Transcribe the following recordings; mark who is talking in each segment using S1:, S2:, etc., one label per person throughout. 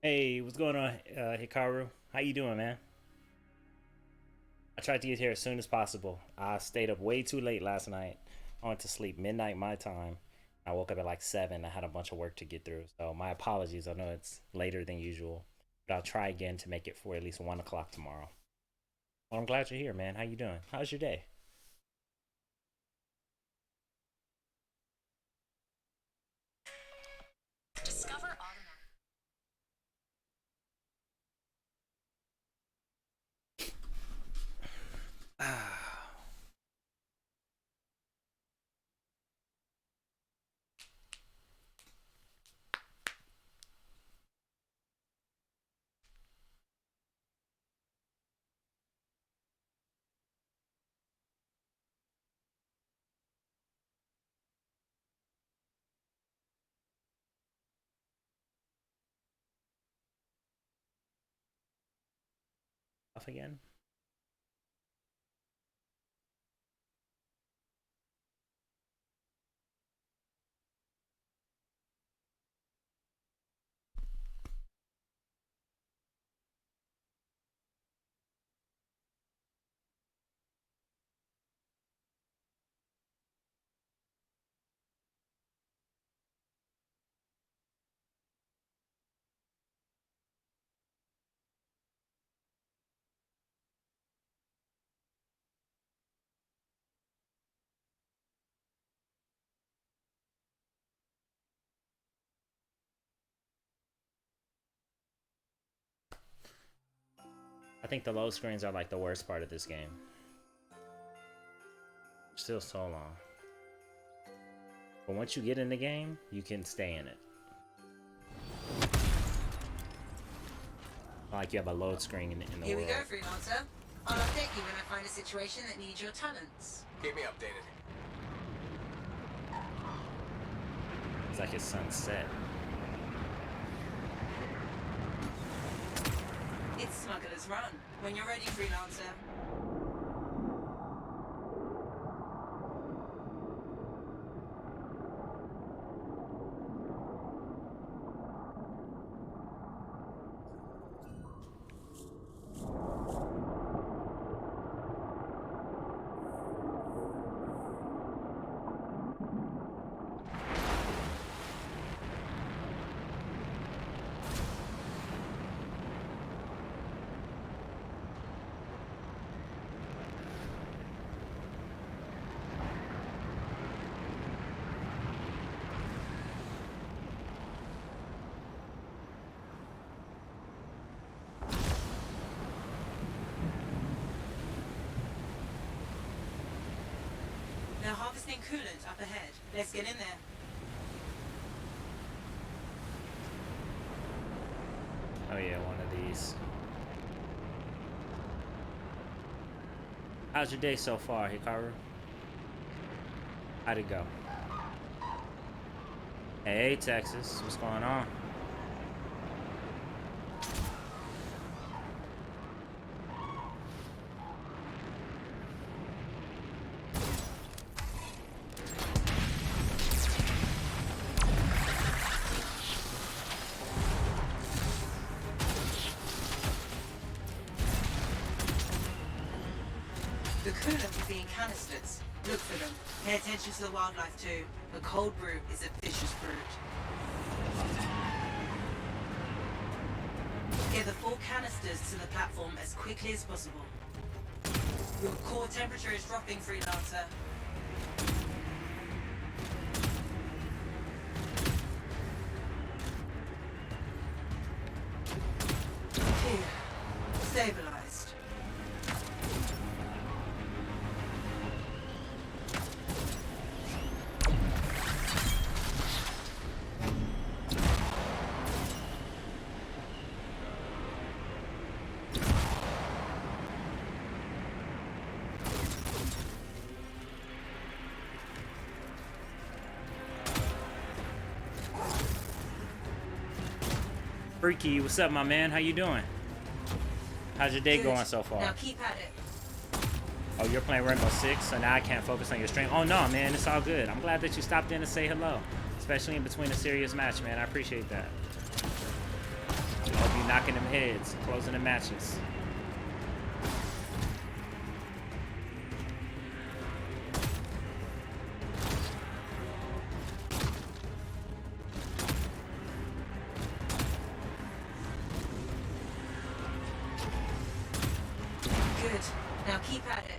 S1: Hey, what's going on, Hikaru? How you doing, man? I tried to get here as soon as possible. I stayed up way too late last night. I went to sleep midnight my time. I woke up at like 7. I had a bunch of work to get through. So my apologies. I know it's later than usual, but I'll try again to make it for at least 1 o'clock tomorrow. Well, I'm glad you're here, man. How you doing? How's your day?
S2: Discover
S1: Off again? I think the load screens are like the worst part of this game. Still so long. But once you get in the game, you can stay in it. Like you have a load screen in the
S2: Here we
S1: world.
S2: go, freelancer. I'll update you when I find a situation that needs your talents.
S3: Keep me updated.
S1: It's like it's sunset.
S2: It's Smuggler's Run. When you're ready, freelancer. Now harvesting coolant up ahead. Let's get in there.
S1: Oh yeah, one of these. How's your day so far, Hikaru? How'd it go? Hey, Texas, what's going on?
S2: The coolant will be in canisters. Look for them. Pay attention to the wildlife too. The cold brew is a vicious brute. Get the full canisters to the platform as quickly as possible. Your core temperature is dropping, freelancer. Here. Stabilized.
S1: Freaky, what's up, my man? How you doing? How's your day
S2: Good.
S1: going so far?
S2: Now keep at it.
S1: Oh, you're playing Rainbow Six, so now I can't focus on your stream. Oh no, man, it's all good. I'm glad that you stopped in to say hello, especially in between a serious match, man. I appreciate that. I hope you knocking them heads, closing the matches.
S2: Good. Now keep at it.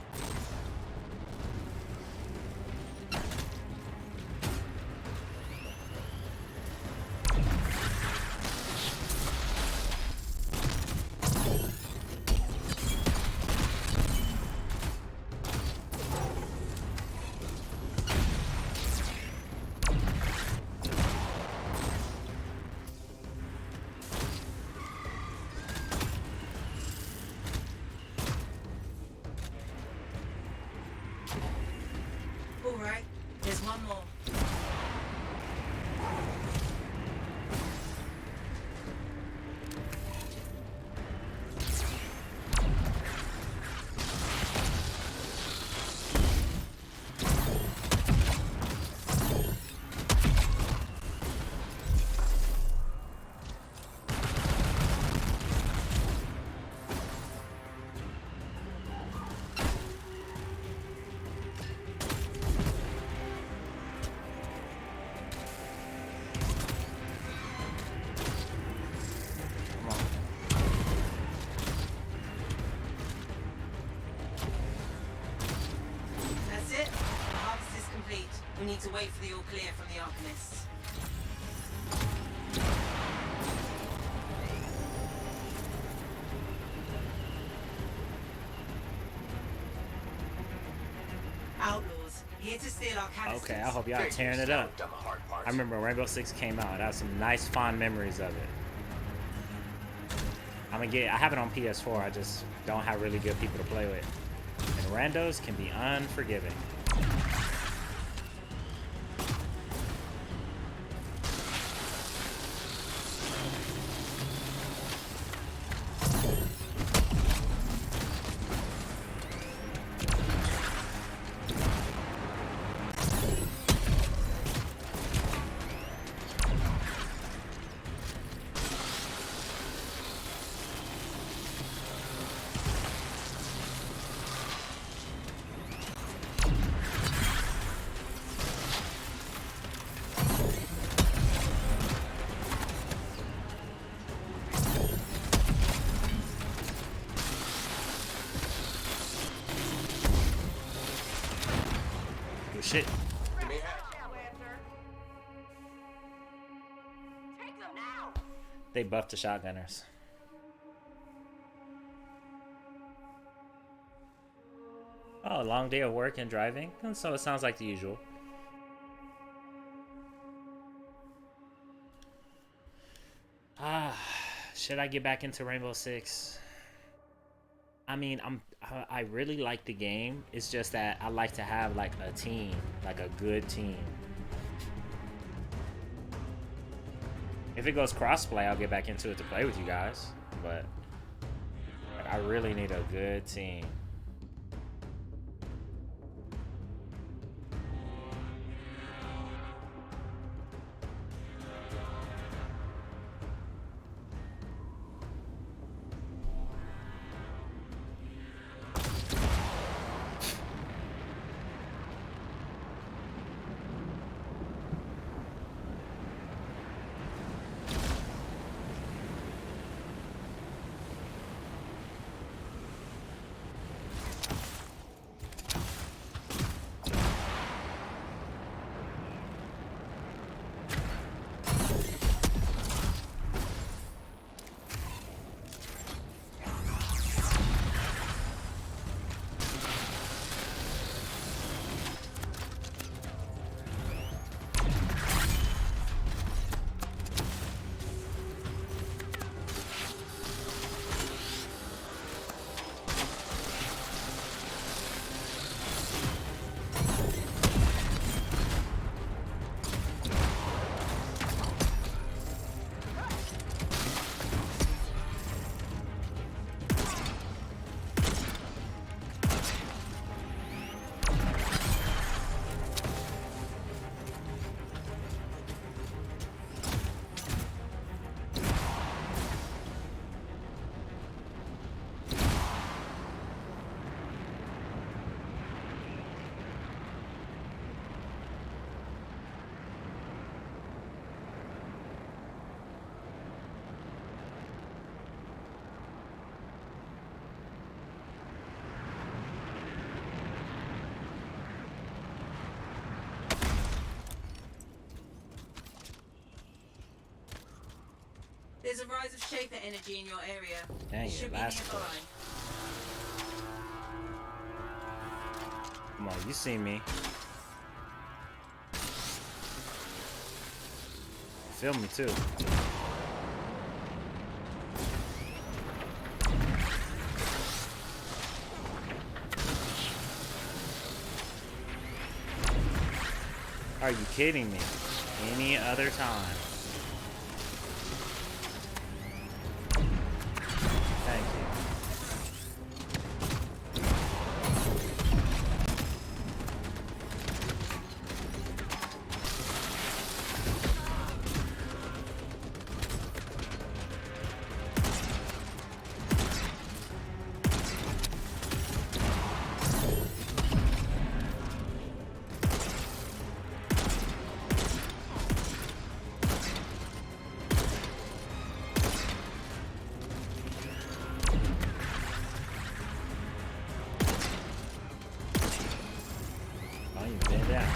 S2: All right. There's one more. That's it. The harvest is complete. We need to wait for the all clear from the Alchemists. Outlaws, here to steal our canisters.
S1: Okay, I hope y'all tearing it up. I remember when Rainbow Six came out. I have some nice fond memories of it. I have it on PS4. I just don't have really good people to play with. And randos can be unforgiving. Oh, shit. They buffed the shotgunners. Oh, long day of work and driving? And so it sounds like the usual. Should I get back into Rainbow Six? I mean, I really like the game. It's just that I like to have like a team, like a good team. If it goes crossplay, I'll get back into it to play with you guys. But like, I really need a good team.
S2: There's a rise of Shaper energy in your area.
S1: Dang
S2: It
S1: it,
S2: should be
S1: last
S2: nearby.
S1: push. Come on, you see me. Feel me too. Are you kidding me? Any other time. Thank you. Oh, you been down.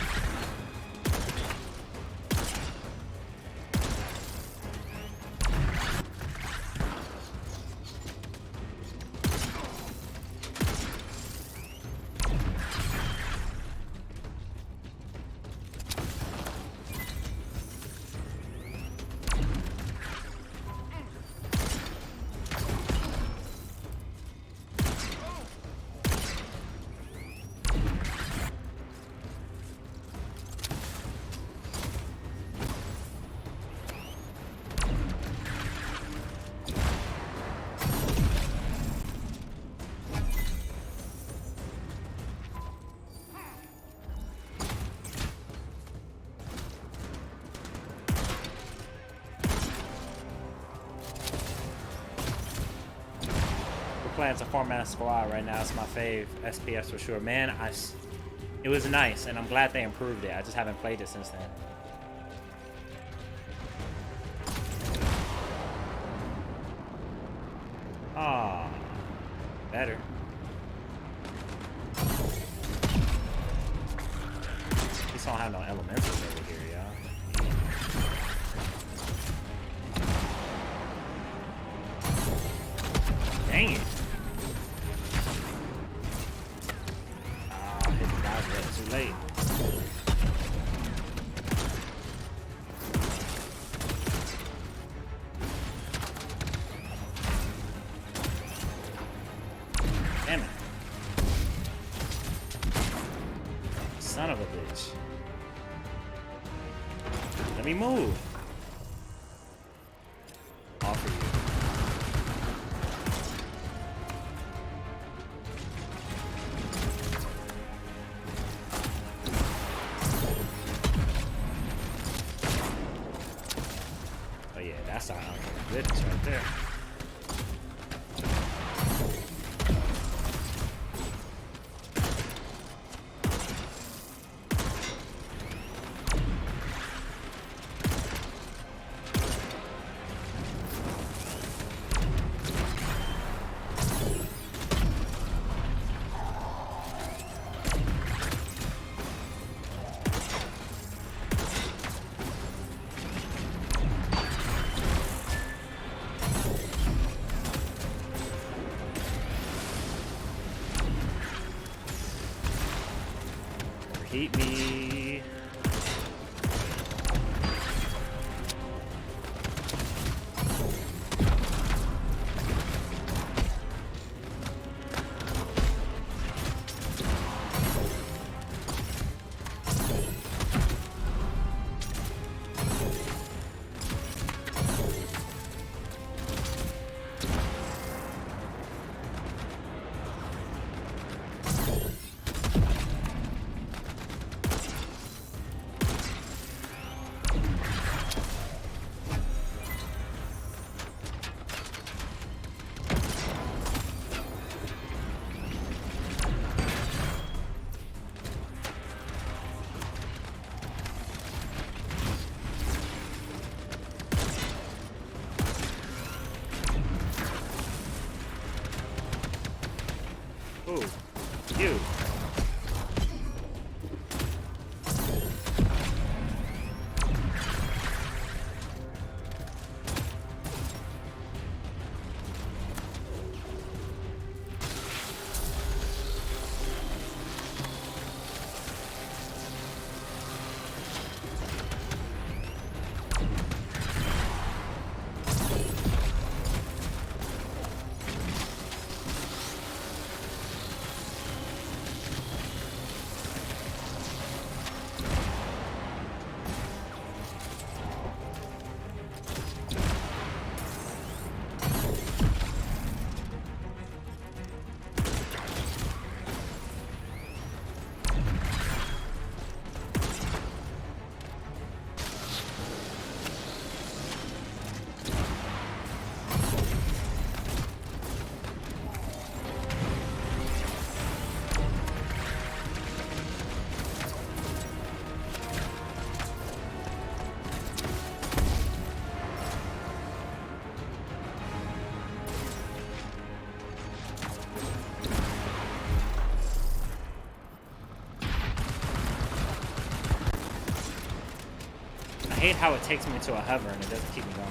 S1: Playing a 4-man squad right now. It's my fave SPS for sure. Man, it was nice, and I'm glad they improved it. I just haven't played it since then. Ah, better. At least I don't have no elementals over here, y'all. Dang it. Hit the dodge button too late. Damn it. Son of a bitch. Let me move. All for you. Oh yeah, that's our goodness right there. Keep me. hate how it takes me into a hover and it doesn't keep me going.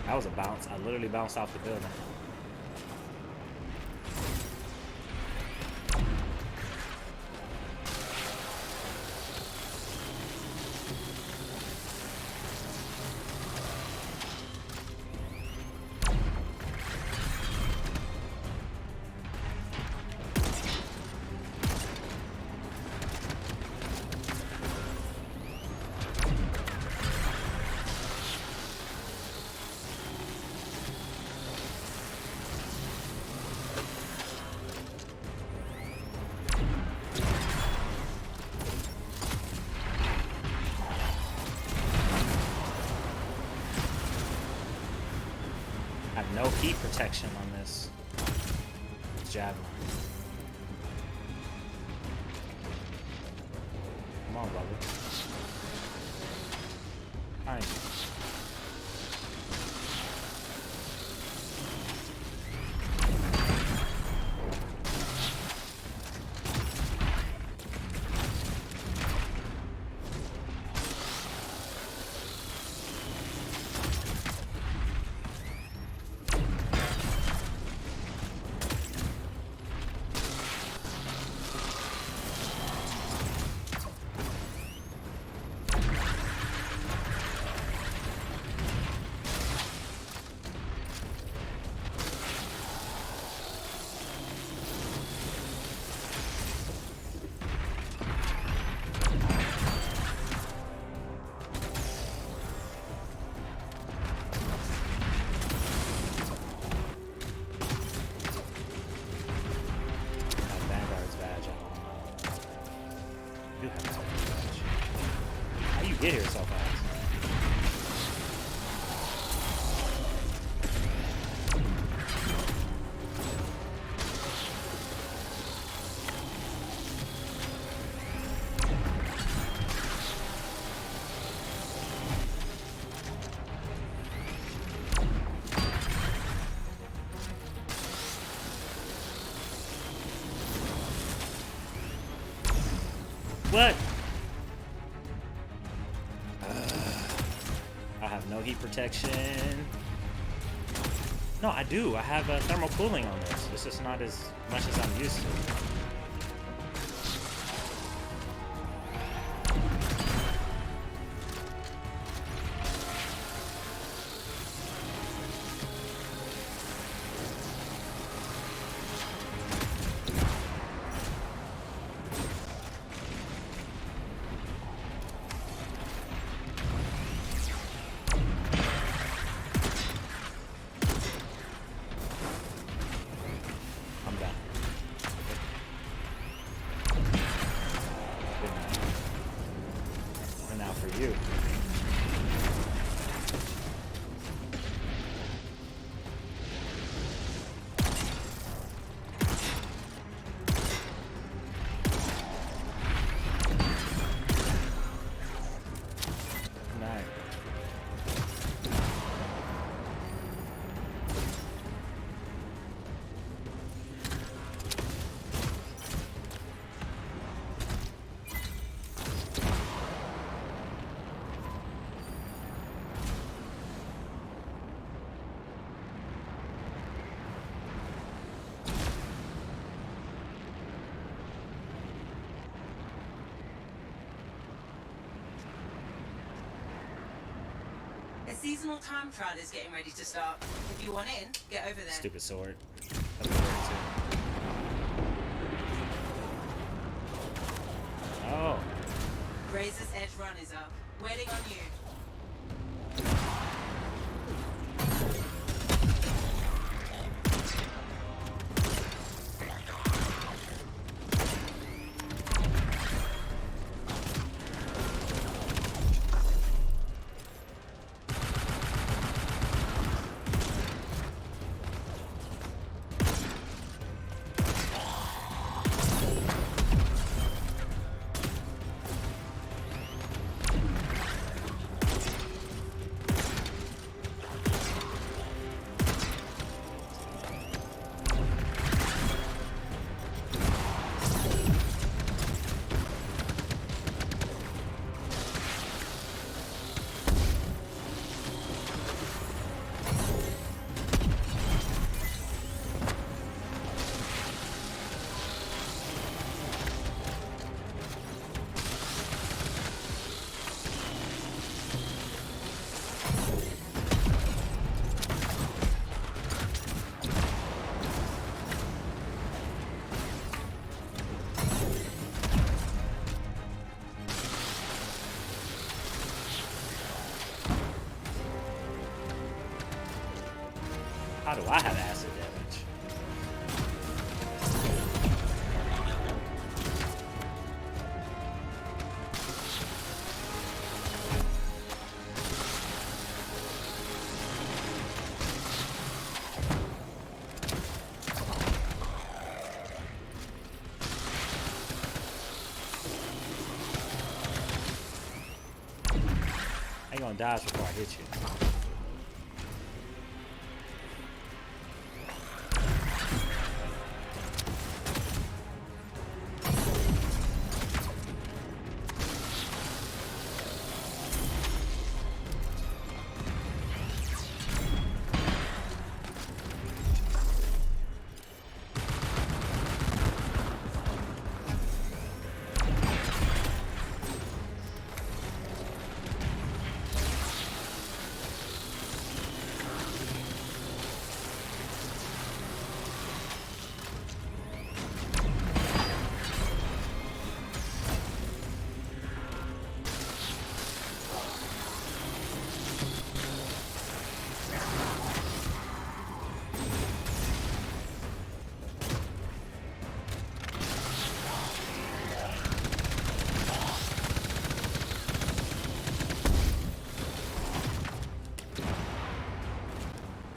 S1: That was a bounce. I literally bounced off the building. No heat protection on this javelin. Come on, brother. Fine. How you get here so fast? What? I have no heat protection. No, I do. I have thermal cooling on this. It's just not as much as I'm used to. You. Nice.
S2: A seasonal time trial is getting ready to start. If you want in, get over there.
S1: Stupid sword. Oh.
S2: Razor's Edge run is up. Waiting on you.
S1: How do I have acid damage? I ain't gonna dodge before I hit you.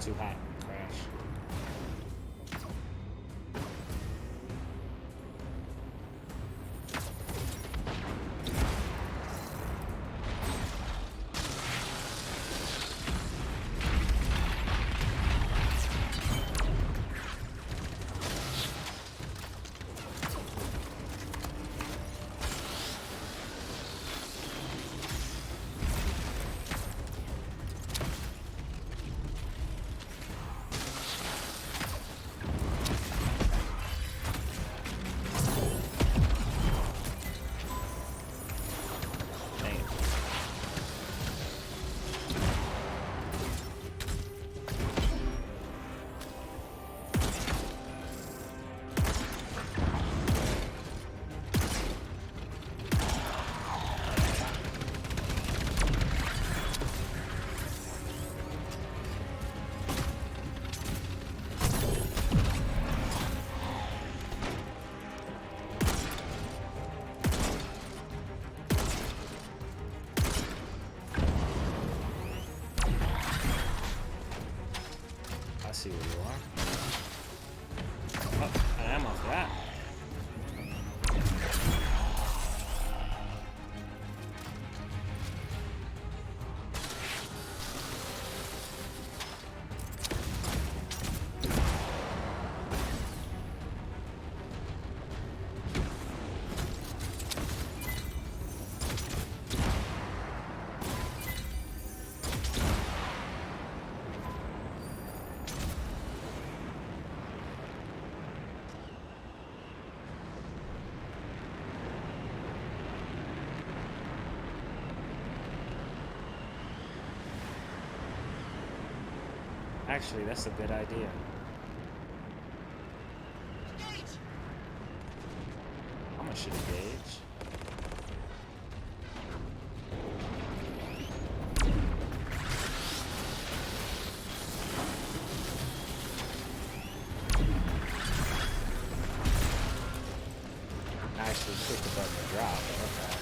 S1: Too hot. Crash. See where you are. Oh, I am off that. Actually, that's a good idea. I'm gonna shoot a gauge. I actually click the button to drop, but okay.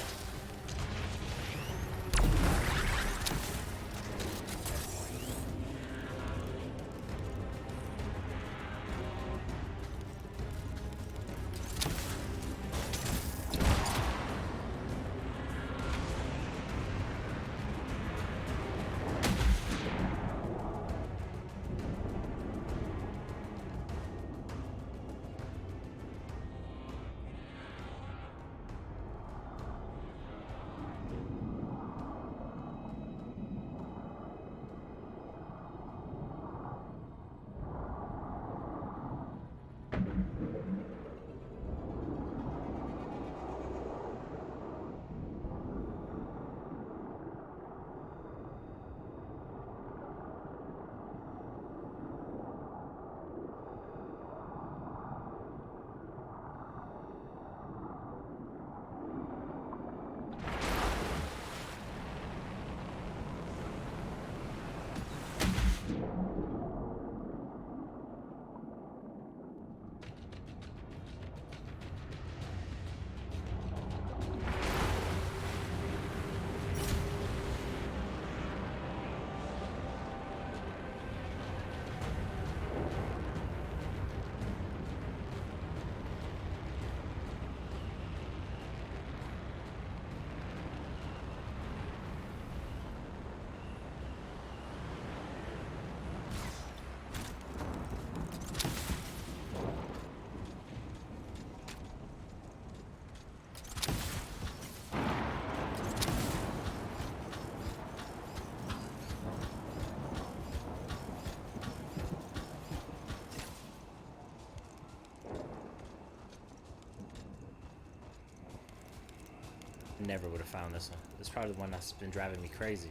S1: Never would have found this one. This is probably the one that's been driving me crazy.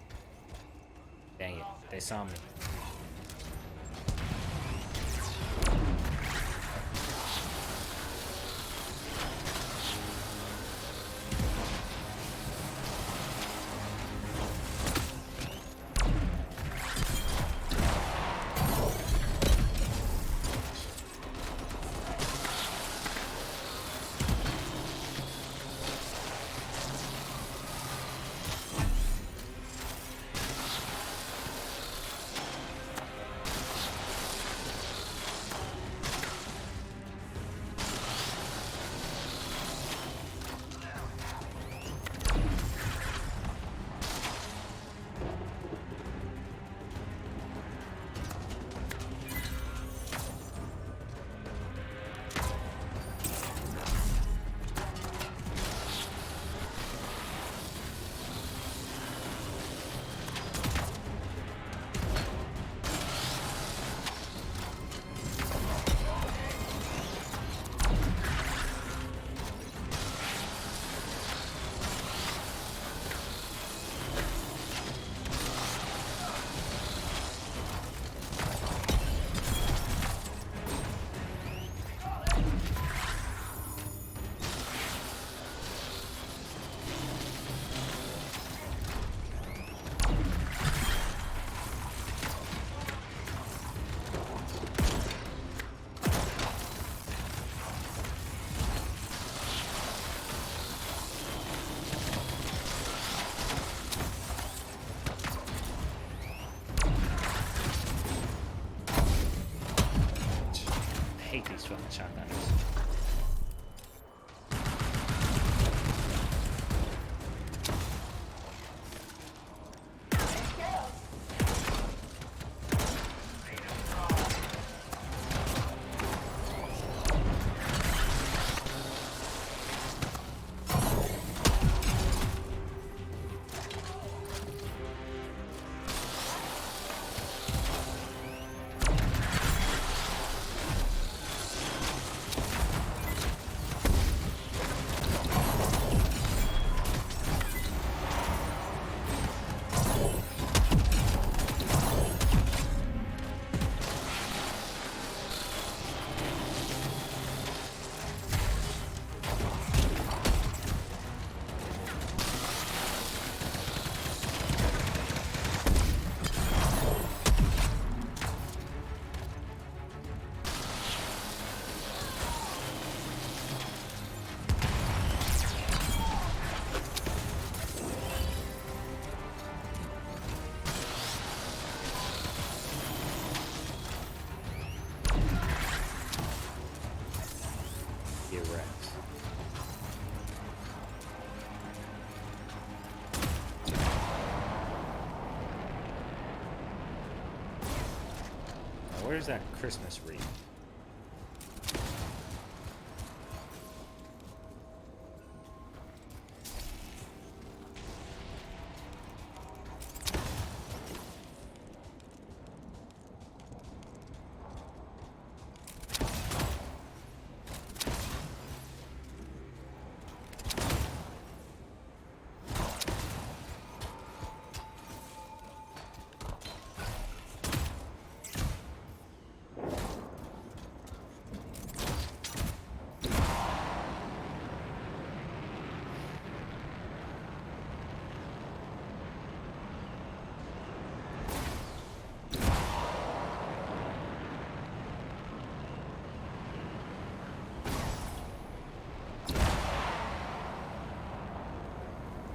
S1: Dang it, they saw me. I hate these fucking shotguns. Where's that Christmas wreath?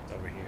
S1: Over here.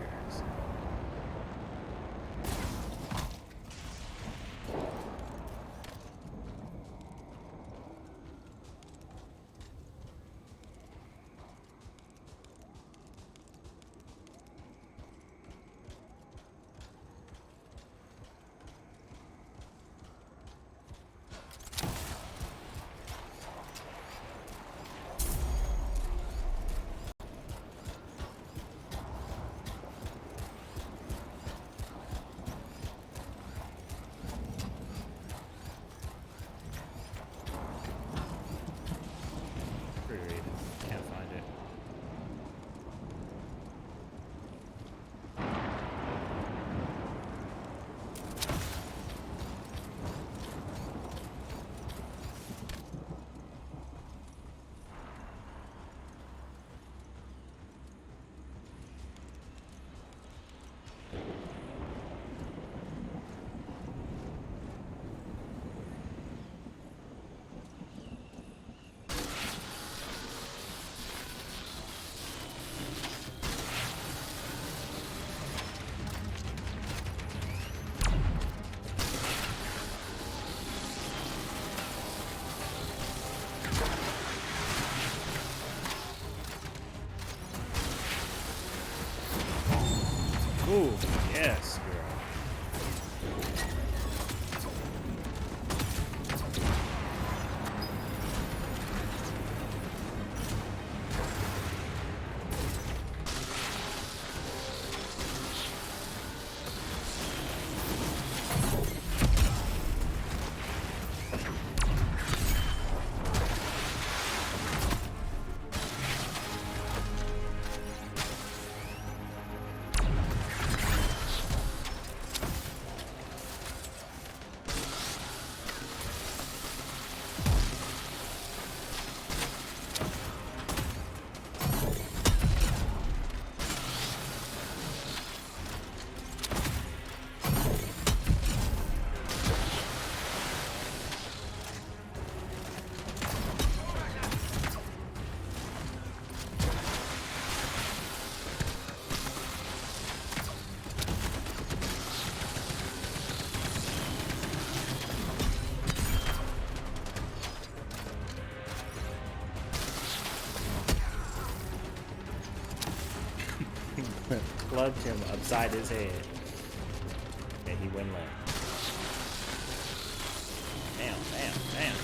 S1: Ooh, yes, girl. Clubbed him upside his head. And he went left. Damn, damn, damn.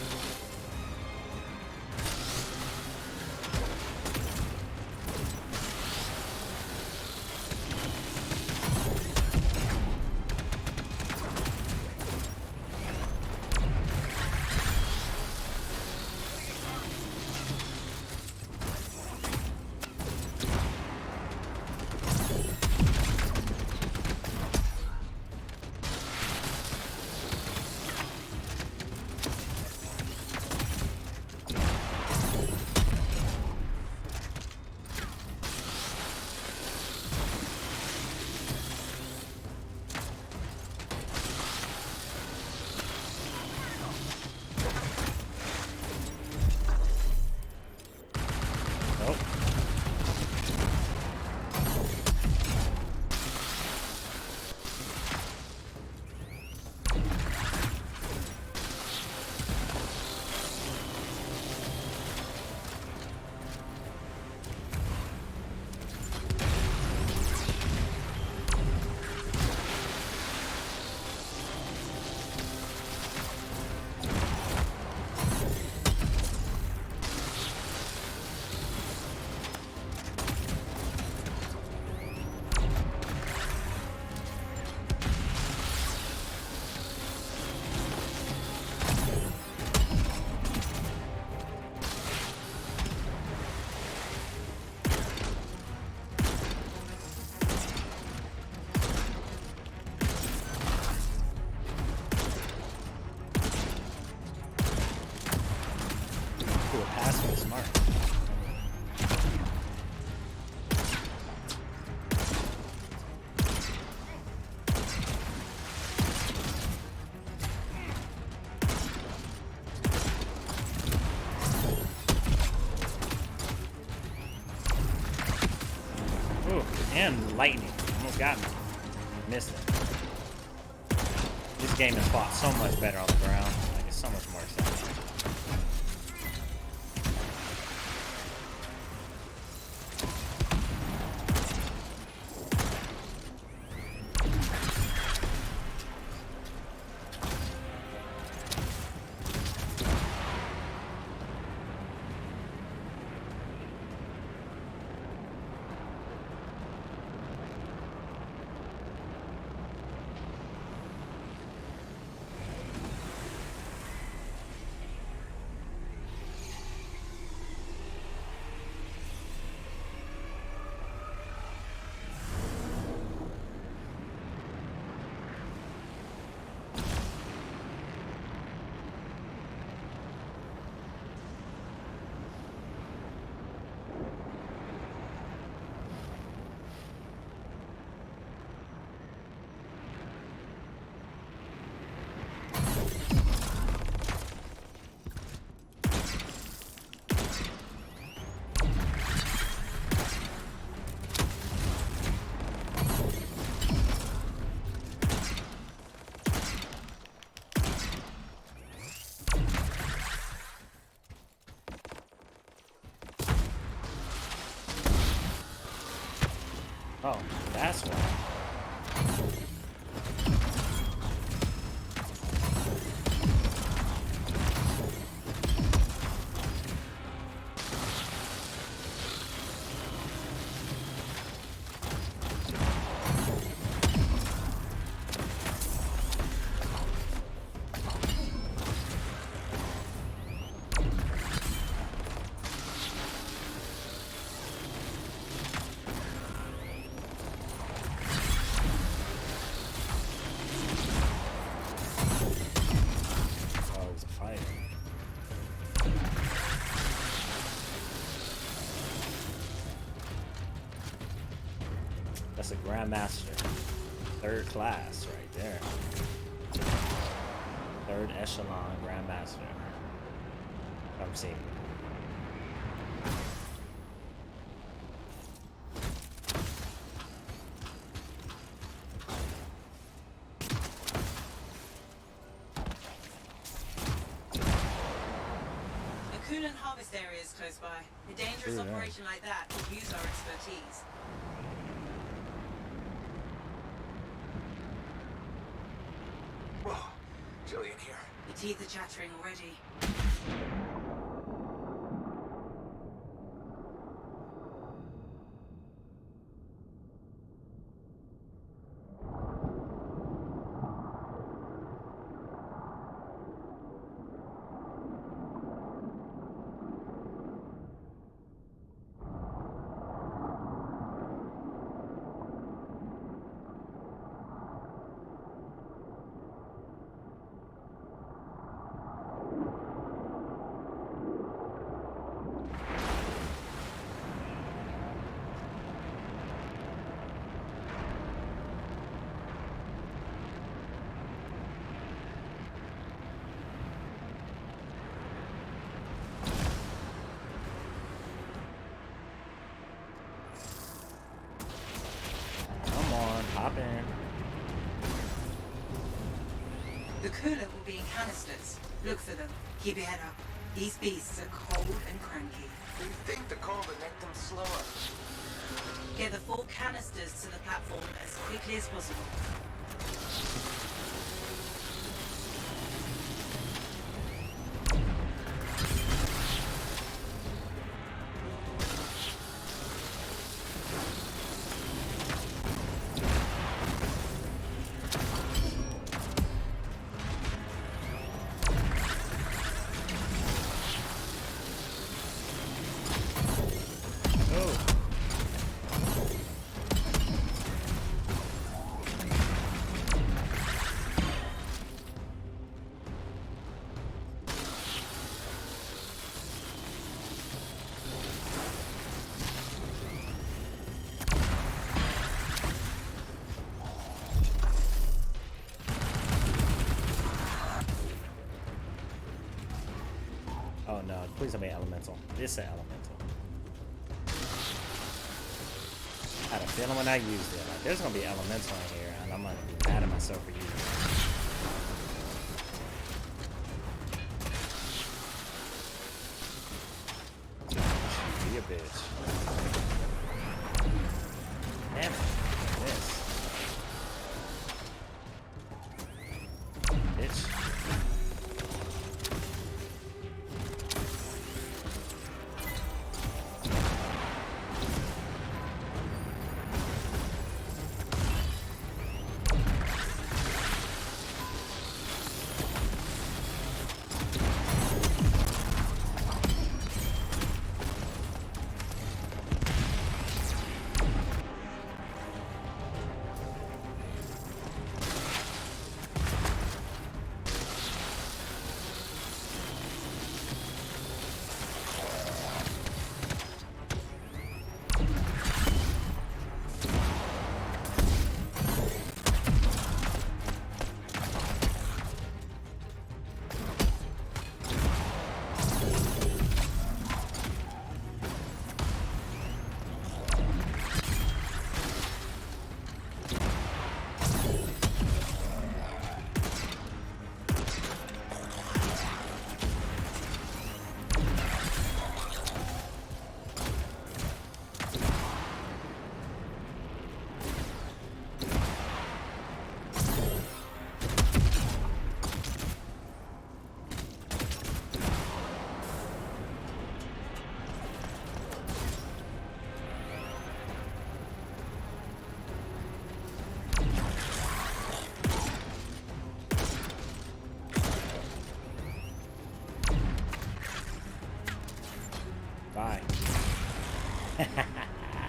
S1: Smart. Ooh, and lightning. Almost got me. Missed it. This game is fought so much better on the ground. Like, it's so much more exciting. Oh, that's why. Oh, it was a fight. That's a Grandmaster. Third class right there. Third echelon Grandmaster. I'm seeing.
S2: The coolant harvest area is close by. A dangerous
S1: True, yeah.
S2: operation like that could use our expertise.
S3: Whoa, Jillian here.
S2: The teeth are chattering already.
S1: Come on, hop in.
S2: The coolant will be in canisters. Look for them. Keep your head up. These beasts are cold and cranky.
S3: You think the cold would make them slower?
S2: Get the 4 canisters to the platform as quickly as possible.
S1: Oh. Oh no, please don't be elemental. This is elemental. I had a feeling when I used it, like there's gonna be elemental in here, and I'm gonna be mad at myself for using it. Be a bitch. Damn it. This. Bitch.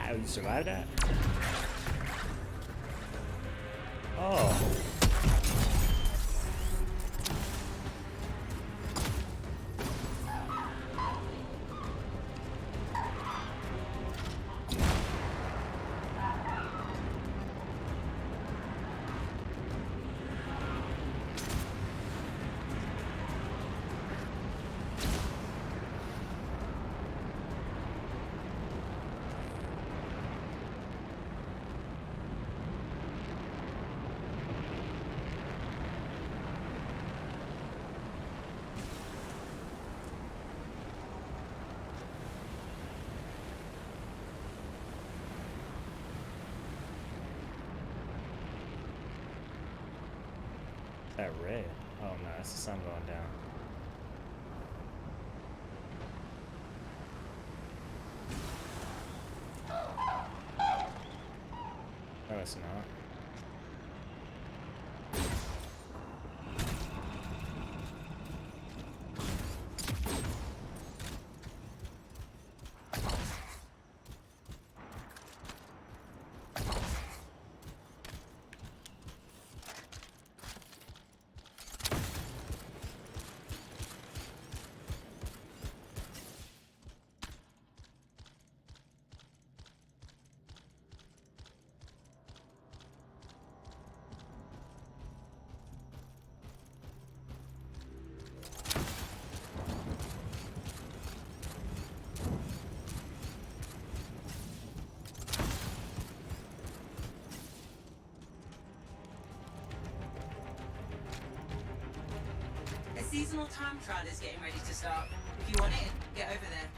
S1: Wow, you survived that? Oh. That red. Oh no, that's the sun going down. No, it's not.
S2: A seasonal time trial is getting ready to start. If you want in, get over there.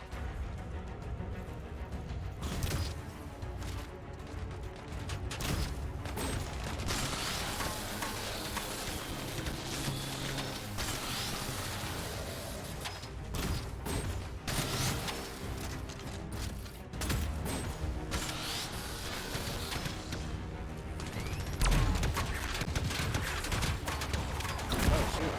S1: Oh shoot.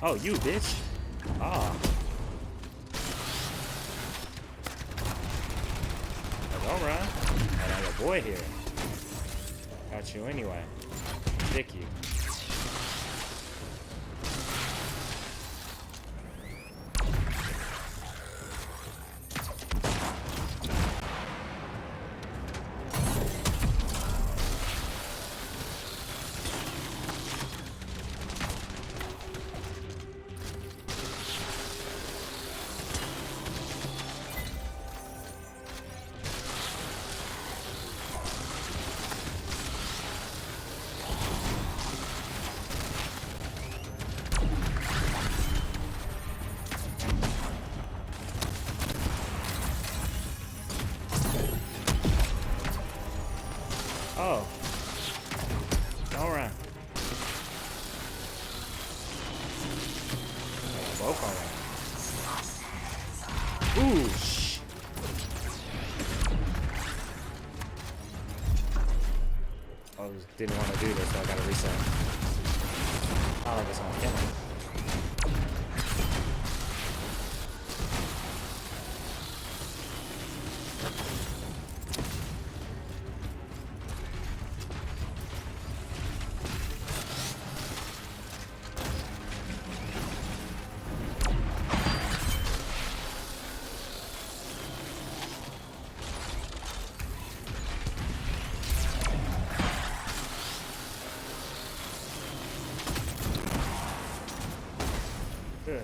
S1: Oh, you bitch. Ah. Well, don't run. I got your boy here. Got you anyway. Dick you. Oh. Don't run. Both of them. Ooh, shh. I didn't want to do this, so I gotta reset. I like this on camera. Ugh.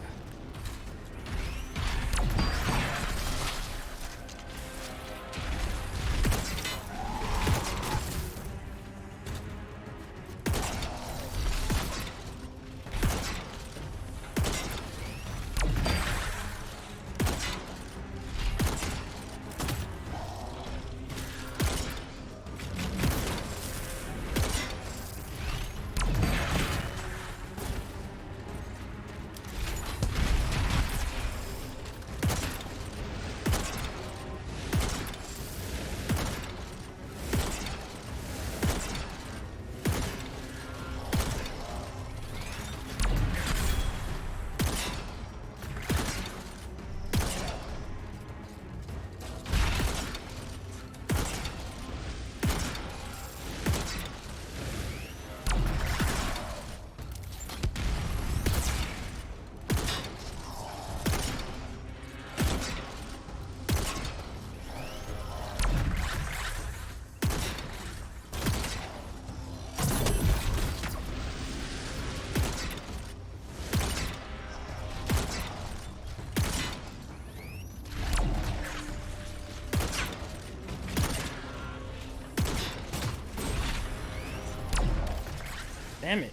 S1: Damn it.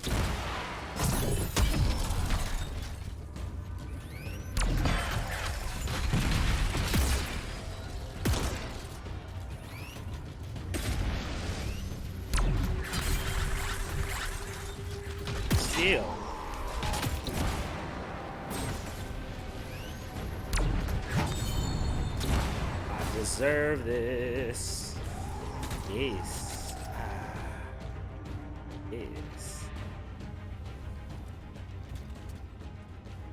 S1: Still. I deserve this. Yes. Yes.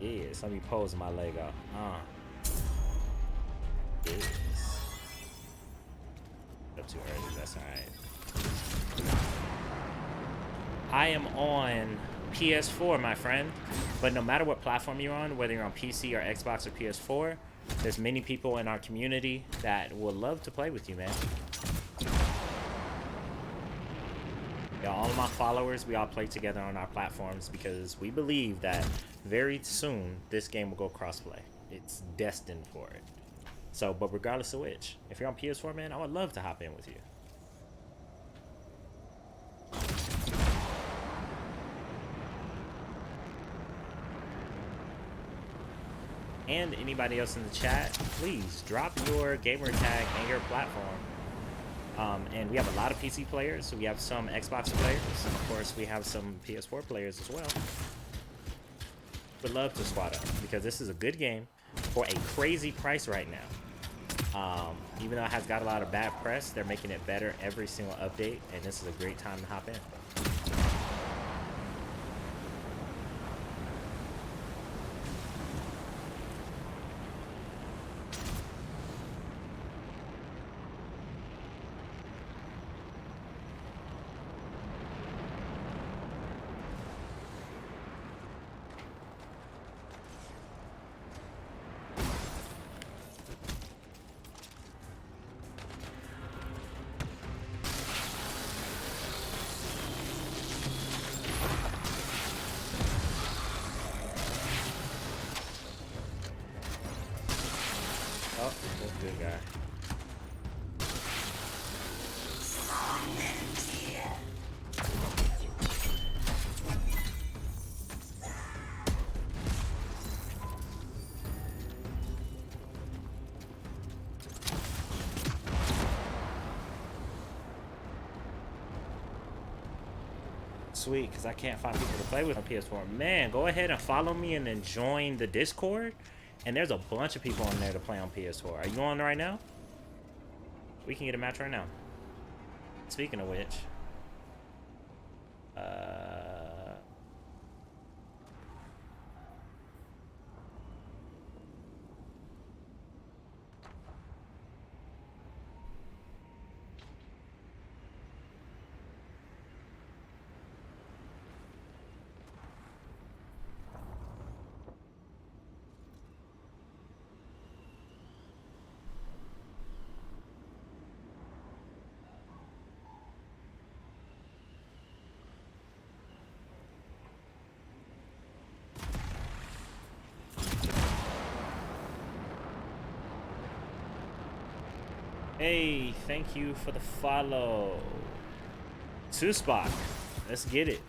S1: Yes. Let me pose my leg up. Yes. Up too early. That's alright. I am on PS4, my friend. But no matter what platform you're on, whether you're on PC or Xbox or PS4, there's many people in our community that would love to play with you, man. Yeah, all of my followers, we all play together on our platforms because we believe that very soon this game will go crossplay. It's destined for it. So, but regardless of which, if you're on PS4, man, I would love to hop in with you. And anybody else in the chat, please drop your gamer tag and your platform. And we have a lot of PC players, so we have some Xbox players. Of course, we have some PS4 players as well. Would love to squad up because this is a good game for a crazy price right now. Even though it has got a lot of bad press, they're making it better every single update, and this is a great time to hop in. Oh, that's a good guy. Sweet, because I can't find people to play with on PS4. Man, go ahead and follow me and then join the Discord. And there's a bunch of people on there to play on PS4. Are you on right now? We can get a match right now. Speaking of which, hey, thank you for the follow. Suspok, let's get it.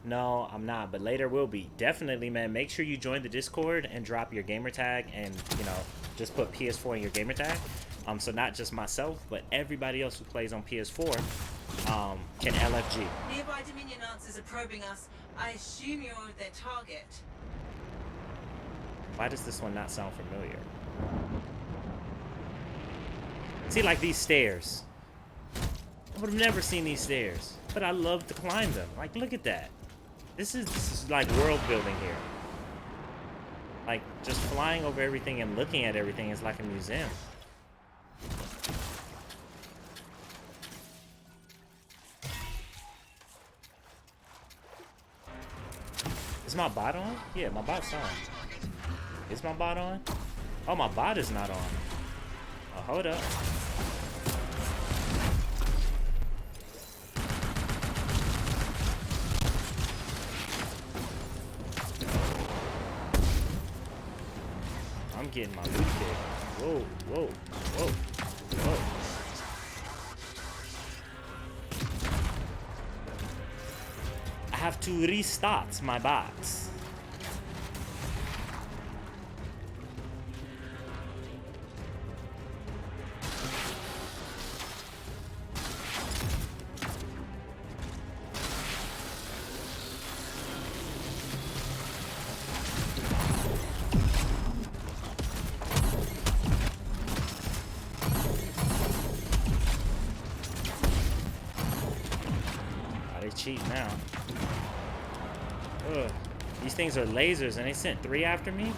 S1: No, I'm not, but later will be. Definitely, man. Make sure you join the Discord and drop your gamer tag, and you know, just put PS4 in your gamer tag. So not just myself, but everybody else who plays on PS4 can LFG.
S2: Nearby Dominion Lancers are probing us. I assume you're their target.
S1: Why does this one not sound familiar? See, like these stairs. I would have never seen these stairs, but I love to climb them. Like, look at that. This is like world building here. Like, just flying over everything and looking at everything is like a museum. Is my bot on? Yeah, my bot's on. Is my bot on? Oh, my bot is not on. Oh, hold up. I'm getting my loot kick. Whoa, whoa, whoa, whoa. I have to restart my bots. Cheat now. Ugh. These things are lasers and they sent 3 after me?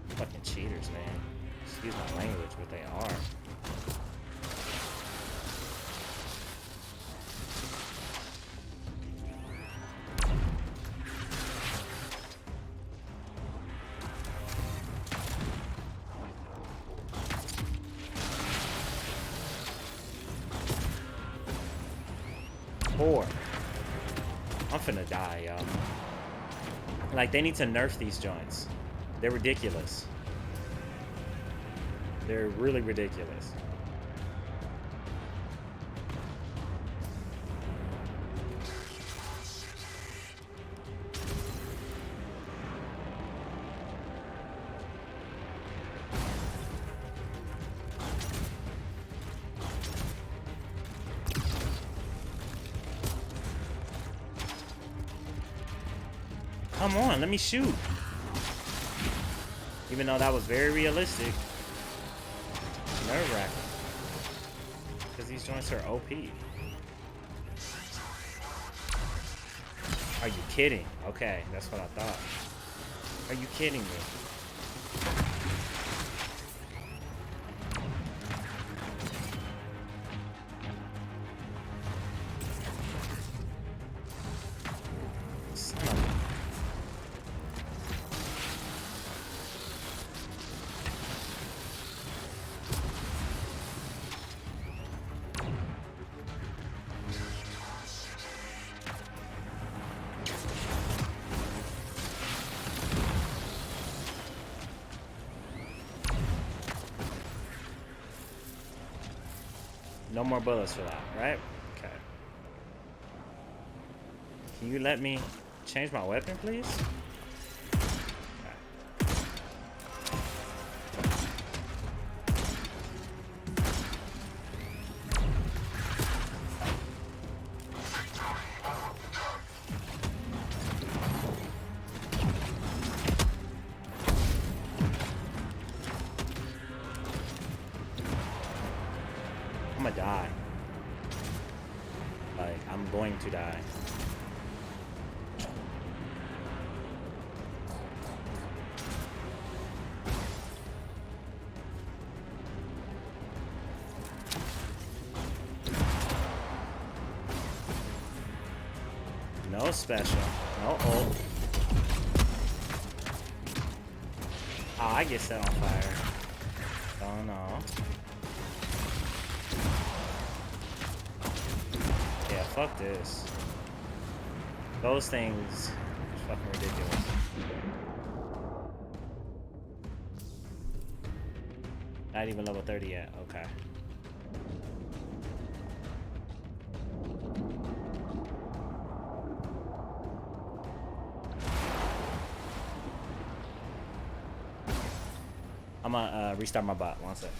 S1: Fucking cheaters, man. Excuse my language, but they are. I'm finna die, y'all. Like, they need to nerf these joints. They're ridiculous. They're really ridiculous. Come on, let me shoot. Even though that was very realistic. Nerve-wracking. Because these joints are OP. Are you kidding? Okay, that's what I thought. Are you kidding me? No more bullets for that, right? Okay. Can you let me change my weapon, please? gonna die. Like, I'm going to die. No special. No ult. Oh, I get set on fire. Oh no. Yeah, fuck this. Those things are fucking ridiculous. Not even level 30 yet. Okay. I'm gonna restart my bot. One sec.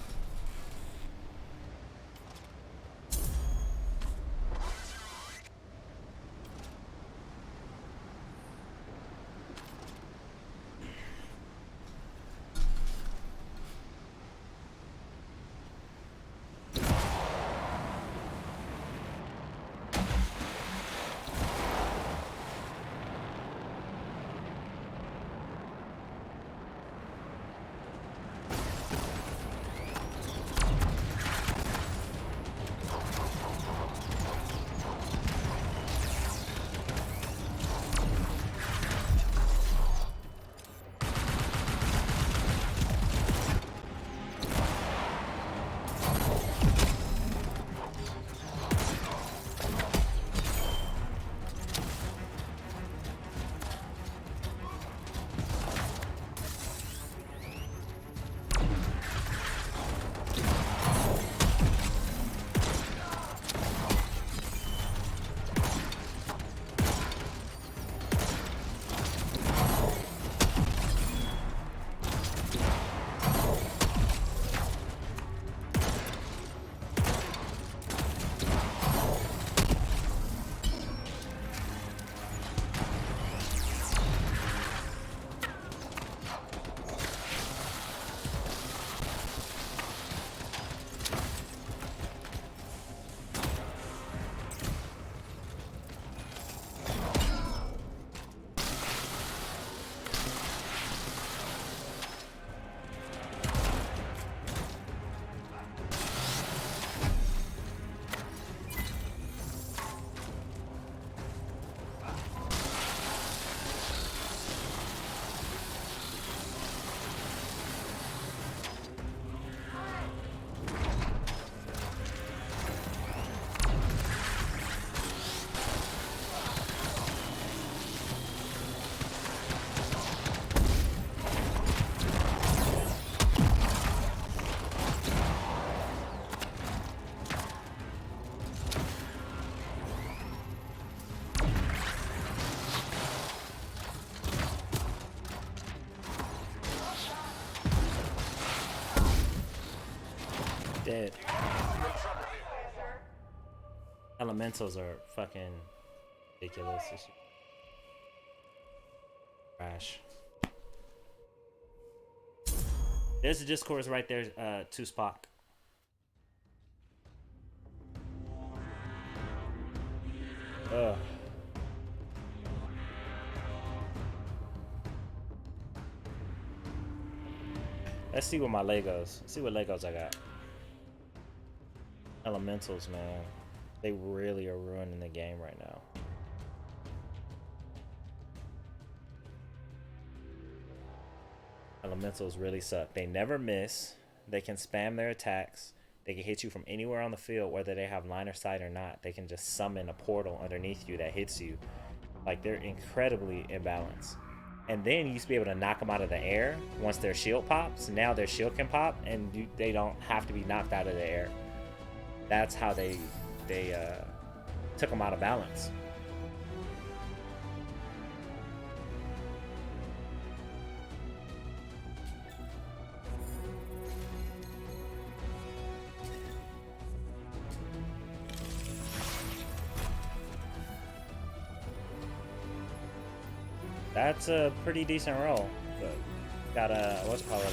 S1: Dead. Elementals are fucking ridiculous. This shit. Trash. There's the Discord right there, to Spock. Ugh. Let's see what my Legos. Let's see what Legos I got. Elementals, man. They really are ruining the game right now. Elementals really suck. They never miss. They can spam their attacks. They can hit you from anywhere on the field, whether they have line of sight or not. They can just summon a portal underneath you that hits you. Like, they're incredibly imbalanced. And then you used to be able to knock them out of the air once their shield pops. Now their shield can pop, and they don't have to be knocked out of the air. That's how they took them out of balance. That's a pretty decent roll, but got a what's it called,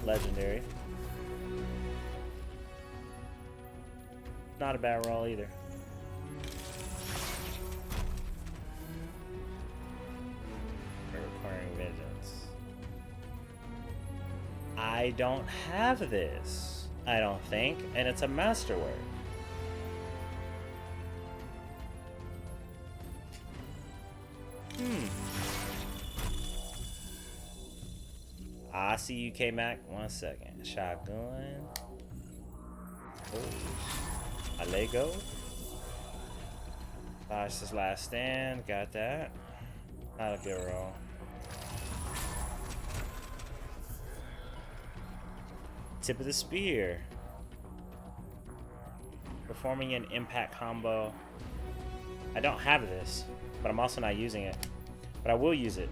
S1: legendary. Not a bad roll either. Requiring vengeance. I don't have this. I don't think, and it's a masterwork. I see you, K-Mac. 1 second. Shotgun. Oh. A Lego. Last last stand. Got that. Not a good roll. Tip of the spear. Performing an impact combo. I don't have this, but I'm also not using it. But I will use it.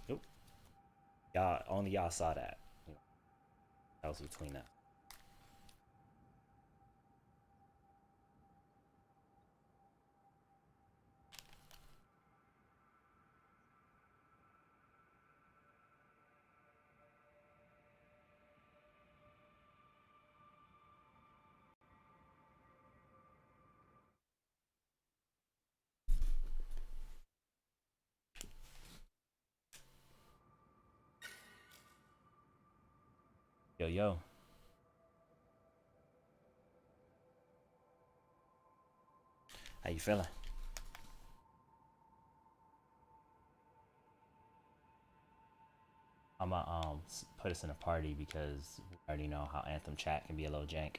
S1: Nope. Y'all, only y'all saw that. That was between us. Yo, yo. How you feeling? I'm gonna put us in a party because we already know how Anthem chat can be a little jank.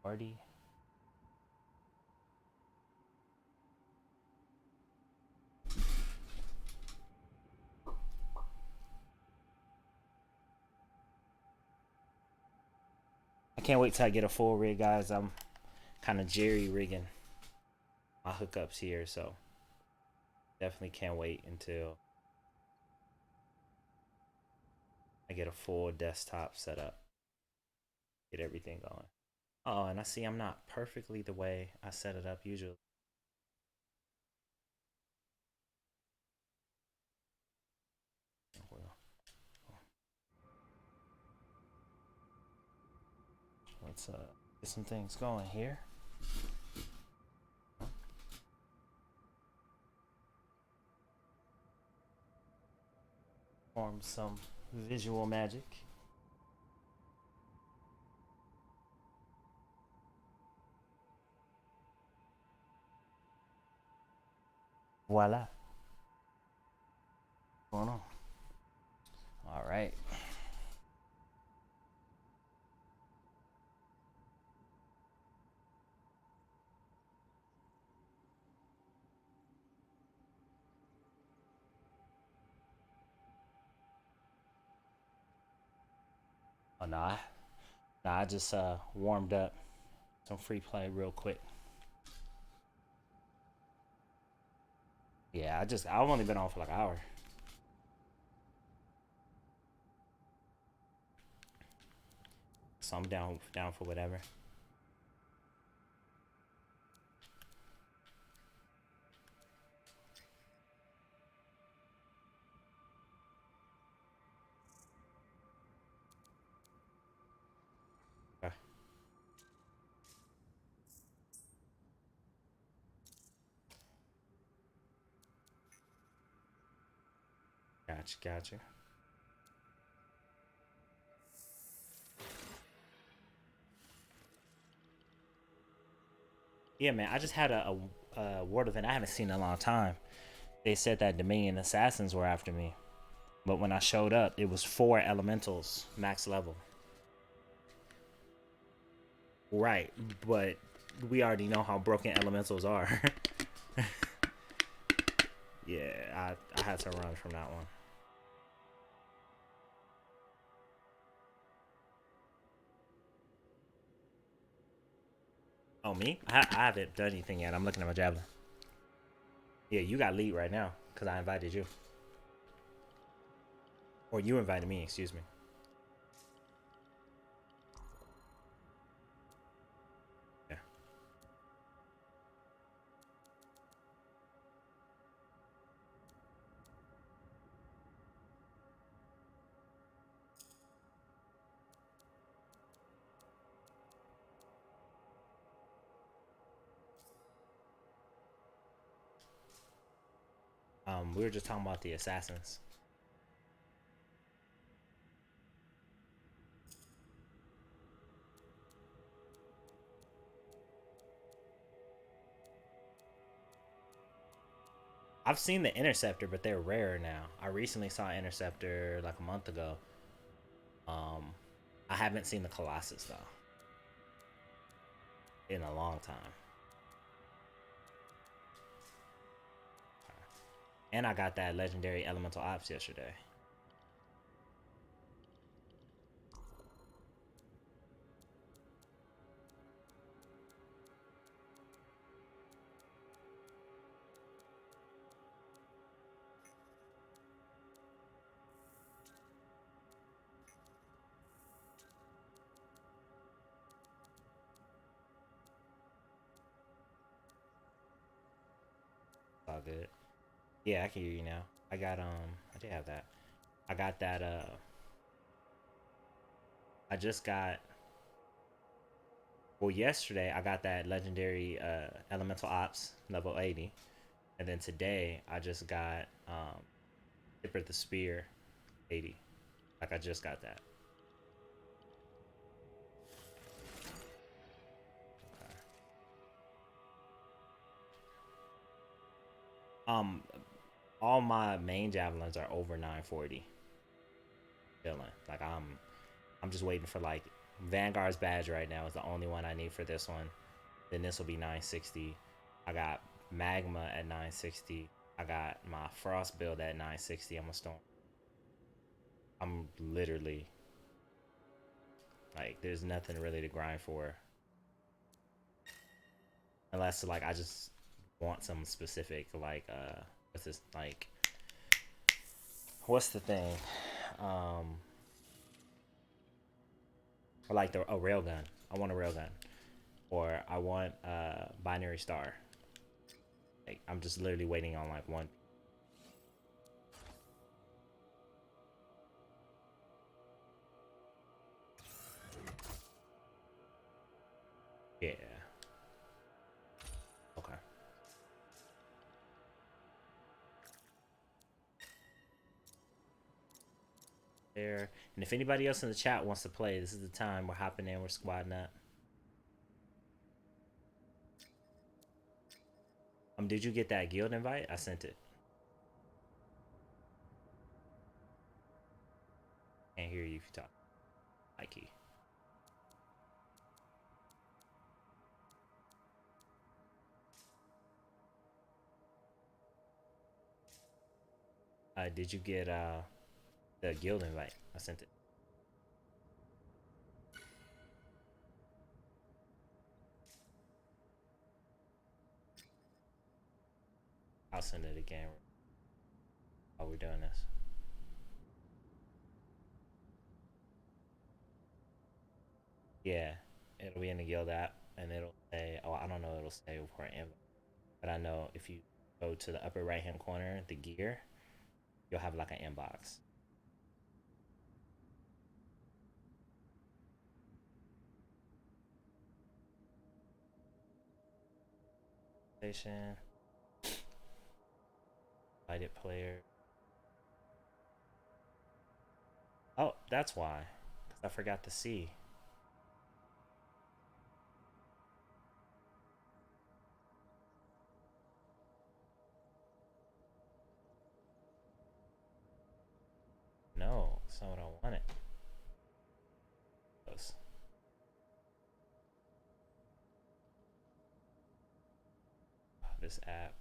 S1: Party. I can't wait till I get a full rig, guys. I'm kind of jerry rigging my hookups here, so definitely can't wait until I get a full desktop setup. Get everything going. Oh, and I see I'm not perfectly the way I set it up usually. Well, let's get some things going here. Form some visual magic. Voila. What's going on? All right. Oh, I just warmed up some free play real quick. Yeah, I've only been on for like an hour. So I'm down for whatever. Okay. Gotcha. Yeah, man, I just had a word event I haven't seen in a long time. They said that Dominion assassins were after me, but when I showed up, it was 4 elementals max level. Right, but we already know how broken elementals are. Yeah, I had to run from that one. Oh, me? I haven't done anything yet. I'm looking at my javelin. Yeah, you got lead right now because I invited you. Or you invited me, excuse me. Yeah. We were just talking about the assassins. I've seen the interceptor, but they're rare now. I recently saw interceptor like a month ago. Um, I haven't seen the Colossus though in a long time. And I got that legendary elemental ops yesterday. It's all good. Yeah, I can hear you now. I did have that. I got that I just got well yesterday I got that legendary elemental ops level 80. And then today I just got Tipper the Spear 80. Like I just got that. Okay. Um all my main javelins are over 940. Feeling like I'm just waiting for like Vanguard's badge right now is the only one I need for this one. Then this will be 960. I got Magma at 960. I got my Frost build at 960. I'm a storm. I'm literally like there's nothing really to grind for unless like I just want some specific like what's this like what's the thing um or like a railgun. I want a railgun or I want a binary star. Like I'm just literally waiting on like one. Yeah. Okay. There. And if anybody else in the chat wants to play, this is the time. We're hopping in. We're squadding up. Did you get that guild invite? I sent it. Can't hear you if you talk. Mikey. Did you get the guild invite? I sent it. I'll send it again while we're doing this. Yeah, it'll be in the guild app, and it'll say, "Oh, I don't know." It'll say for an invite, but I know if you go to the upper right hand corner, the gear, you'll have like an inbox. Station, invited player. Oh, that's why, because I forgot to see. No, that's not what I wanted. This app.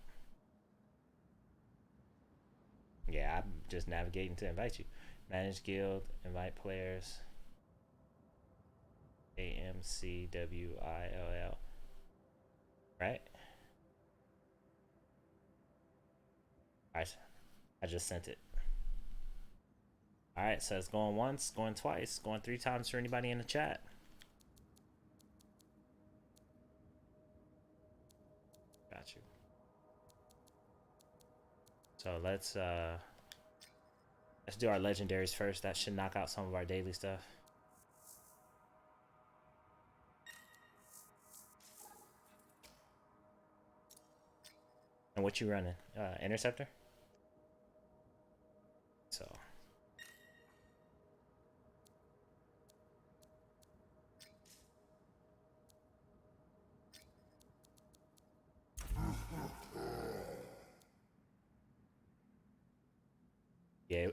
S1: Yeah, I'm just navigating to invite you. Manage guild, invite players. AMCWILL. Right? Alright. I just sent it. Alright, so it's going once, going twice, going 3 times for anybody in the chat. Got you. So let's do our legendaries first. That should knock out some of our daily stuff. And what you running? Interceptor? So yeah.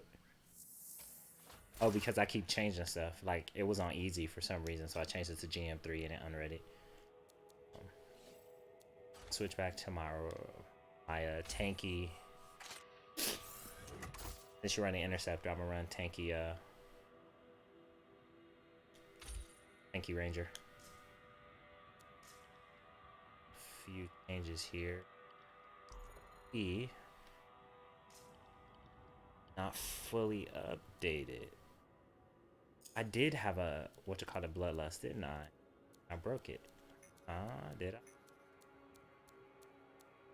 S1: Oh, because I keep changing stuff. Like it was on easy for some reason, so I changed it to GM3 and it unready. Switch back to my tanky. Since you're running interceptor, I'm gonna run tanky tanky ranger. Few changes here. Not fully updated. I did have a what you call it bloodlust, didn't I? I broke it. Did I?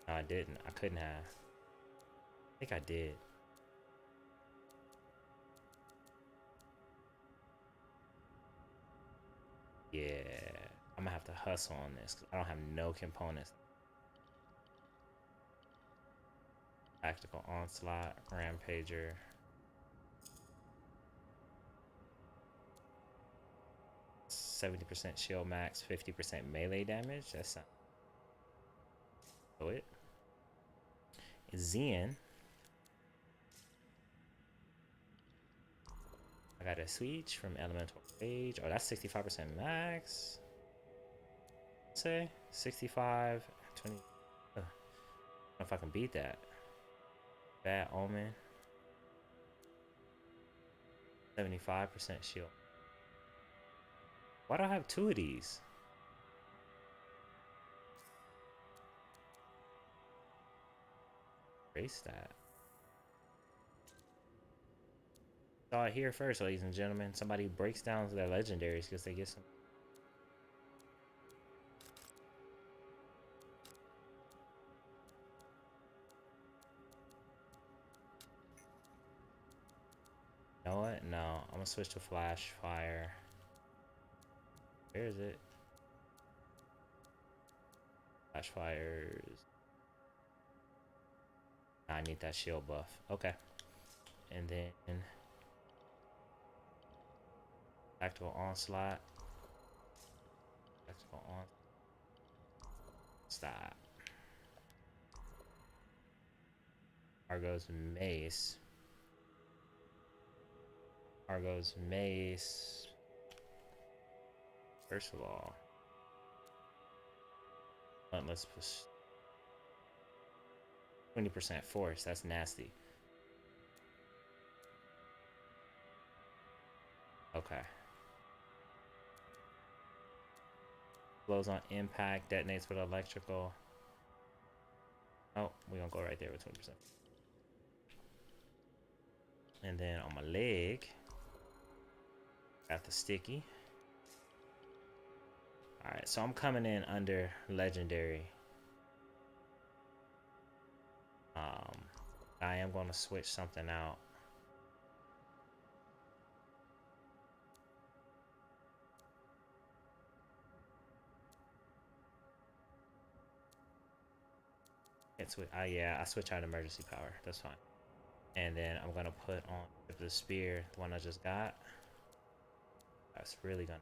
S1: No, I didn't. I couldn't have. I think I did. Yeah, I'm gonna have to hustle on this because I don't have no components. Tactical onslaught, rampager. %70% shield max, 50% melee damage. That's not it. Zen. I got a switch from elemental rage. Oh, that's 65% max. Say 65, 20. I don't know if I can beat that. Bad omen. 75% shield. Why do I have 2 of these? Erase that. Saw it here first, ladies and gentlemen. Somebody breaks down their legendaries because they get some. You know what? No, I'm gonna switch to flash fire. Where is it? Flash fires. I need that shield buff. Okay. And then tactical onslaught. Tactical on. Stop. Argo's mace. Argo's mace. First of all, let's push 20% force. That's nasty. Okay. Blows on impact, detonates with electrical. Oh, we're gonna go right there with 20%. And then on my leg, got the sticky. Alright, so I'm coming in under legendary. I am gonna switch something out. Yeah, I switch out emergency power. That's fine. And then I'm gonna put on the spear, the one I just got. That's really gonna.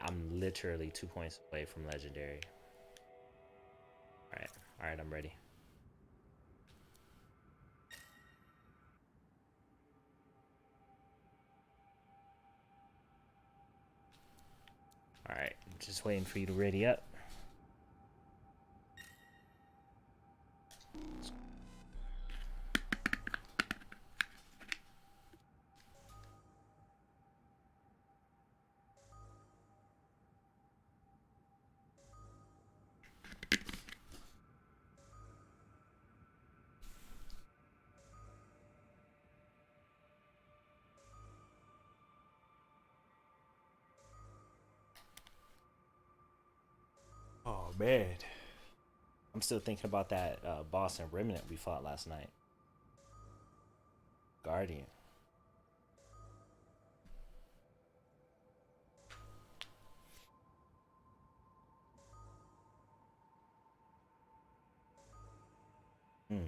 S1: I'm literally 2 points away from legendary. Alright, I'm ready. Alright, just waiting for you to ready up. man. I'm still thinking about that boss and remnant we fought last night. Guardian. Hmm.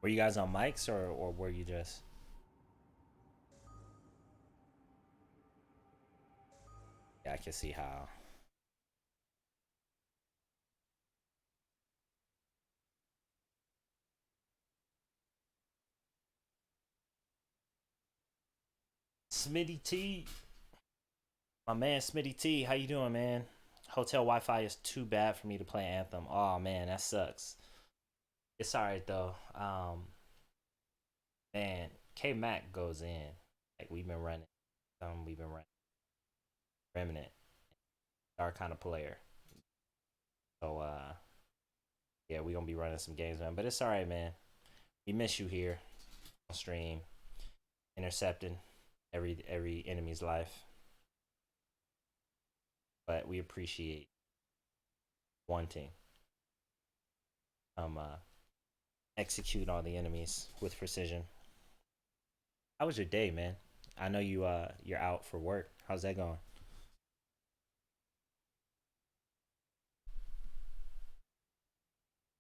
S1: Were you guys on mics or were you just? Yeah, I can see how. Smitty T, my man Smitty T, how you doing, man? Hotel Wi-Fi is too bad for me to play Anthem. Oh man, that sucks. It's alright though. Man, K Mac goes in. Like we've been running. We've been running Remnant. Our kind of player. So yeah, we gonna be running some games, man. But it's alright, man. We miss you here on stream, intercepting every enemy's life. But we appreciate wanting execute all the enemies with precision. How was your day, man? I know you're out for work. How's that going?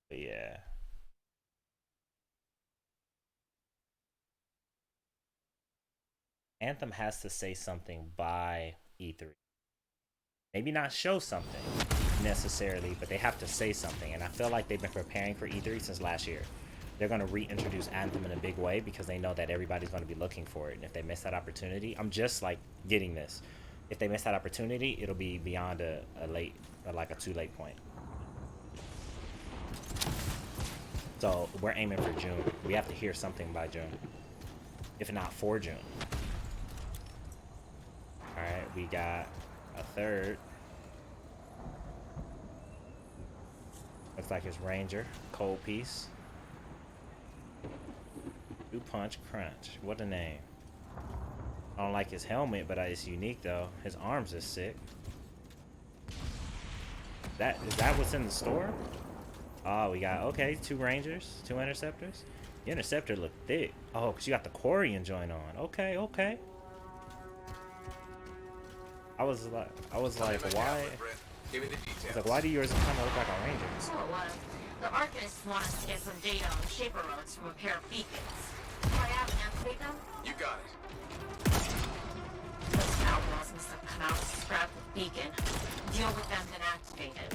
S1: But yeah. Anthem has to say something by E3. Maybe not show something necessarily, but they have to say something. And I feel like they've been preparing for E3 since last year. They're going to reintroduce Anthem in a big way because they know that everybody's going to be looking for it. And if they miss that opportunity, I'm just like getting this. If they miss that opportunity, it'll be beyond a late, like a too late point. So we're aiming for June. We have to hear something by June, if not for June. All right, we got a third. Looks like it's Ranger. Cold piece. Two punch crunch. What a name. I don't like his helmet, but it's unique though. His arms is sick. Is that what's in the store? Oh, we got, okay, 2 Rangers, 2 Interceptors. The Interceptor look thick. Oh, because you got the Quarian joint on. Okay, okay. I was like, why?
S3: Give me the details.
S1: I was like, why do yours kind of look like a Ranger?
S4: Oh, the Arcanists want us to get some data on shaper roads from a pair of beacons. Do I have an activate them?
S3: You got it.
S4: Those outlaws must have come out to scrap the beacon. Deal with them, then activate it.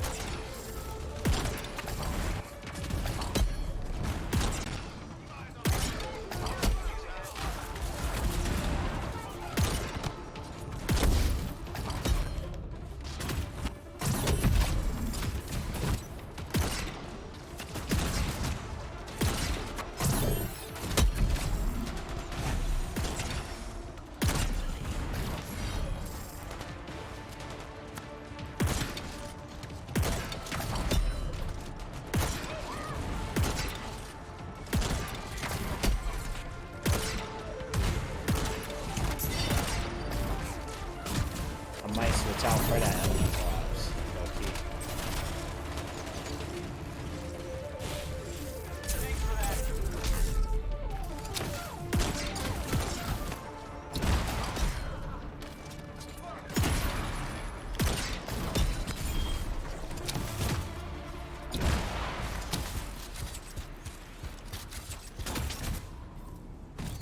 S1: Out for that elemental ops. Low-key.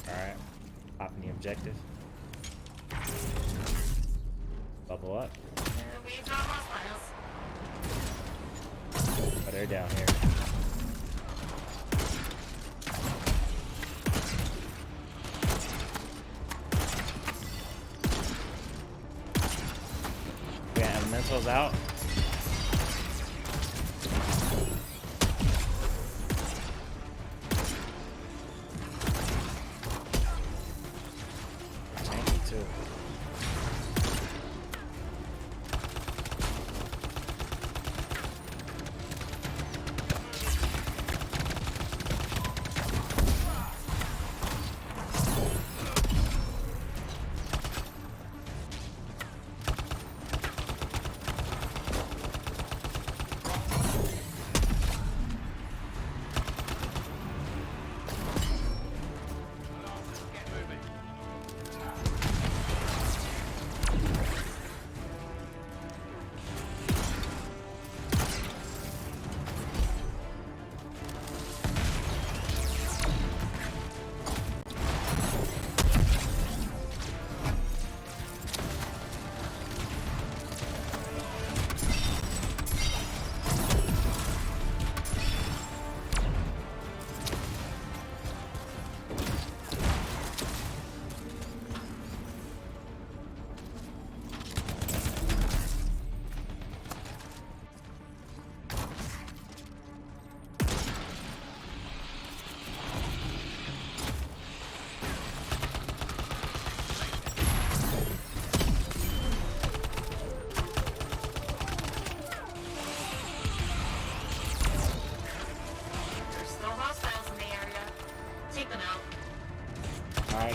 S1: Alright. Popping the objective. Bubble up. Oh, they're down here. We got elementals out. Tanky too.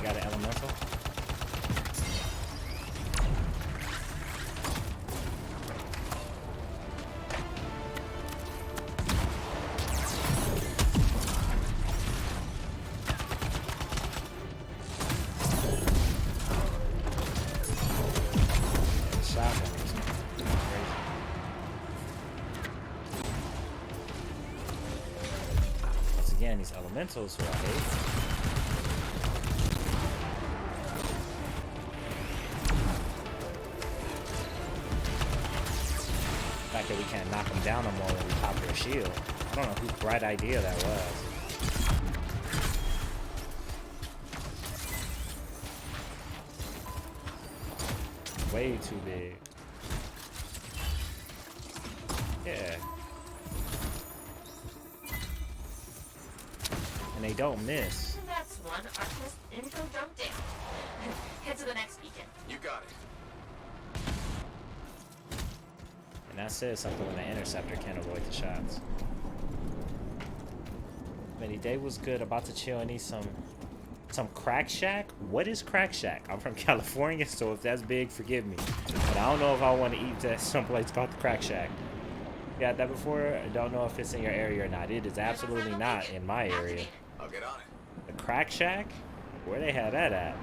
S1: they got an elemental. Again, these elementals who I hate. The fact that we can't knock them down no more when we pop their shield. I don't know whose bright idea that was. Way too big. Yeah. And they don't miss.
S4: That's one Arcanist info dump down. Head to the next beacon.
S3: You got it.
S1: And that says something when the interceptor can't avoid the shots. Many day was good. About to chill. I need some crack shack. What is crack shack? I'm from California, so if that's big, forgive me. But I don't know if I want to eat at someplace called the crack shack. You had that before? I don't know if it's in your area or not. It is absolutely not in my area.
S3: I'll get on it.
S1: The crack shack? Where they have that at?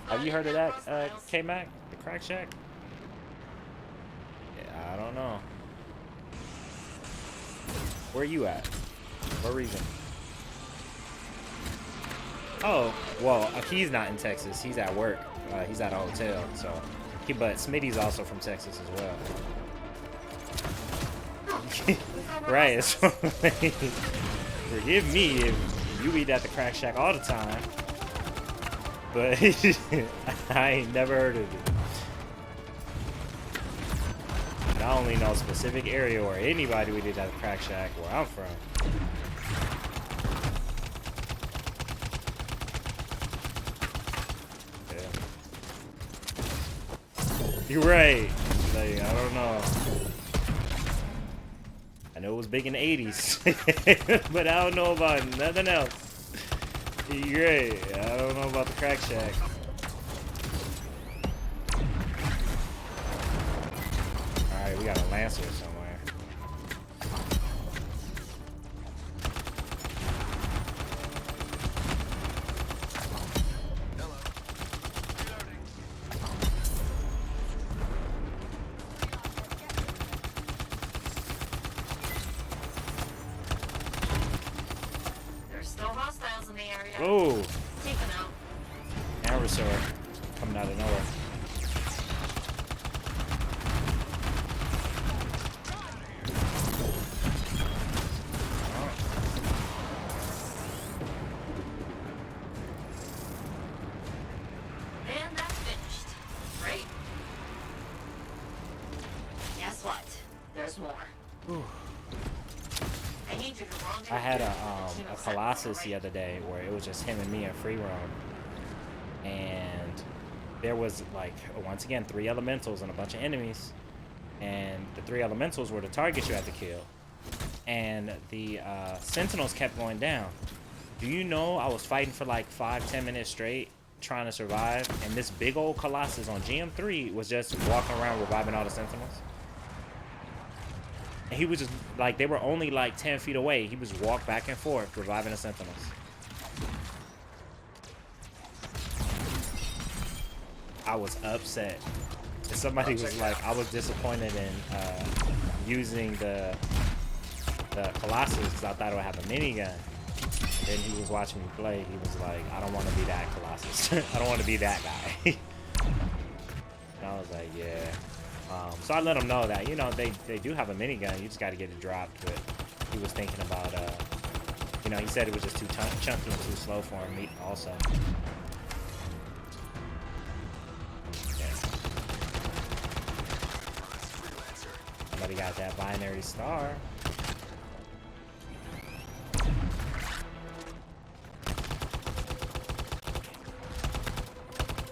S1: Have you heard of that, K-Mac? The crack shack? Yeah, I don't know. Where you at? What region? Oh, well, he's not in Texas. He's at work. He's at a hotel, so. But Smitty's also from Texas as well. Right, so forgive me if you eat at the crack shack all the time, but I ain't never heard of it. And I only know a specific area or anybody we did at the crack shack where I'm from. Yeah. You're right. Like, I don't know. I know it was big in the 80s, but I don't know about nothing else. You're right. I don't know about the crack shack. Alright, we got a Lancer somewhere. Oh, Ambersaur coming out of nowhere.
S4: And that's finished. Great. Guess what? There's more.
S1: Whew.
S4: I
S1: had a Colossus the other day where it was just him and me in free roam, and there was like once again 3 elementals and a bunch of enemies, and the 3 elementals were the targets you had to kill, and the sentinels kept going down. Do you know I was fighting for like 5-10 minutes straight trying to survive, and this big old Colossus on GM3 was just walking around reviving all the sentinels? And he was just, like, they were only, like, 10 feet away. He was walk back and forth, reviving the sentinels. I was upset. And somebody was like, I was disappointed in using the Colossus because I thought it would have a minigun. Then he was watching me play. He was like, I don't want to be that Colossus. I don't want to be that guy. And I was like, yeah. So I let him know that, you know, they do have a minigun. You just got to get it dropped. But he was thinking about, you know, he said it was just too chunky and too slow for him also. Yeah. Somebody got that binary star.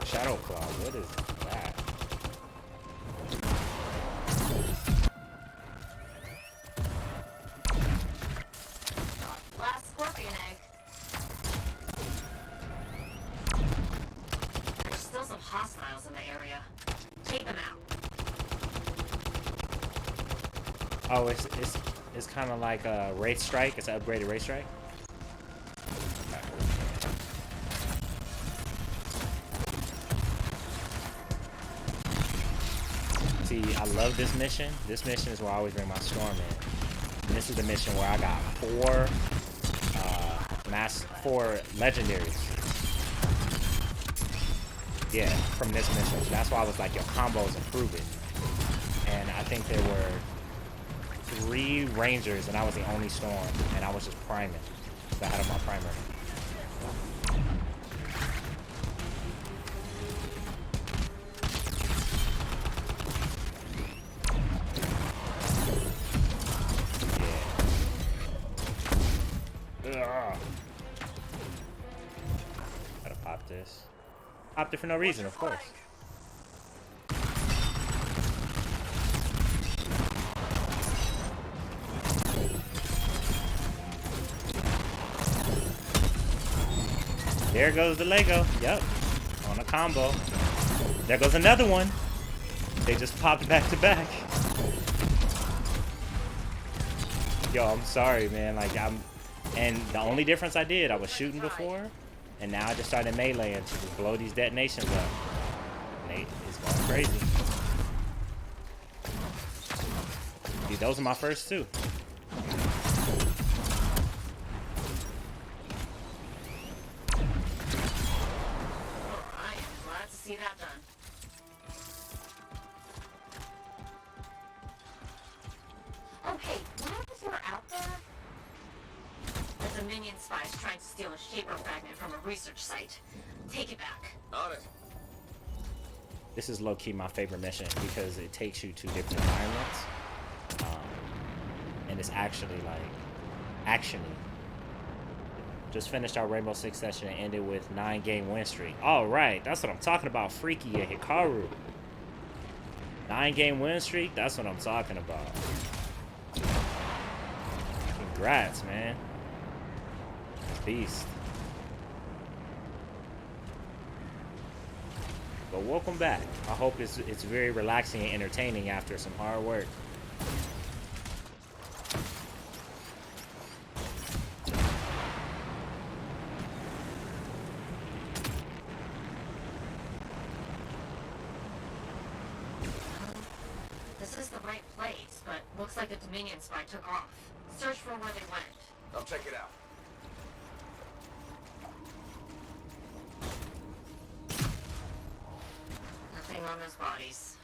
S1: Shadow Claw, what is that?
S4: Last scorpion egg.
S1: Oh, it's kind of like a Wraith Strike. It's an upgraded Wraith Strike. See, I love this mission. This mission is where I always bring my Storm in. And this is the mission where I got four legendaries. Yeah, from this mission. So that's why I was like, your combos improving. And I think there were 3 Rangers, and I was the only Storm, and I was just priming. So I had my primer. Gotta pop this. Popped it for no reason, of course. There goes the Lego. Yep. On a combo. There goes another one. They just popped back to back. Yo, I'm sorry, man. Like, and the only difference I did, I was shooting before, and now I just started meleeing to just blow these detonations up. And it's going crazy. Dude, those are my first 2.
S4: See that done. Okay, whenever you're out there, the Dominion spy's trying to steal a Shaper fragment from a research site. Take it back.
S3: On it.
S1: This is low-key my favorite mission because it takes you to different environments. And it's actually like actiony. Just finished our Rainbow Six session and ended with 9-game win streak. All right, that's what I'm talking about. Freaky and Hikaru. 9-game win streak. That's what I'm talking about. Congrats, man. Beast. But welcome back. I hope it's very relaxing and entertaining after some hard work.
S4: This is the right place, but looks like the Dominion spy took off. Search for where they went.
S3: I'll check it out.
S4: Nothing on those bodies.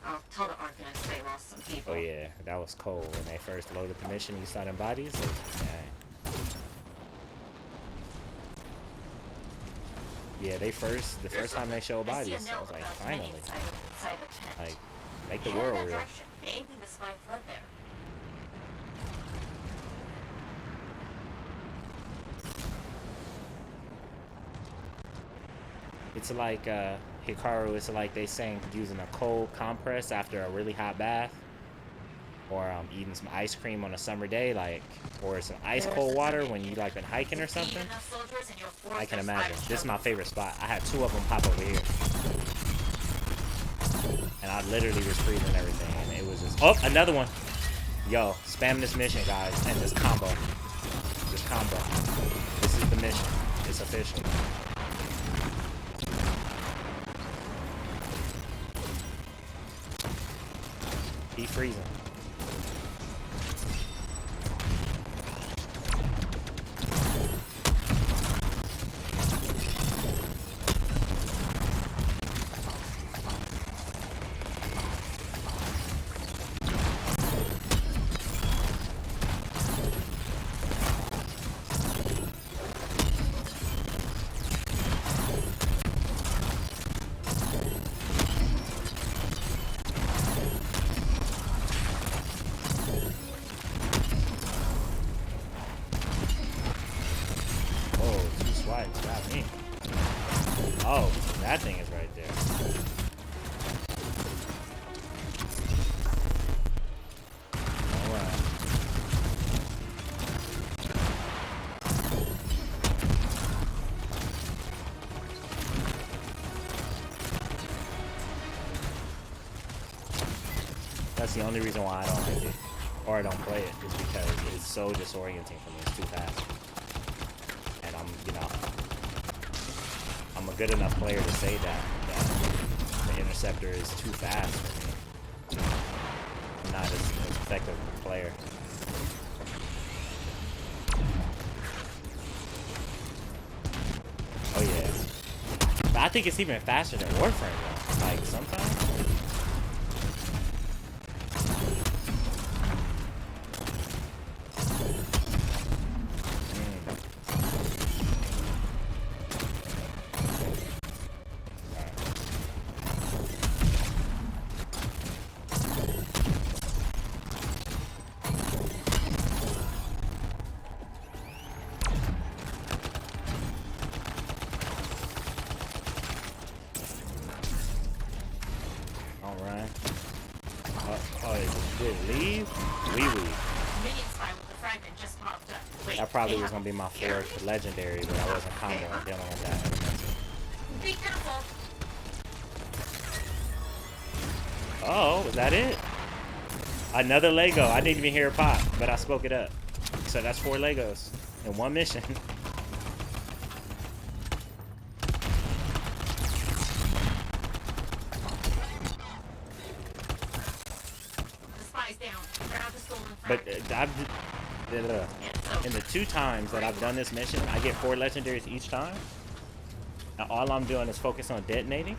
S4: I'll tell the Arcanists they lost some people.
S1: Oh yeah, that was cold when they first loaded the mission. You saw them bodies. Yeah, the first time they showed bodies, I was like, finally, like, make the world real.
S4: Maybe the spy fled there.
S1: It's like Hikaru. It's like they saying using a cold compress after a really hot bath, or eating some ice cream on a summer day, like, or some ice cold water when you like been hiking or something. I can imagine. This is my favorite spot. I had 2 of them pop over here, and I literally was freezing everything, and it was just another one. Yo, spam this mission, guys, and this combo. This combo. This is the mission. It's official. Keep freezing. Got me. Oh, that thing is right there. Alright. That's the only reason why I don't like it. or I don't play it is because it's so disorienting for me. It's too fast. And I'm a good enough player to say that the Interceptor is too fast for me. I'm not as effective a player. Oh yeah. But I think it's even faster than Warframe though. Like sometimes. That probably was gonna be my fourth legendary, but I wasn't comboing dealing with that.
S4: Be careful.
S1: Oh, was that it? Another Lego. I didn't even hear it pop, but I spoke it up. So that's 4 Legos in one mission. But in the 2 times that I've done this mission, I get 4 legendaries each time. Now all I'm doing is focus on detonating.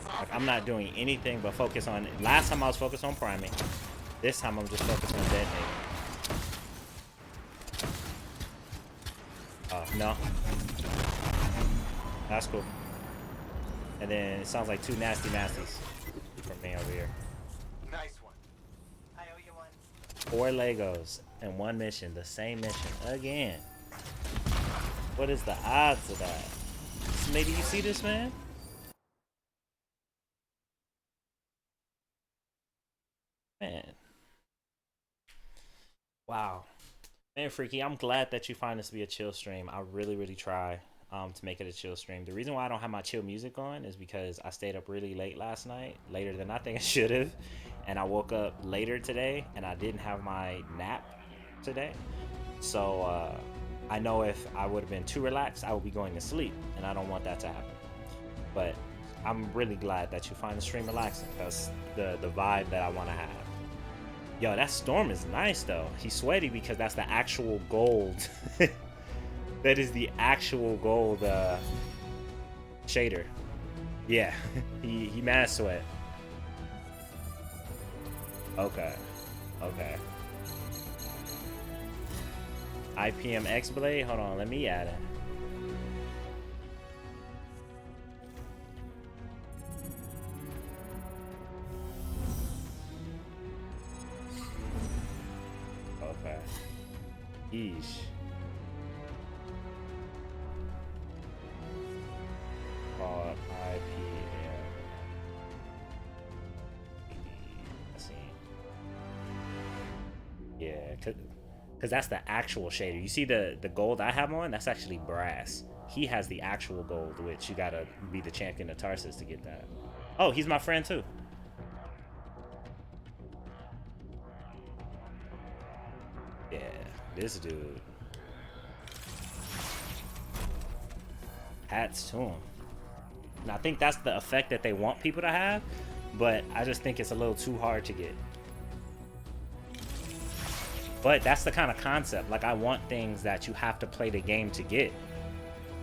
S1: Like I'm not doing anything but focus on. Last time I was focused on priming. This time I'm just focused on detonating. Oh no, that's cool. And then it sounds like 2 nasty nasties from me over here.
S3: Nice one. I owe you one.
S1: 4 Legos in one mission, the same mission again. What is the odds of that? Maybe you see this, man? Man. Wow. Man, Freaky, I'm glad that you find this to be a chill stream. I really, really try to make it a chill stream. The reason why I don't have my chill music on is because I stayed up really late last night, later than I think I should have, and I woke up later today, and I didn't have my nap today. So I know if I would have been too relaxed, I would be going to sleep, and I don't want that to happen. But I'm really glad that you find the stream relaxing. That's the vibe that I want to have. Yo, that storm is nice though. He's sweaty because that's the actual gold. That is the actual gold shader. Yeah, he mad sweat. Okay, okay. IPM X Blade. Hold on, let me add it. Okay. Yeesh. Called IPM. Let's see. Yeah, because that's the actual shader. You see the gold I have on? That's actually brass. He has the actual gold, which you gotta be the champion of Tarsus to get that. Oh, he's my friend too. Yeah, this dude. Hats to him. And I think that's the effect that they want people to have, but I just think it's a little too hard to get. But that's the kind of concept. Like, I want things that you have to play the game to get.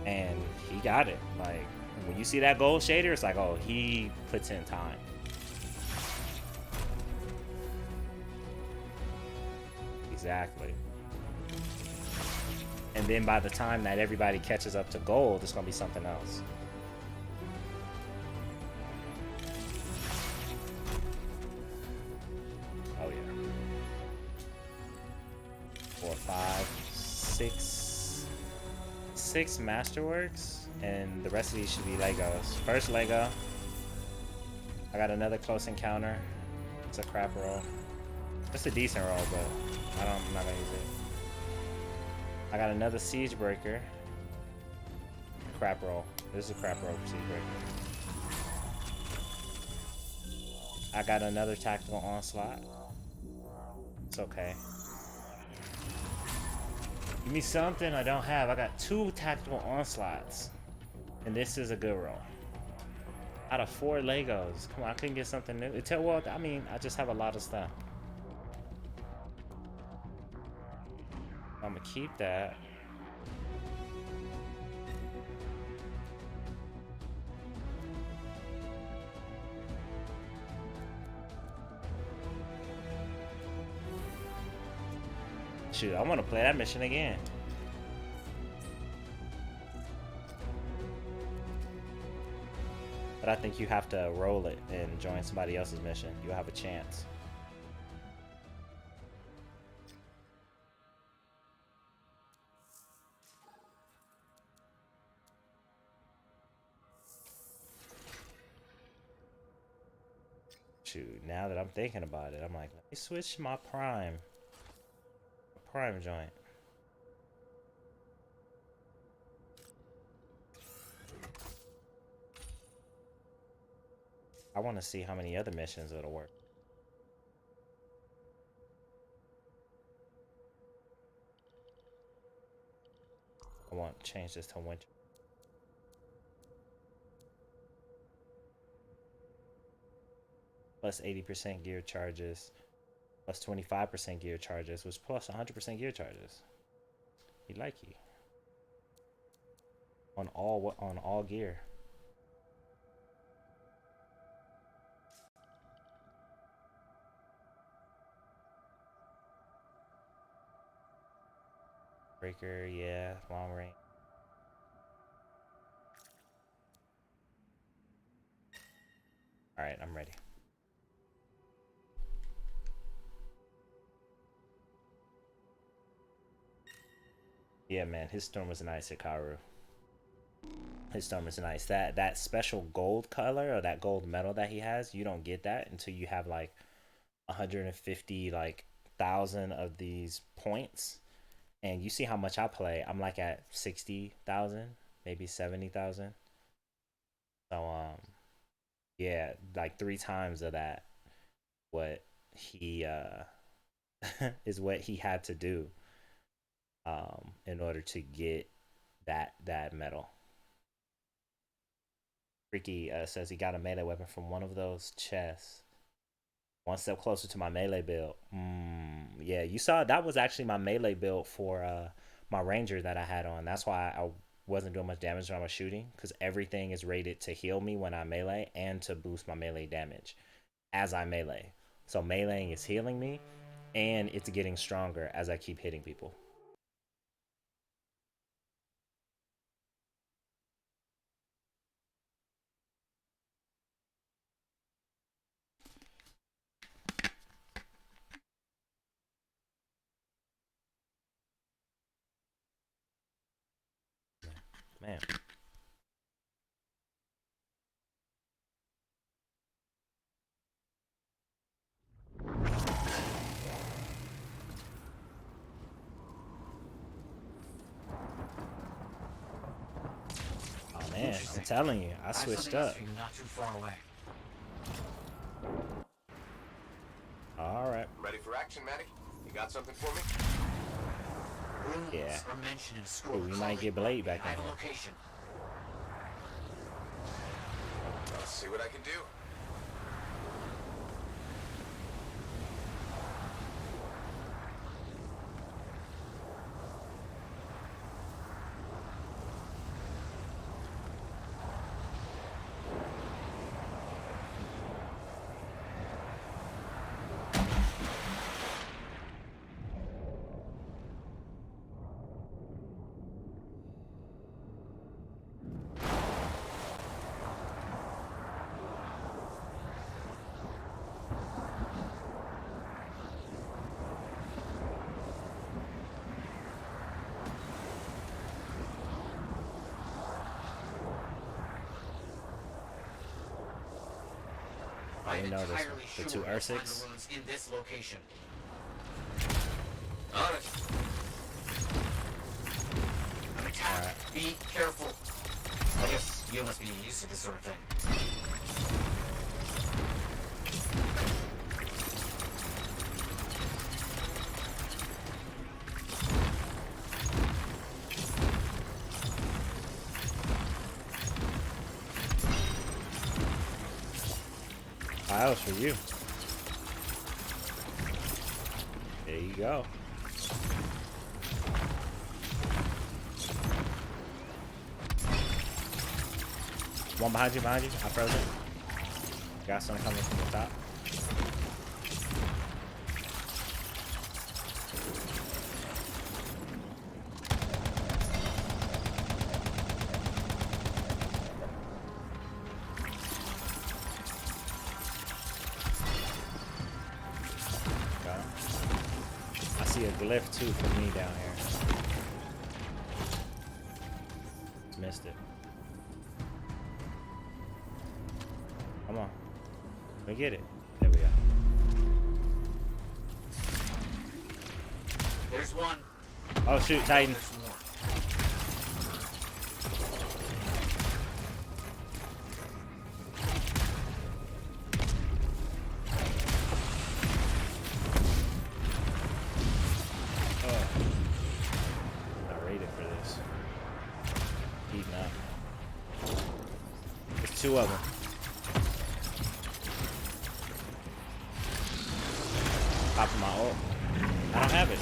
S1: And he got it. Like, when you see that gold shader, it's like, oh, he puts in time. Exactly. And then by the time that everybody catches up to gold, it's gonna be something else. Oh yeah. 4, 5, 6 Masterworks, and the rest of these should be Legos. First Lego. I got another close encounter. It's a crap roll. It's a decent roll, but I'm not gonna use it. I got another Siege Breaker. Crap roll. This is a crap roll for Siege Breaker. I got another tactical onslaught. It's okay. Give me something I don't have. I got 2 tactical onslaughts. And this is a good roll. Out of 4 Legos. Come on, I couldn't get something new. Well, I mean, I just have a lot of stuff. I'm gonna keep that. Shoot, I want to play that mission again. But I think you have to roll it and join somebody else's mission. You'll have a chance. Shoot, now that I'm thinking about it, I'm like, let me switch my Prime joint. I want to see how many other missions it'll work. I want to change this to winter. Plus 80% gear charges. Plus 25% gear charges, which plus 100% gear charges. You like you. On all gear. Breaker, yeah, long range. Alright, I'm ready. Yeah, man, his storm was nice, Hikaru. His storm is nice. That special gold color or that gold metal that he has, you don't get that until you have like 150 like thousand of these points. And you see how much I play. I'm like at 60,000, maybe 70,000. So yeah, like 3 times of that what he is what he had to do in order to get that medal. Ricky says he got a melee weapon from one of those chests. One step closer to my melee build. Yeah, you saw that was actually my melee build for my ranger that I had on. That's why I wasn't doing much damage when I was shooting, because everything is rated to heal me when I melee and to boost my melee damage as I melee. So meleeing is healing me, and it's getting stronger as I keep hitting people. Man. Oh man, I'm telling you, I switched up.
S3: Not too far away.
S1: All right.
S5: Ready for action, Maddie? You got something for me?
S1: Yeah.
S3: Are mentioned in scroll.
S1: Ooh, we might get Blade back in here.
S3: Location.
S5: Let's see what I can do.
S1: I didn't know this. The 2 Ursics.
S3: In this location.
S5: On it.
S3: I'm attacked.
S1: Alright.
S3: Be careful. I guess you must be used to this sort of thing.
S1: that was for you. There you go. One behind you, I froze it. Got something coming from the top. I see a glyph too for me down here. Missed it. Come on. Let me get it. There we go.
S3: There's one.
S1: Oh shoot, Titan.
S3: There's more.
S1: Oh. Not rated for this. Heating up. There's two of them. Top of my ult. I don't have it.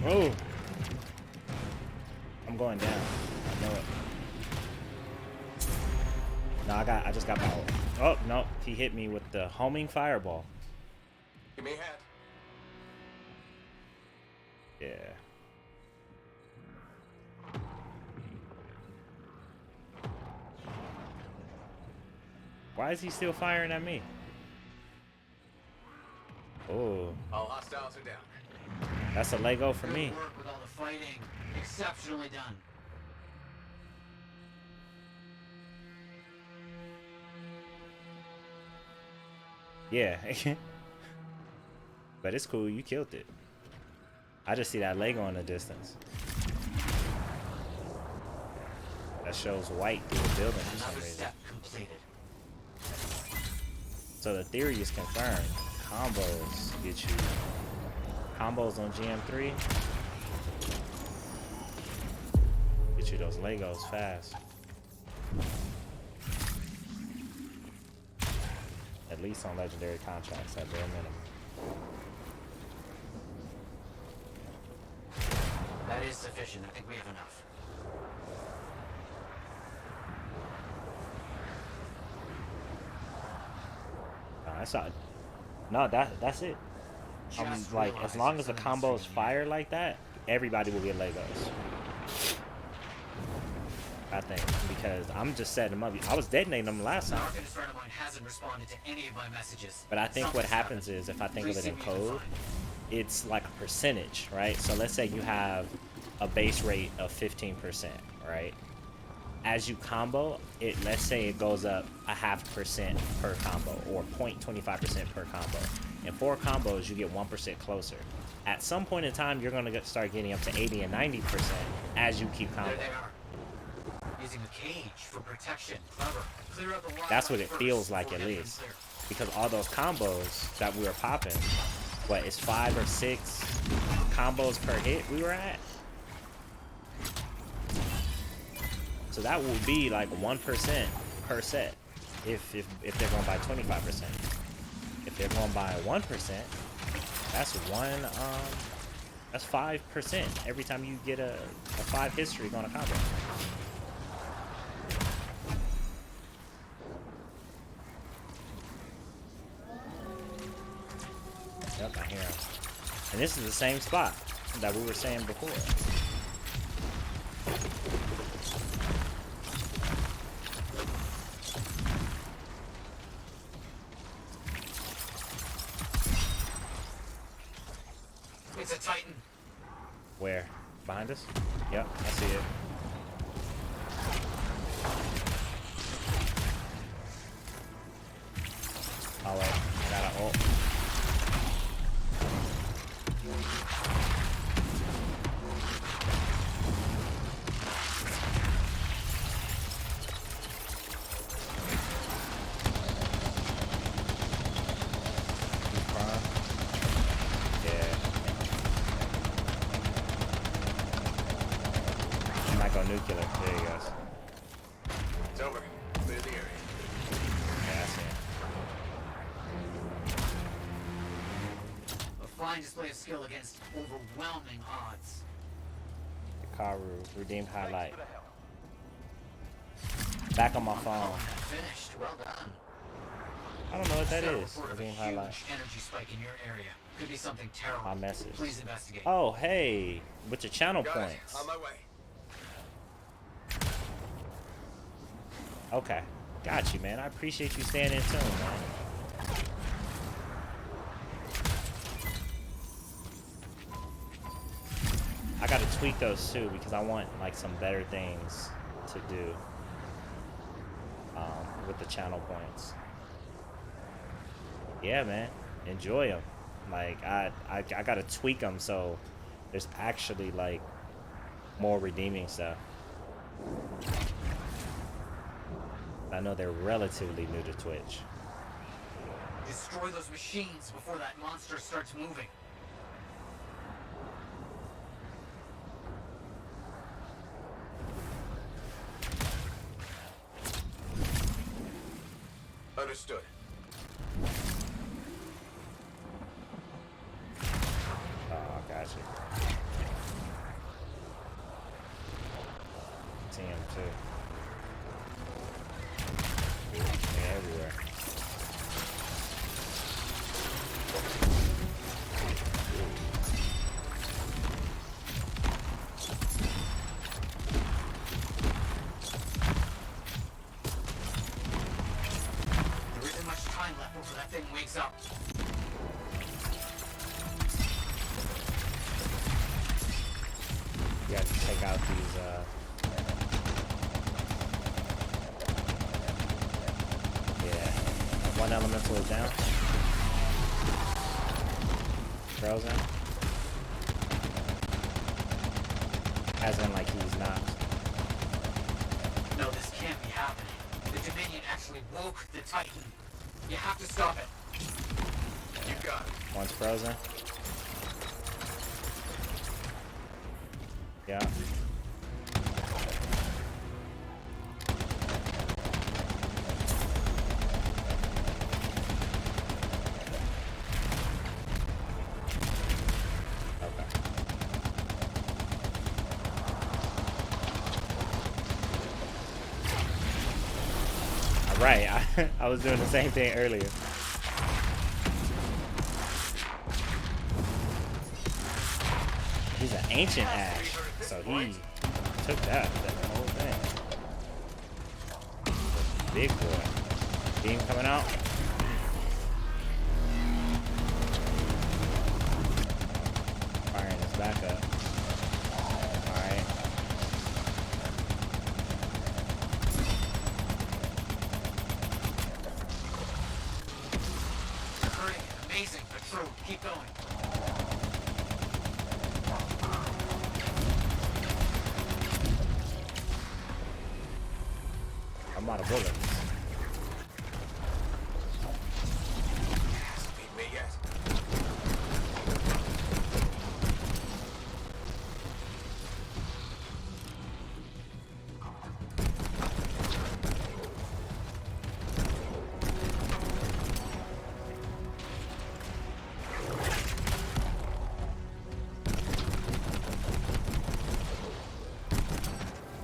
S1: Oh. I'm going down. I know it. No, I just got my ult. Oh, no. He hit me with the homing fireball.
S5: Give me a hand.
S1: Yeah. Why is he still firing at me? Oh,
S5: All hostiles are down.
S1: that's a Lego for me.
S3: Good work with all the fighting. Exceptionally done.
S1: Yeah. But it's cool. You killed it. I just see that Lego in the distance. That shows white through the building for some
S3: Another
S1: reason.
S3: step completed.
S1: So the theory is confirmed. Combos get you. Combos on GM3 get you those Legos fast. At least on legendary contracts at bare minimum.
S3: That is sufficient. I think we have enough.
S1: That's not. No, that's it. I'm
S3: Just
S1: like, as
S3: realized
S1: long as the
S3: there's something
S1: combos
S3: missing here.
S1: fire like that, everybody will get Legos. I think, because I'm just setting them up. I was detonating them last
S3: An
S1: time,
S3: Arcanist friend of mine hasn't responded to any of my messages.
S1: but I think what
S3: Something's
S1: happens
S3: happened.
S1: is, if I think
S3: Please
S1: of it
S3: see
S1: in
S3: what you can
S1: code,
S3: find.
S1: it's like a percentage, right? So let's say you have a base rate of 15%, right? As you combo it, let's say it goes up 0.5% per combo, or 0.25% per combo. In 4 combos, you get 1% closer. At some point in time, you're gonna start getting up to 80 and 90% as you keep
S3: There
S1: comboing.
S3: they are. Using a cage for protection. Clever. Clear out the wildlife
S1: That's what it
S3: first
S1: feels like,
S3: before
S1: at
S3: getting them
S1: least.
S3: clear.
S1: Because all those combos that we were popping, what, it's 5 or 6 combos per hit we were at? So that will be like 1% per set if they're going by 25%. If they're going by 1%, that's 5% every time you get a 5 hit streak on a combo. Yep, I hear him. And this is the same spot that we were saying before.
S3: It's a Titan.
S1: Where? Behind us? Yep, I see it. Oh wait, I got an ult. He's prime. Yeah. He might go nuclear. There he goes.
S5: It's over. Clear the area.
S3: fine display of skill against overwhelming odds.
S1: Hikaru, redeemed highlight. Back on my phone.
S3: Finished. Well done.
S1: I don't know what that
S3: Sarah
S1: is.
S3: reported a
S1: Redeemed
S3: huge
S1: highlight.
S3: energy spike in your area. Could be something terrible.
S1: My message.
S3: Please investigate.
S1: Oh, hey, with your channel
S5: Got it.
S1: points.
S5: On my way.
S1: Okay, got you, man. I appreciate you staying in tune, man. I gotta tweak those too because I want like some better things to do with the channel points. Yeah, man, enjoy them. Like I gotta tweak them so there's actually like more redeeming stuff. I know they're relatively new to Twitch.
S3: Destroy those machines before that monster starts moving.
S5: Understood.
S1: Oh, gotcha. See him too. They're everywhere.
S3: There isn't much time left before that thing wakes up.
S1: You have to take out these, yeah. One elemental is down. Frozen. As in, like, he's not.
S3: No, this can't be happening. The Dominion actually woke the Titan. You have to stop it.
S5: You got it.
S1: One's frozen. Yeah. Okay. All right. I was doing the same thing earlier. He's an ancient ash, so he took that whole thing. Big boy. Beam coming out. Firing his back up. Alright.
S3: You're hurting it. Amazing, but true. Keep going.
S1: I'm out of bullets.
S5: Hasn't beat me yet.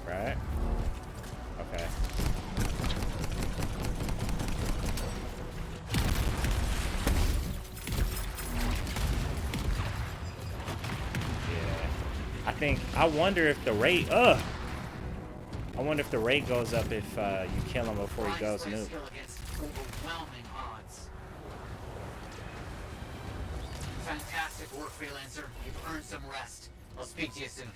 S1: Right? Okay. I wonder if the rate. I wonder if the rate goes up if you kill him before he goes nuke.
S3: Skill against overwhelming odds. Fantastic work, freelancer. You've earned some rest. I'll speak to you soon.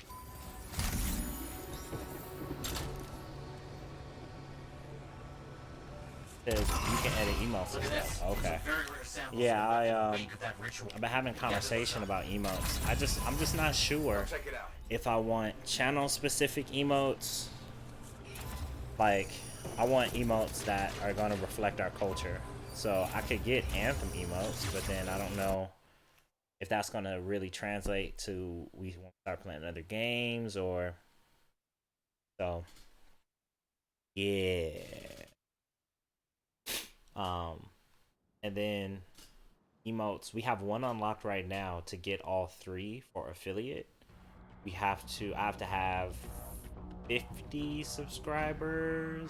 S1: Says you can edit emotes
S3: Look
S1: and
S3: at this.
S1: stuff. Okay.
S3: Very rare samples
S1: Yeah,
S3: of the wake of that ritual.
S1: I've been having a conversation about emotes. I'm just not sure
S5: Check it out.
S1: if I want channel specific emotes. Like, I want emotes that are gonna reflect our culture. So I could get Anthem emotes, but then I don't know if that's gonna really translate to we want to start playing other games or so. Yeah. And then emotes. We have one unlocked right now. To get all 3 for affiliate, I have to have 50 subscribers,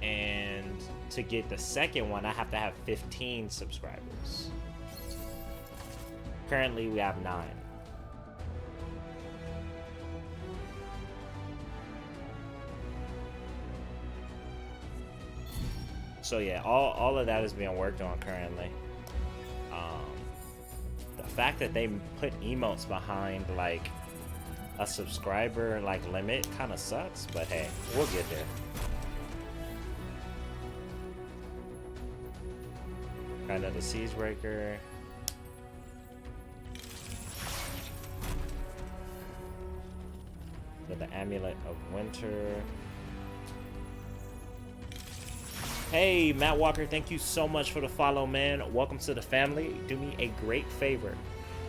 S1: and to get the second one I have to have 15 subscribers. Currently we have 9. So yeah, all of that is being worked on currently. The fact that they put emotes behind like a subscriber like limit kind of sucks, but hey, we'll get there. Kind of the Siegebreaker. With the Amulet of Winter. Hey, Matt Walker, thank you so much for the follow, man. Welcome to the family. Do me a great favor.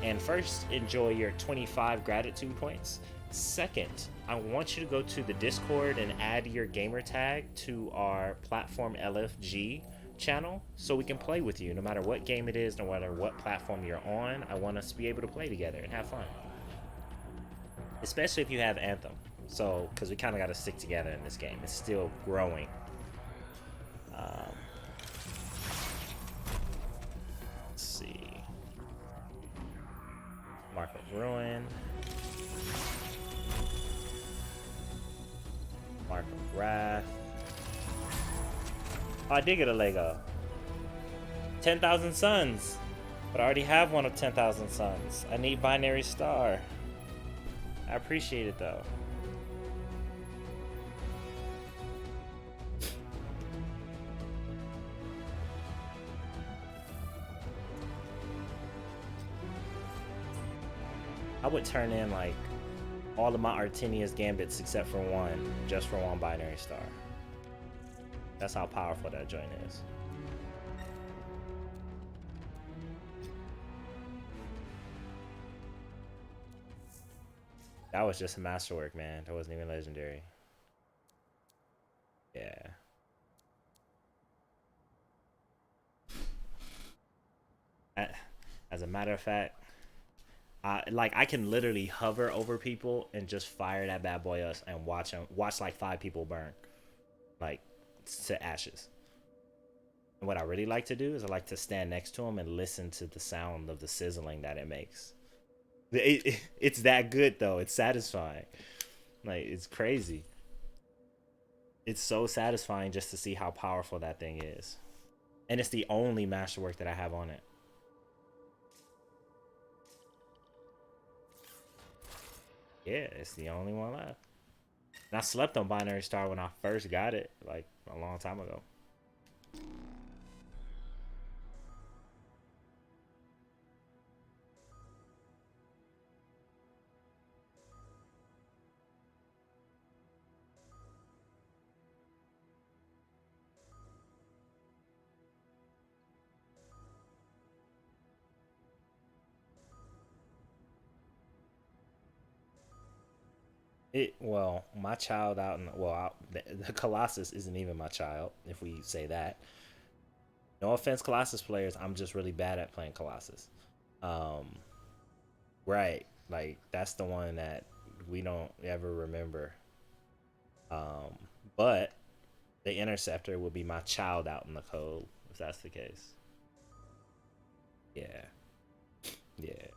S1: And first, enjoy your 25 gratitude points. Second, I want you to go to the Discord and add your gamer tag to our platform LFG channel so we can play with you no matter what game it is, no matter what platform you're on. I want us to be able to play together and have fun. Especially if you have Anthem. So, because we kind of got to stick together in this game. It's still growing. Let's see. Mark of Ruin. Mark of Wrath. Oh, I did get a Lego. 10,000 Suns. But I already have one of 10,000 Suns. I need Binary Star. I appreciate it though. I would turn in like all of my Artinius Gambits except for one, just for one Binary Star. That's how powerful that joint is. That was just a masterwork, man. That wasn't even legendary. Yeah. As a matter of fact, I can literally hover over people and just fire that bad boy up and watch like 5 people burn, like to ashes. And what I really like to do is I like to stand next to them and listen to the sound of the sizzling that it makes. It's that good though. It's satisfying. Like, it's crazy. It's so satisfying just to see how powerful that thing is. And it's the only masterwork that I have on it. Yeah, it's the only one left. And I slept on Binary Star when I first got it, like a long time ago. Well, my child out in the Colossus isn't even my child, if we say that. No offense, Colossus players, I'm just really bad at playing Colossus. Right, like that's the one that we don't ever remember. But the Interceptor will be my child out in the cold, if that's the case. Yeah, yeah.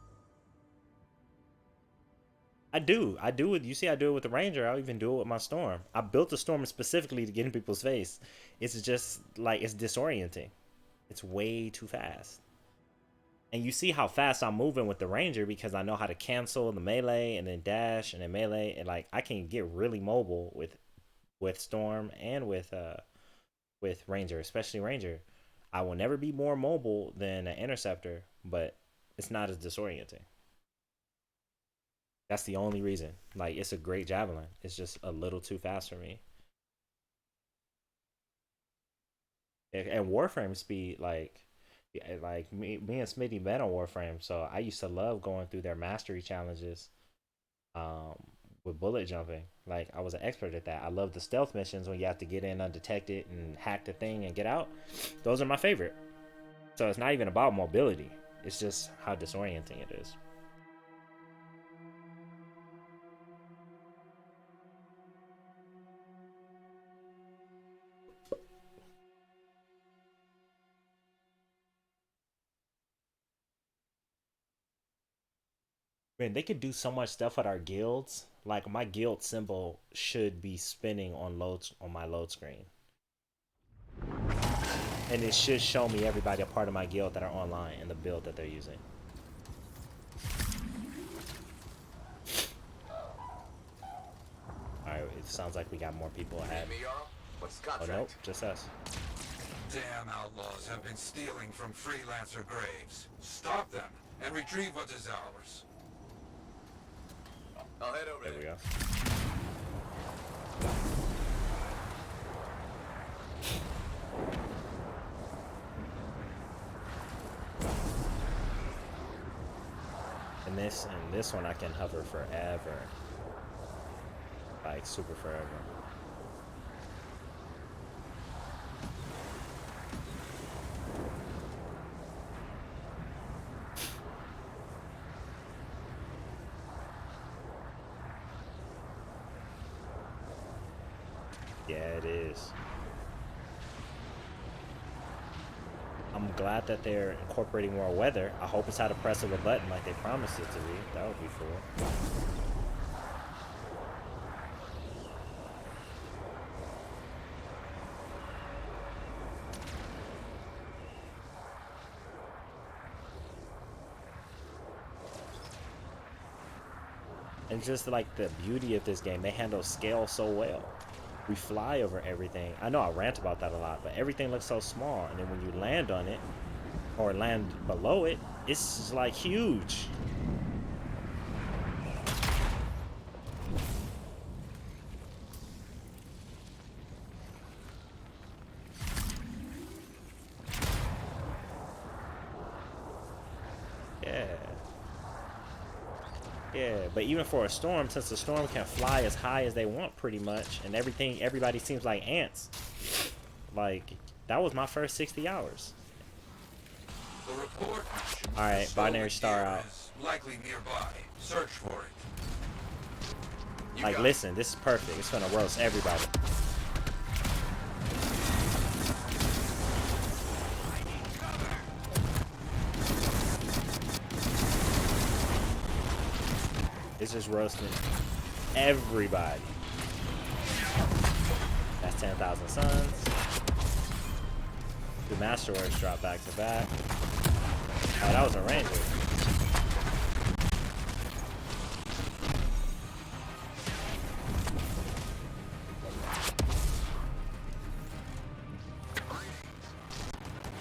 S1: I do it. You see, I do it with the Ranger. I'll even do it with my Storm. I built the Storm specifically to get in people's face. It's just like, it's disorienting. It's way too fast. And you see how fast I'm moving with the Ranger because I know how to cancel the melee and then dash and then melee, and like I can get really mobile with Storm and with Ranger, especially Ranger. I will never be more mobile than an Interceptor, but it's not as disorienting. That's the only reason. Like, it's a great javelin. It's just a little too fast for me. And Warframe speed, like, yeah, like me and Smitty bet on Warframe, so I used to love going through their mastery challenges, um, with bullet jumping. Like, I was an expert at that. I love the stealth missions when you have to get in undetected and hack the thing and get out. Those are my favorite. So it's not even about mobility. It's just how disorienting it is. Man, they could do so much stuff with our guilds. Like my guild symbol should be spinning on my load screen. And it should show me everybody a part of my guild that are online and the build that they're using. Alright, it sounds like we got more people ahead.
S5: What's
S1: Oh
S5: contract?
S1: nope, just us.
S6: Damn outlaws have been stealing from freelancer graves. Stop them and retrieve what is ours.
S5: I'll head over
S1: There we
S5: there.
S1: go. And this one I can hover forever. Like super forever. Yeah, it is. I'm glad that they're incorporating more weather. I hope it's how to press of a button like they promised it to be. That would be cool. And just like the beauty of this game, they handle scale so well. We fly over everything. I know I rant about that a lot, but everything looks so small. And then when you land on it, or land below it, it's just like huge. Yeah. Yeah, but even for a storm, since the storm can fly as high as they want pretty much, and everybody seems like ants. Like, that was my first 60 hours.
S6: The report mentions
S1: All right,
S6: the stolen
S1: binary star
S6: gear
S1: out.
S6: is likely nearby. Search for it.
S5: You
S1: Like,
S5: got
S1: listen, this is perfect. It's gonna roast everybody. It's just roasting everybody. That's 10,000 suns. The Masterworks drop back to back. Oh, that was a ranger.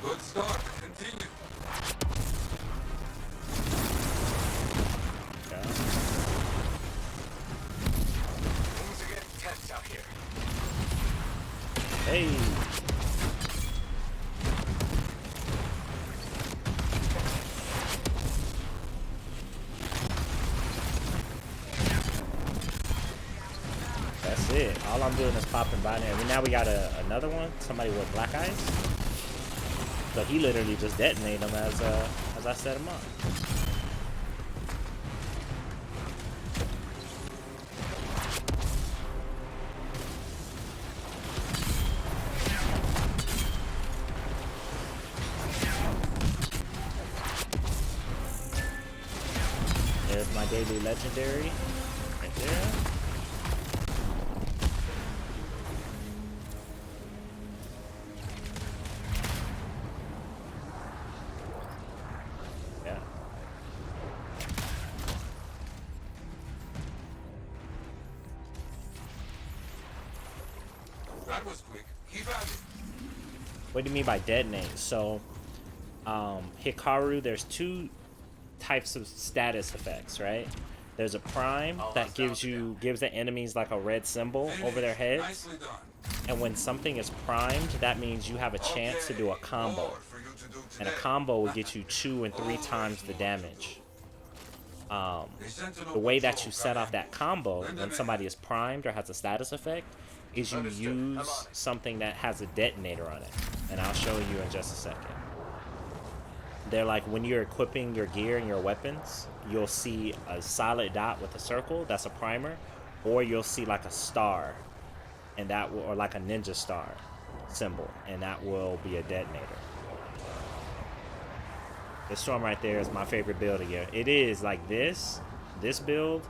S6: Good start. Continue.
S1: Yeah.
S5: things are getting tense out here.
S1: Hey. That's it. All I'm doing is popping binary. And now we got another one. Somebody with black eyes. So he literally just detonated them as I set him up. There's my daily legendary right there. Yeah.
S6: That was quick. Keep at it.
S1: What do you mean by detonate? So, Hikaru, there's two types of status effects, right? There's a prime that gives the enemies like a red symbol over their heads,
S6: Nicely done.
S1: and when something is primed, that means you have a chance to do a combo,
S6: More for you to do
S1: and a
S6: today.
S1: combo will get you 2 and 3 times the damage.
S6: A sentinel
S1: The way that
S6: patrol
S1: you set off
S6: coming.
S1: that combo when somebody is primed or has a status effect is you
S5: Understood. I'm on
S1: use
S5: it.
S1: something that has a detonator on it, and I'll show you in just a second. they're like when you're equipping your gear and your weapons, you'll see a solid dot with a circle, that's a primer, or you'll see like a star, and that will, or like a ninja star symbol, and that will be a detonator. This storm right there is my favorite build here. It is like this build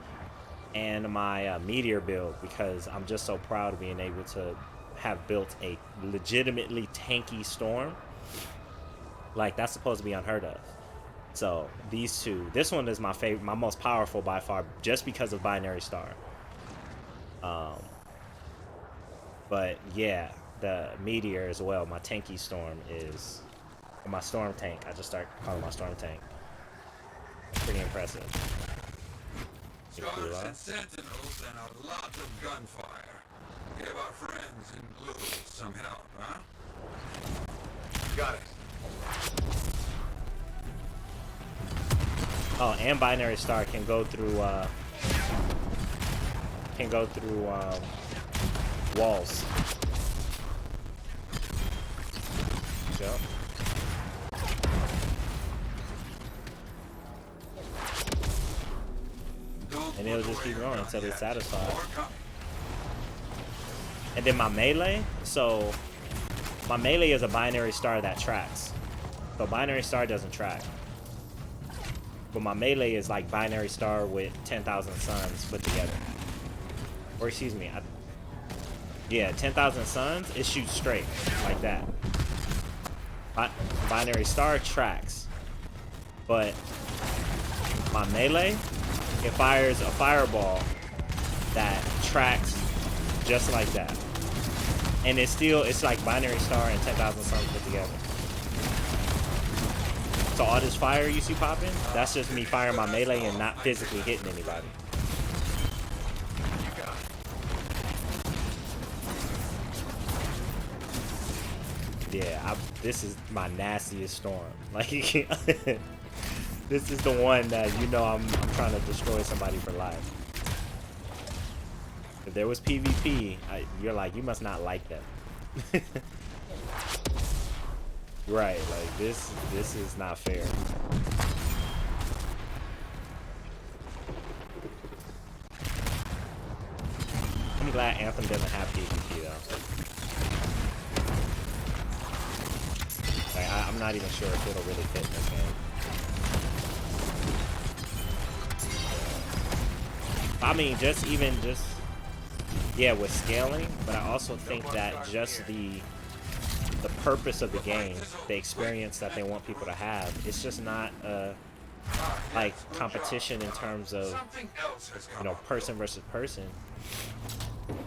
S1: and my meteor build, because I'm just so proud of being able to have built a legitimately tanky storm. Like, that's supposed to be unheard of. So these two, this one is my favorite, my most powerful by far, just because of binary star. But yeah, the meteor as well, my tanky storm is, or my storm tank, I just start calling my storm tank. Pretty impressive.
S6: Scars and sentinels and a lot of gunfire. Give our friends in blue some help, huh?
S5: Got it.
S1: Oh, and binary star can go through walls. Yep. And it'll just keep going until it's satisfied. And then my melee, so my melee is a binary star that tracks. So binary star doesn't track. But my melee is like binary star with 10,000 suns put together. Or excuse me, yeah, 10,000 suns, it shoots straight, like that. Binary star tracks. But my melee, it fires a fireball that tracks just like that. And it's like binary star and 10,000 suns put together. So all this fire you see popping, that's just me firing my melee and not physically hitting anybody. Yeah, this is my nastiest storm. Like, this is the one that I'm trying to destroy somebody for life. If there was PvP, you're like, you must not like them. Right, like this is not fair. I'm glad Anthem doesn't have PvP though. Like, I'm not even sure if it'll really fit in this game. I mean, just yeah, with scaling, but I also think that just the purpose of the game, the experience that they want people to have, it's just not like competition in terms of person versus person.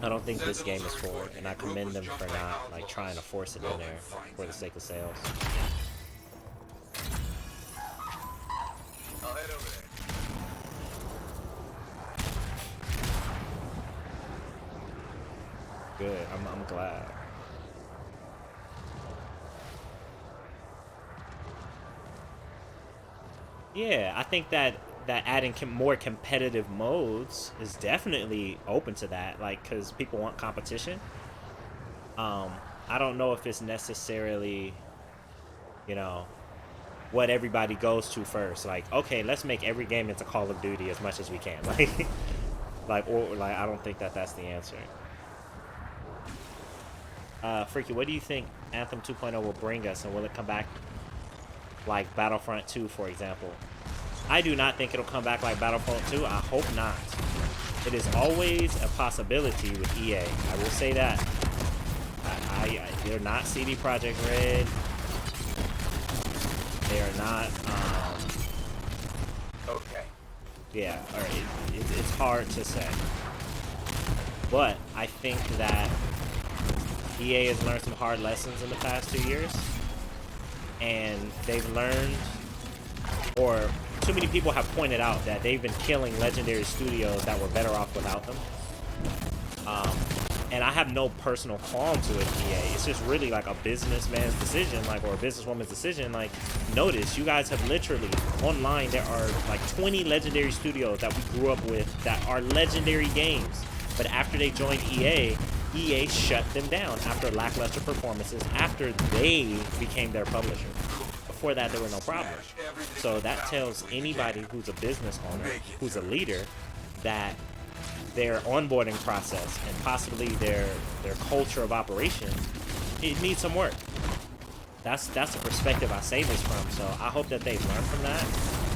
S1: I don't think this game is for it, and I commend them for not like trying to force it in there for the sake of sales.
S5: I'll head over there.
S1: Good, I'm glad. Yeah, I think that adding more competitive modes is definitely open to that, like, because people want competition. I don't know if it's necessarily, what everybody goes to first. Like, okay, let's make every game into Call of Duty as much as we can. I don't think that's the answer. Freaky, what do you think Anthem 2.0 will bring us, and will it come back like Battlefront 2, for example? I do not think it'll come back like Battlefront 2. I hope not. It is always a possibility with EA. I will say that. They're not CD Projekt Red. They are not.
S5: Okay.
S1: Yeah, all right. It's hard to say. But I think that EA has learned some hard lessons in the past 2 years. And they've learned, or too many people have pointed out that they've been killing legendary studios that were better off without them. And I have no personal qualm to it, EA. It's just really like a businessman's decision, like, or a businesswoman's decision. Like, notice, you guys have literally, online, there are like 20 legendary studios that we grew up with that are legendary games. But after they joined EA shut them down after lackluster performances, after they became their publisher. before that, there were no problems. So that tells anybody who's a business owner, who's a leader, that their onboarding process and possibly their culture of operation, it needs some work. That's the perspective I say this from. So I hope that they've learned from that.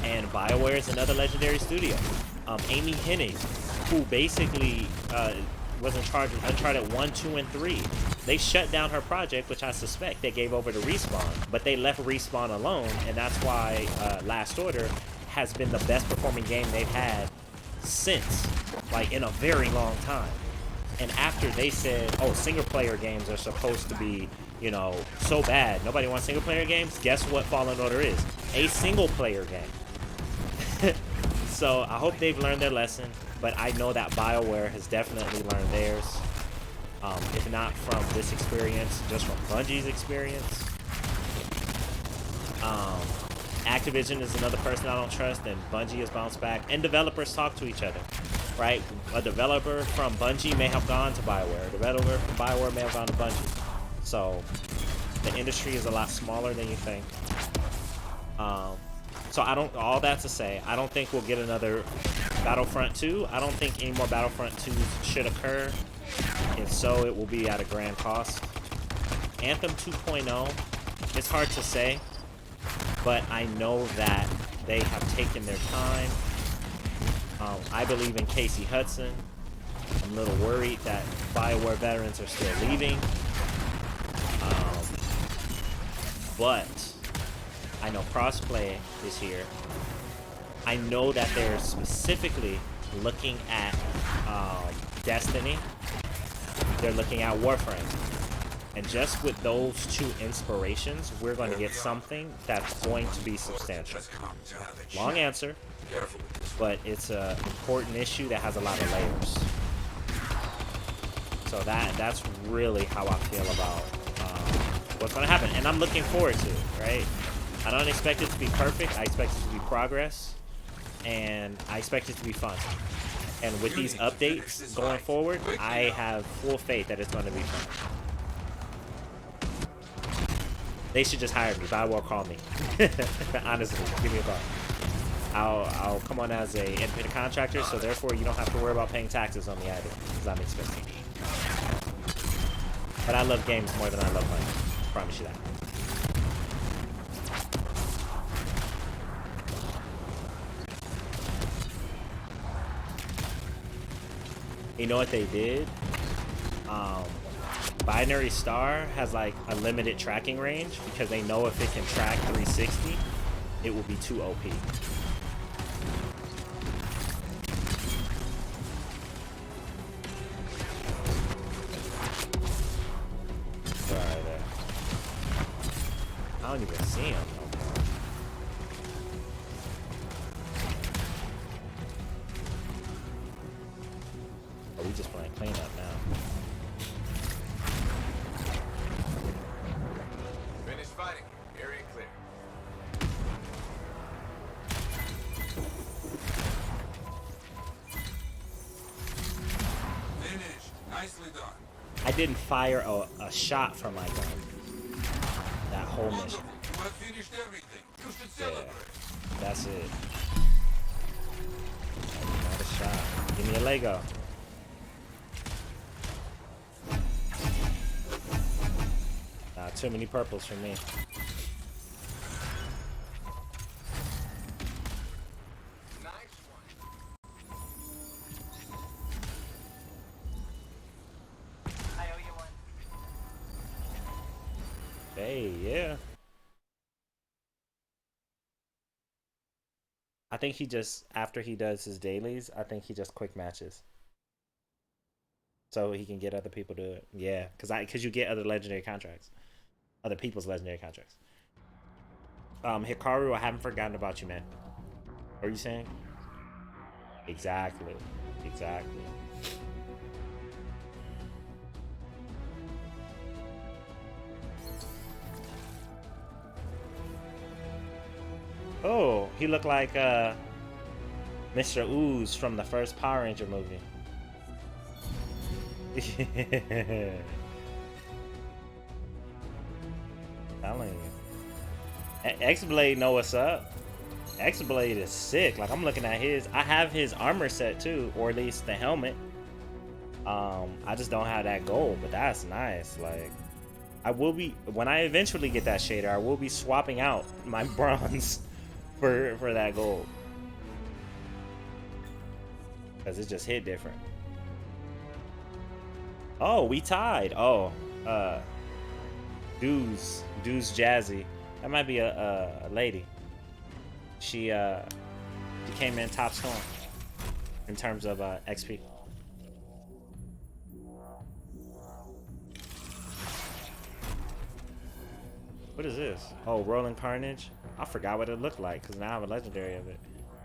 S1: And BioWare is another legendary studio. Amy Hennig, who basically was in charge of Uncharted 1, 2, and 3. They shut down her project, which I suspect they gave over to Respawn, but they left Respawn alone, and that's why Last Order has been the best performing game they've had since, like, in a very long time. And after they said, oh, single player games are supposed to be, you know, so bad, nobody wants single player games, guess what Fallen Order is? A single player game. So I hope they've learned their lesson, but I know that BioWare has definitely learned theirs. If not from this experience, just from Bungie's experience. Activision is another person I don't trust, and Bungie has bounced back. And developers talk to each other, right? A developer from Bungie may have gone to BioWare. A developer from BioWare may have gone to Bungie. So the industry is a lot smaller than you think. So all that to say, I don't think we'll get another Battlefront 2. I don't think any more Battlefront 2s should occur. If so, it will be at a grand cost. Anthem 2.0, it's hard to say, but I know that they have taken their time. I believe in Casey Hudson. I'm a little worried that BioWare veterans are still leaving. But I know crossplay is here. I know that they're specifically looking at Destiny. They're looking at Warframe. And just with those two inspirations, we're going to get something that's going to be substantial. Long answer, but it's an important issue that has a lot of layers. So that's really how I feel about what's going to happen. And I'm looking forward to it, right? I don't expect it to be perfect. I expect it to be progress. And I expect it to be fun. And with these updates going forward, I have full faith that it's going to be fun. They should just hire me. BioWare call me. Honestly, give me a call. I'll come on as a independent contractor, so therefore you don't have to worry about paying taxes on me either, because I'm expensive. But I love games more than I love money. I promise you that. You know what they did? Binary Star has like a limited tracking range because they know if it can track 360, it will be too OP. Right there. I don't even see him no more. Oh, we just playing cleanup now.
S5: Finish fighting. Area clear.
S6: Finished. Nicely done.
S1: I didn't fire a shot from my gun. That whole mission.
S6: You have finished everything. You should
S1: Yeah,
S6: celebrate.
S1: that's it. Not a shot. Give me a Lego. Nah, too many purples for me.
S5: Nice one.
S2: I owe you one.
S1: Hey, yeah. I think he just, after he does his dailies, I think he just quick matches. So he can get other people to do it. Yeah, because you get other legendary contracts. Other people's legendary contracts. Hikaru, I haven't forgotten about you, man. What are you saying? Exactly. Exactly. Oh, he looked like Mr. Ooze from the first Power Ranger movie. Telling you. X-Blade know what's up. X-Blade is sick. Like, I'm looking at his. I have his armor set too, or at least the helmet. I just don't have that gold, but that's nice. Like, I will be, when I eventually get that shader, I will be swapping out my bronze for that gold, because it just hit different. Oh, we tied. Oh, Dooz Jazzy. That might be a lady. She came in top scoring in terms of XP. What is this? Oh, Rolling Carnage. I forgot what it looked like because now I have a legendary of it.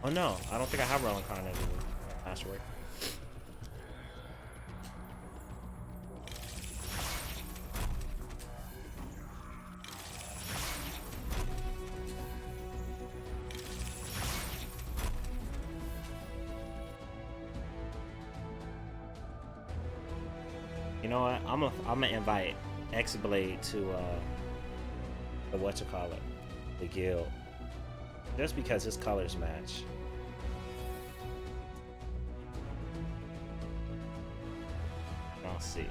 S1: Oh no, I don't think I have Rolling Carnage in Masterwork. You know what? I'm gonna invite X-Blade to the whatchamacallit, the guild, just because his colors match. I'll see.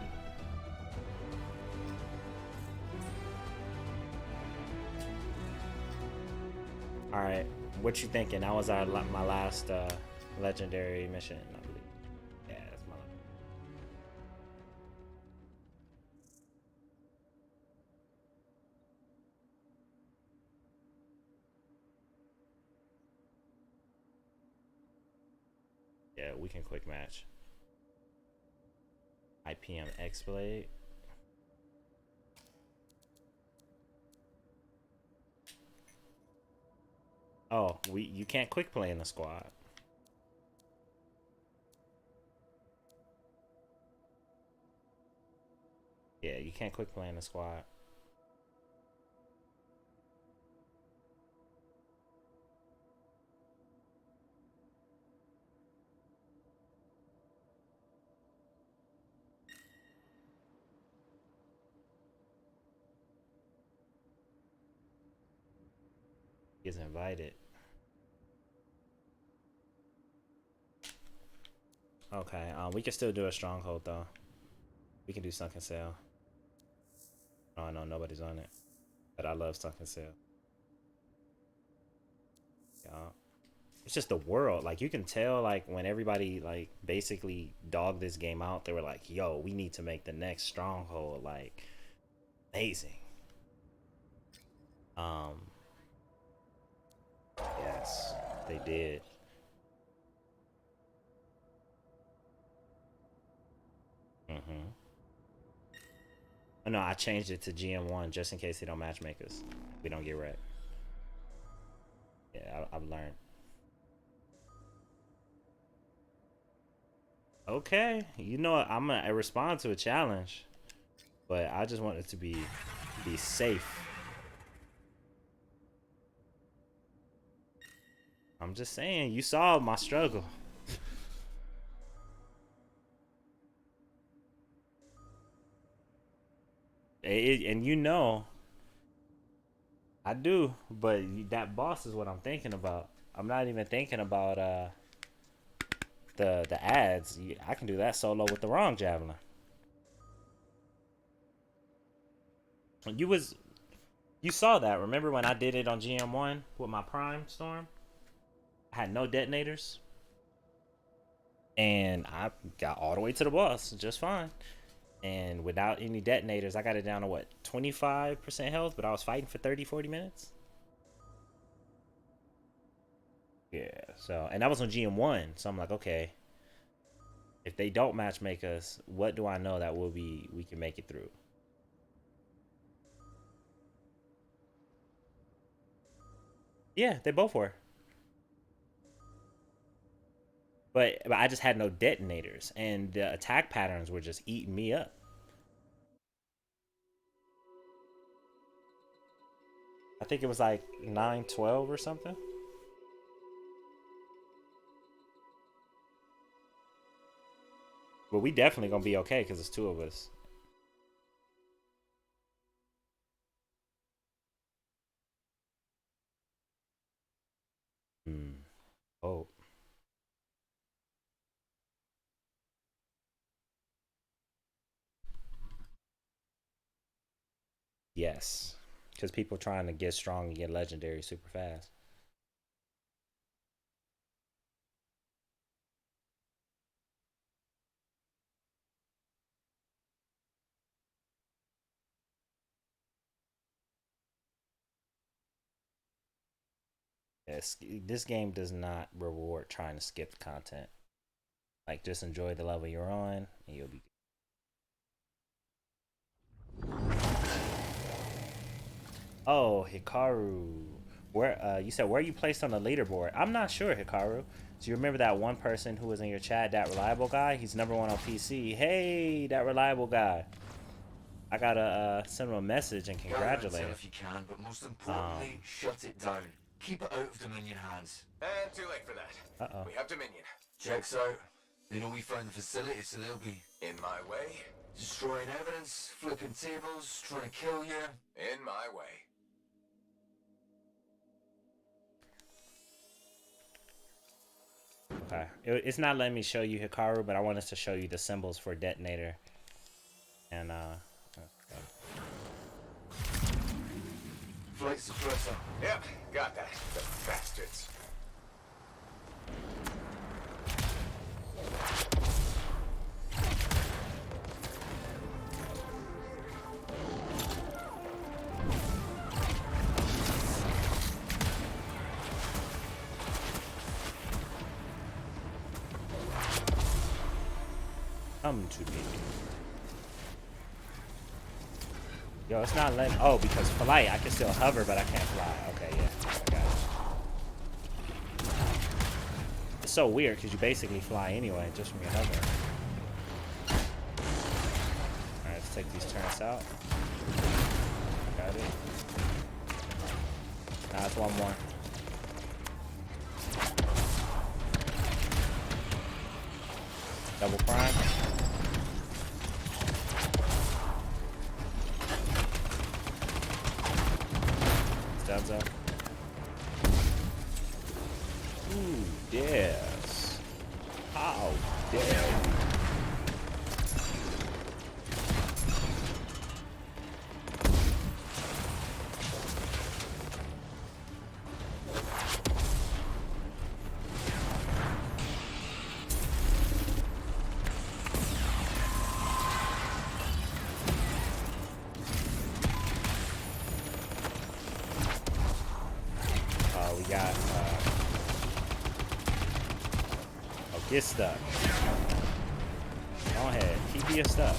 S1: All right, what you thinking? That was my last legendary mission, I believe. Yeah, that's my last. Yeah, we can quick match. IPM X-Blade. Oh, you can't quick play in the squad. Yeah, you can't quick play in the squad. He's invited. Okay, we can still do a stronghold though. We can do Sunken Sail. Oh no, nobody's on it. But I love Sunken Sail. Yeah. It's just the world. Like, you can tell, like, when everybody like basically dogged this game out, they were like, yo, we need to make the next stronghold like amazing. Yes, they did. Mm-hmm. Oh, no, I changed it to GM1 just in case they don't matchmake us. We don't get wrecked. Yeah, I've learned. Okay, you know what? I'm gonna respond to a challenge, but I just want it to be safe. I'm just saying, you saw my struggle. And you know, I do, but that boss is what I'm thinking about. I'm not even thinking about the ads. I can do that solo with the wrong javelin. You saw that. Remember when I did it on GM1 with my Prime Storm? I had no detonators, and I got all the way to the boss just fine. And without any detonators, I got it down to what, 25% health, but I was fighting for 30-40 minutes. Yeah, so, and that was on GM1, so I'm like, okay, if they don't matchmake us, what do I know that we can make it through? Yeah, they both were. But I just had no detonators, and the attack patterns were just eating me up. I think it was like 9-12 or something. But we definitely gonna be okay because it's two of us. Yes, because people trying to get strong and get legendary super fast. Yes, this game does not reward trying to skip content. Like, just enjoy the level you're on, and you'll be. Oh, Hikaru, where you said where you placed on the leaderboard? I'm not sure, Hikaru. Do you remember that one person who was in your chat, that reliable guy? He's #1 on PC. Hey, that reliable guy. I gotta send him a message and congratulate him.
S6: If you can, but most importantly, shut it down. Keep it out of Dominion hands.
S5: And too late for that.
S1: Uh-oh.
S5: We have Dominion.
S6: Checks out. They know we found the facility, so they'll be
S5: In my way.
S6: destroying evidence, flipping tables, trying to kill you.
S5: In my way.
S1: Okay, it's not letting me show you Hikaru, but I want us to show you the symbols for detonator. And
S6: Flight suppressor.
S5: Yep, got that. The bastards.
S1: come to me. Yo, it's not letting. Oh, because flight, I can still hover, but I can't fly. Okay, yeah, I got it. It's so weird because you basically fly anyway, just from your hover. All right, let's take these turrets out. Got it. Now it's one more. Double prime. Stabs up. Ooh, yes. How dare you? We got, oh, get stuck. Go ahead, keep your stuff.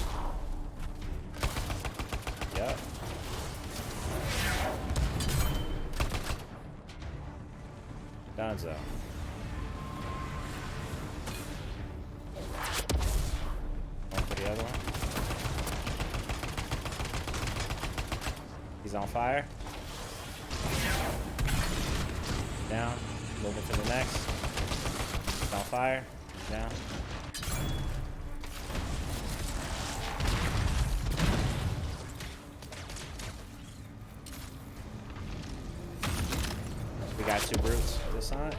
S1: Yep. Donzo. One for the other one. He's on fire. Down, moving to the next. It's on fire, down. We got 2 brutes this side.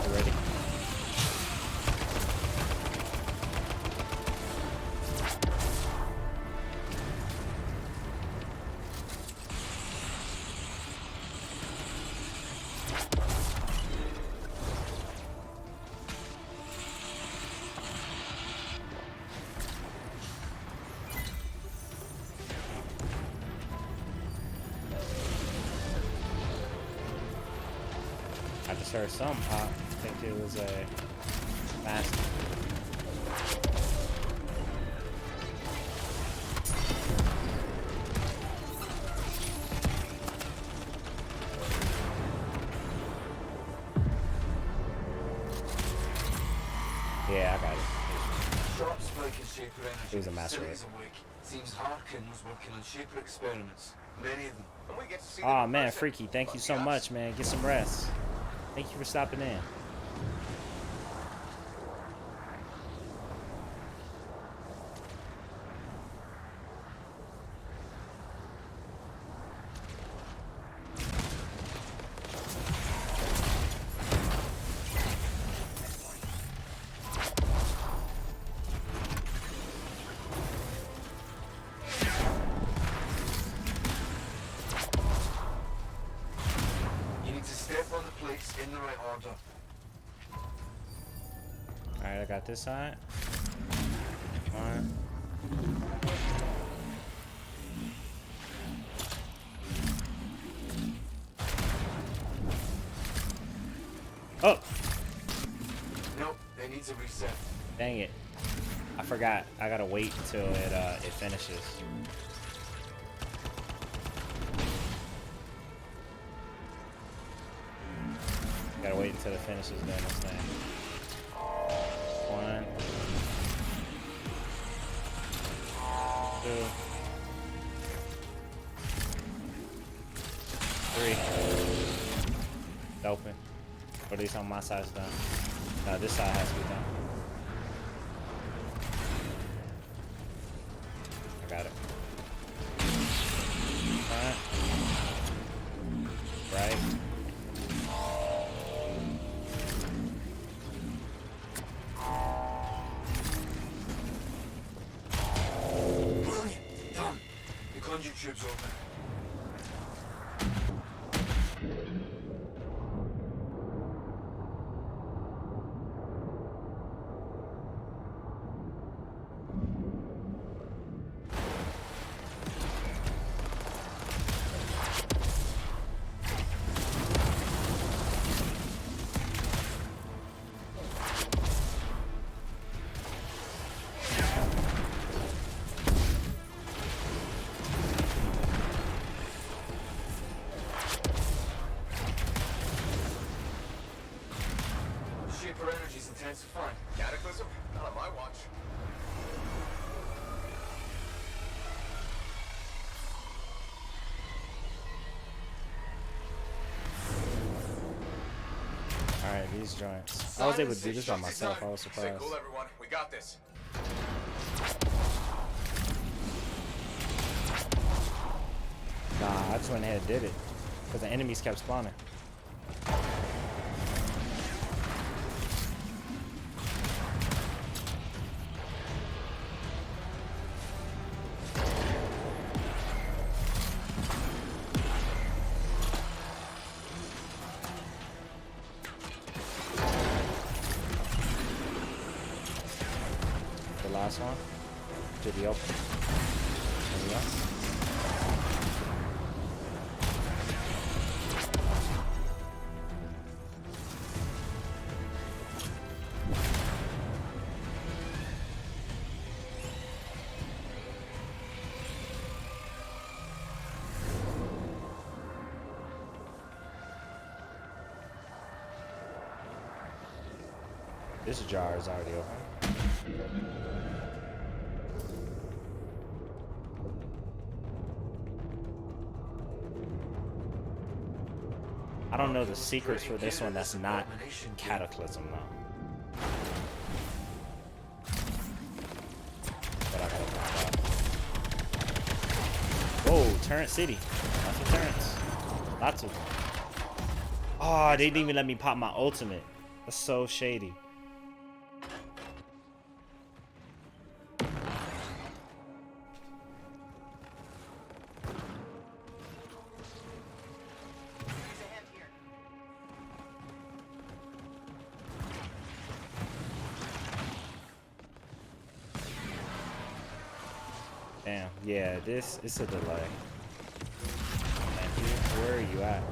S1: We're ready. I just heard some pop. I think it was a fast. Yeah, I got it.
S6: Sharp spike in Shaper energy.
S1: It was a master
S6: Facilities awake. Seems Harkin was working on Shaper experiments. Many of them.
S5: And we get to see
S1: Oh
S5: them in
S1: man,
S5: person.
S1: Freaky, thank you so
S5: Lucky us.
S1: much, man. Get some rest. Thank you for stopping in.
S6: step on the plates in the right order.
S1: Alright, I got this side. One. Oh!
S5: Nope, it needs a reset.
S1: Dang it. I forgot. I gotta wait until it finishes. Gotta wait until it finishes doing this thing. One. Two. Three. It's open. Or at least on my side it's done. No, this side has to be done. I got it. Front. Right.
S6: Brilliant. Done. The conduit tube's open.
S5: Shaper energy's intensifying. Cataclysm? Not on my watch.
S1: Alright, these joints. I was able to do this by myself. I was
S5: Stay
S1: surprised.
S5: cool, everyone. We got this.
S1: Nah, I just went ahead and did it. Because the enemies kept spawning. The last one should be open. There we go. This jar is already open. I don't know the secrets for this one that's not Cataclysm though. But I gotta find out. Whoa, Turret City. Lots of turrets. Lots of them. Oh, they didn't even let me pop my ultimate. That's so shady. Damn, yeah, this is a delay. Thank you. Where are you at?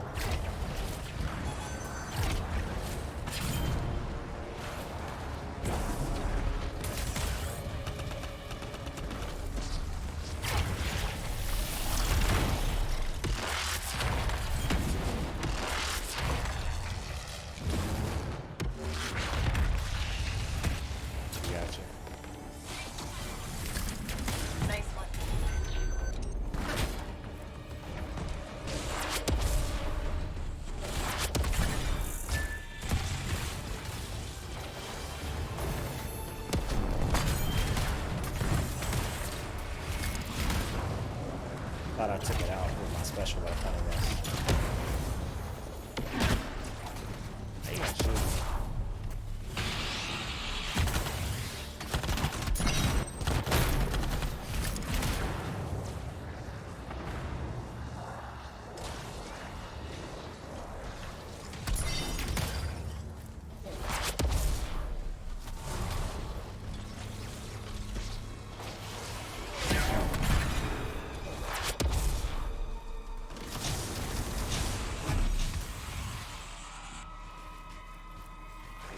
S1: Gotcha.
S4: Nice one.
S1: Thought I took it out with my special, but I kind of missed. Hey, shoot.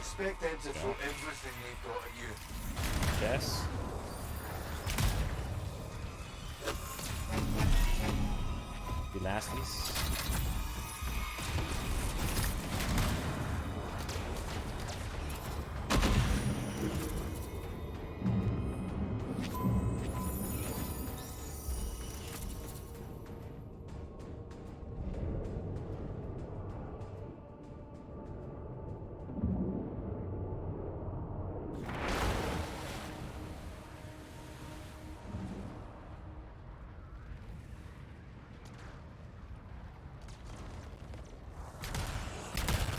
S5: Expect them to throw everything they've got at you.
S1: Yes. You nasties.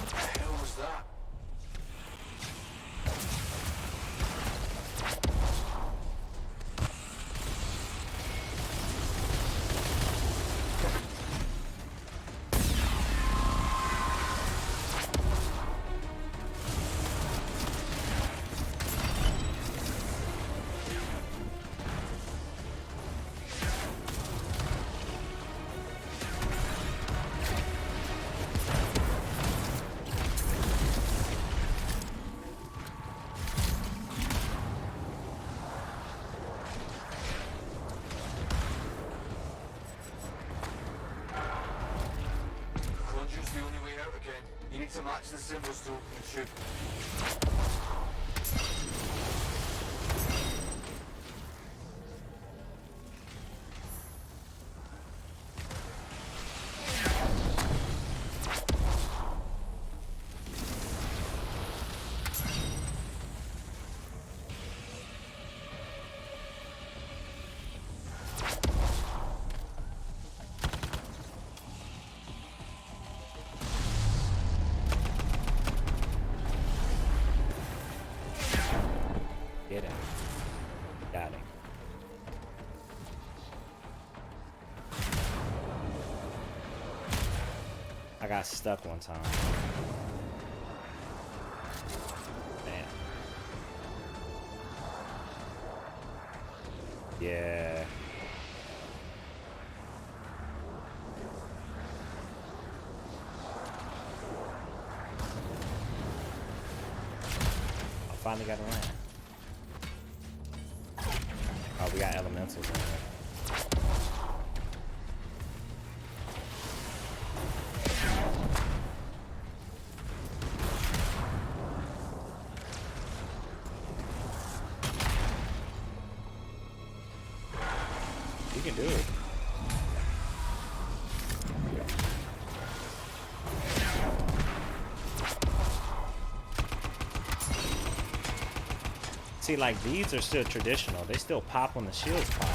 S5: What the hell was that? Conjure's the only way out again. You need to match the symbols to open the tube.
S1: Get him. Got him. I got stuck one time. Man. Yeah. I finally got around. Oh, we got elementals in there. You can do it. See, like, these are still traditional. They still pop when the shields pop.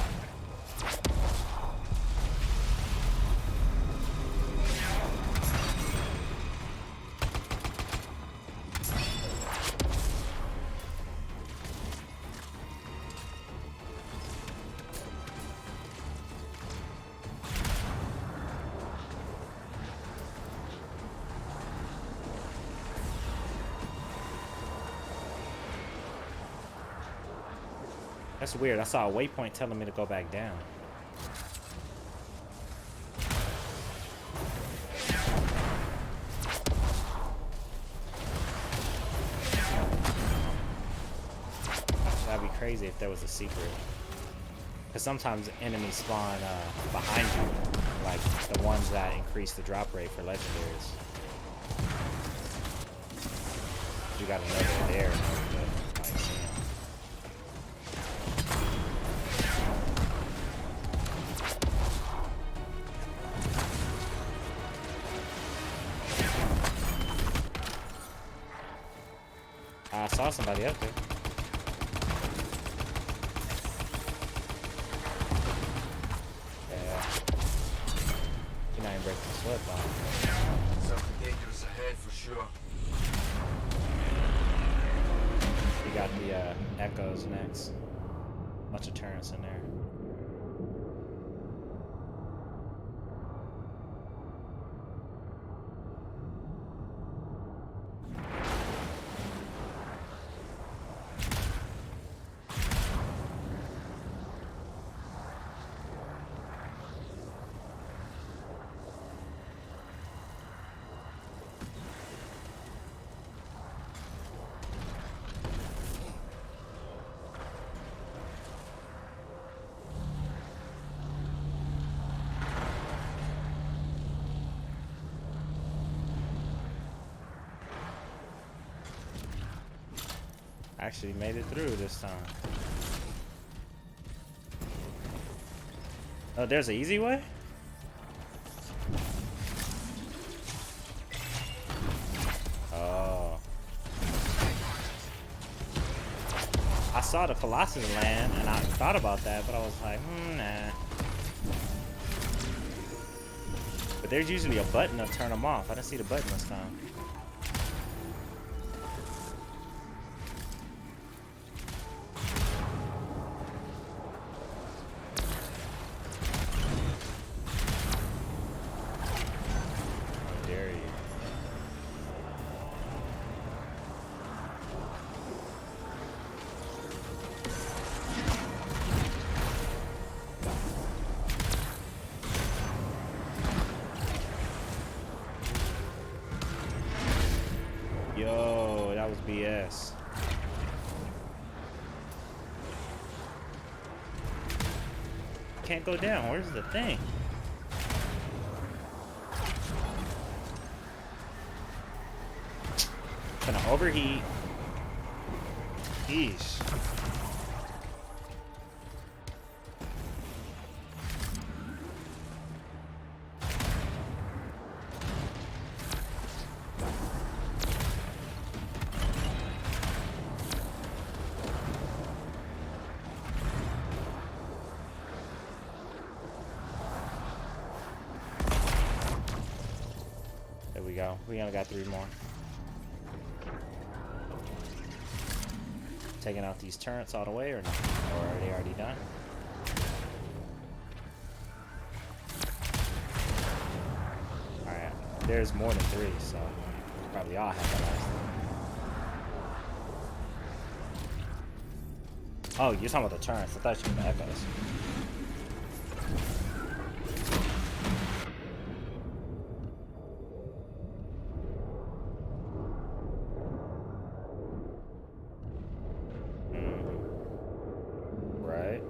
S1: That's weird. I saw a waypoint telling me to go back down. That'd be crazy if there was a secret. Because sometimes enemies spawn behind you, like the ones that increase the drop rate for legendaries. You gotta know they're there in order to, like, see 'em. I saw somebody up there. Yeah. You're not even breaking the sweat bomb.
S5: Something dangerous ahead for sure.
S1: You got the echoes next. Bunch of turrets in there. Actually made it through this time. Oh, there's an easy way? Oh. I saw the Colossus land and I thought about that, but I was like, nah. But there's usually a button to turn them off. I didn't see the button this time. How dare you? Yo, that was BS. Can't go down. Where's the thing? Gonna overheat. Yeesh. There we go. We only got 3 more. Taking out these turrets all the way or not? Or are they already done? Alright. There's more than 3, so probably all have the last one. Oh, you're talking about the turrets. I thought you were the echoes. Right.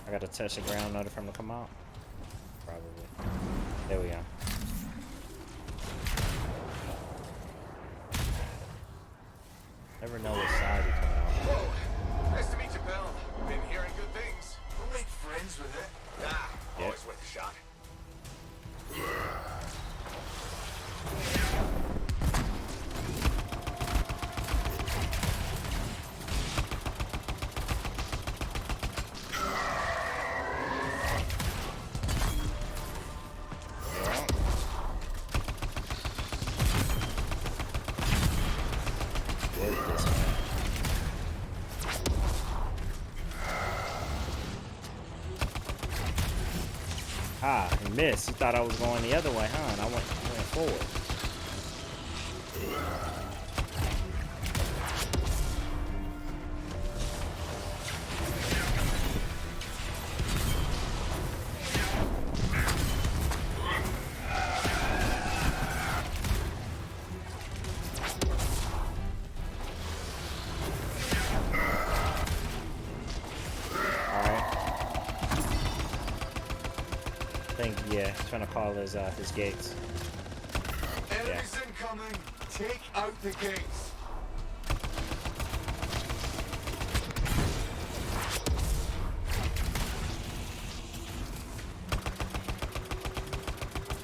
S1: I gotta touch the ground in order for him to come out. Probably. There we go. Never know what side he come out.
S5: Whoa! Nice to meet you, Bill. Been hearing good things. We'll make friends with it. Ah,
S1: Yep.
S5: always worth a shot.
S1: Work this one. Ah, I missed. You thought I was going the other way, huh? And I went forward. Yeah, he's trying to call his gates.
S5: Enemies incoming. Take out the gates.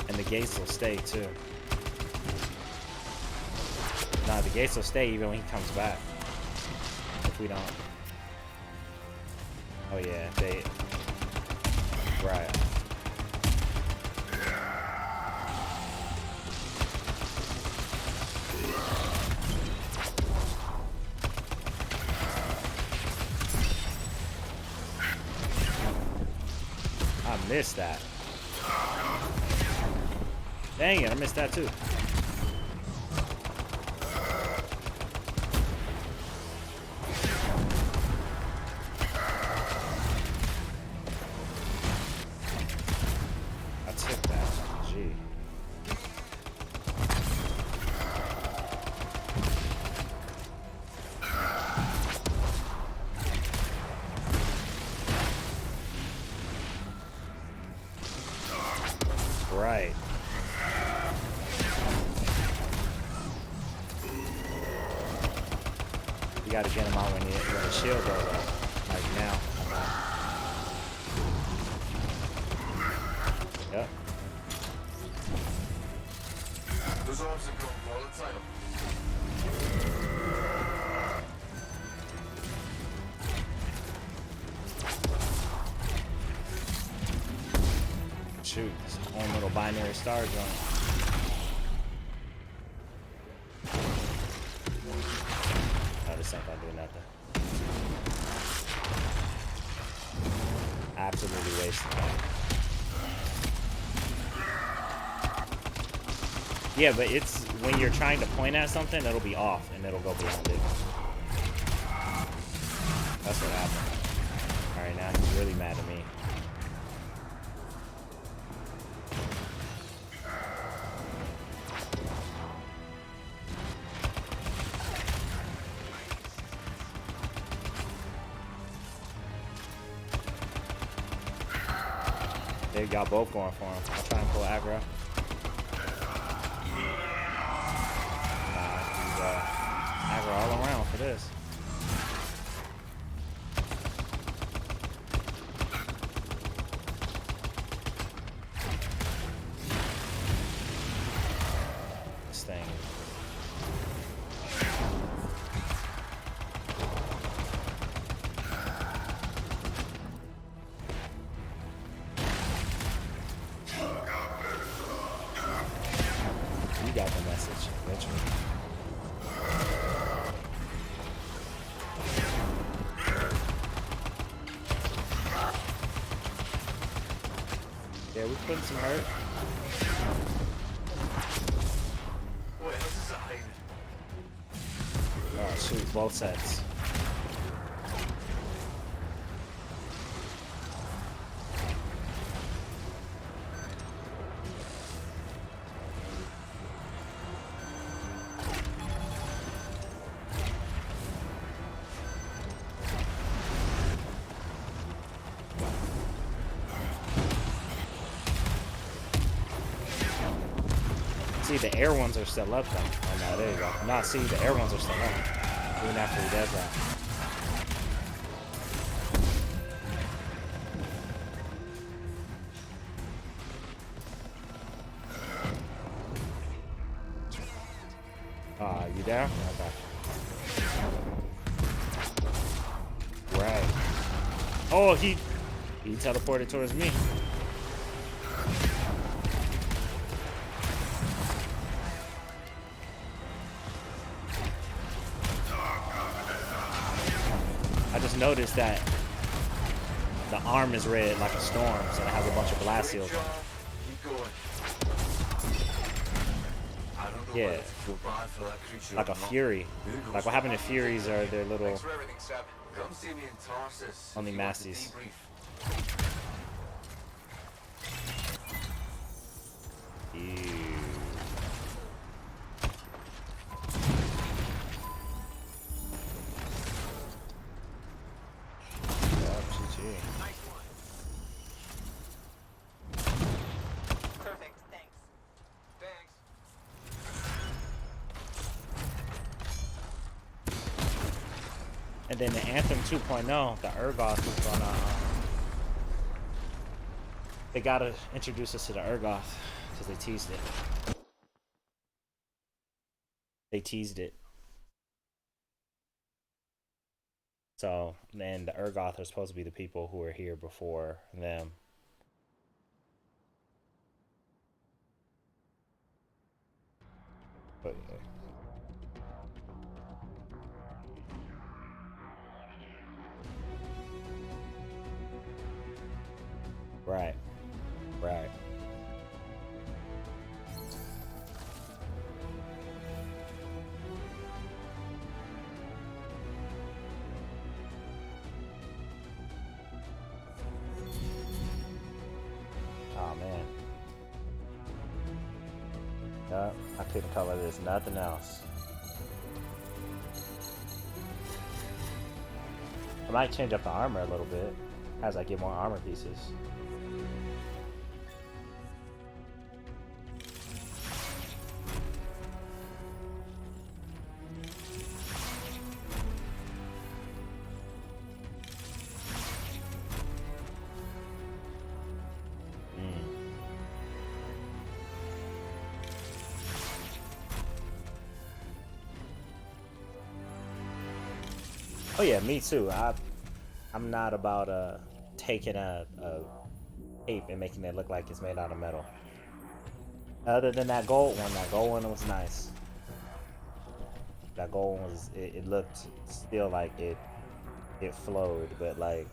S1: And the gates will stay too. Nah, the gates will stay even when he comes back. If we don't. Oh yeah, they. Right. I missed that. Dang it, I missed that too. I took that. Gee. right. You gotta get him out when the shield goes up. Like now. Yep.
S5: Those arms are going volatile.
S1: Shoot, this own little binary star joint. Oh, this ain't gonna do nothing. Absolutely wasted. Yeah, but it's when you're trying to point at something, it'll be off and it'll go beyond it. That's what happened. Alright, now he's really mad at me. There, y'all both going for him. I'll try and pull aggro. Nah, he's aggro all around for this. This thing. You got the message, eventually. Yeah, we're putting some hurt.
S5: Wait, how's this a hiding?
S1: Oh shoot, both sets. See, the air ones are still up though. Oh no, there you go. No, see, the air ones are still up. Even after he does that. You there? Okay. Right. Oh, he teleported towards me. I just noticed that the arm is red like a storm, so it has a bunch of blast seals on it.
S5: Keep going. I don't know
S1: Yeah.
S5: whether to feel bad for that creature
S1: Like
S5: or
S1: a
S5: not.
S1: fury.
S5: Here goes
S1: Like what happened to Furies are their little
S5: Thanks for everything, Seb. Come see me in Tarsus.
S1: Only
S5: if you want to
S1: Masties.
S5: debrief.
S1: Ew. Yup, GG.
S3: Perfect, thanks. Thanks.
S1: And then the Anthem 2.0, the Urgoth is gonna they gotta introduce us to the Urgoth because they teased it. They teased it. So then the Urgoth are supposed to be the people who were here before them. But right. Right. Oh man. Yup, I couldn't color this nothing else. I might change up the armor a little bit as I get more armor pieces. Oh yeah, me too. I'm not about taking a tape and making it look like it's made out of metal. Other than that gold one was nice. That gold one was it looked still like it flowed, but like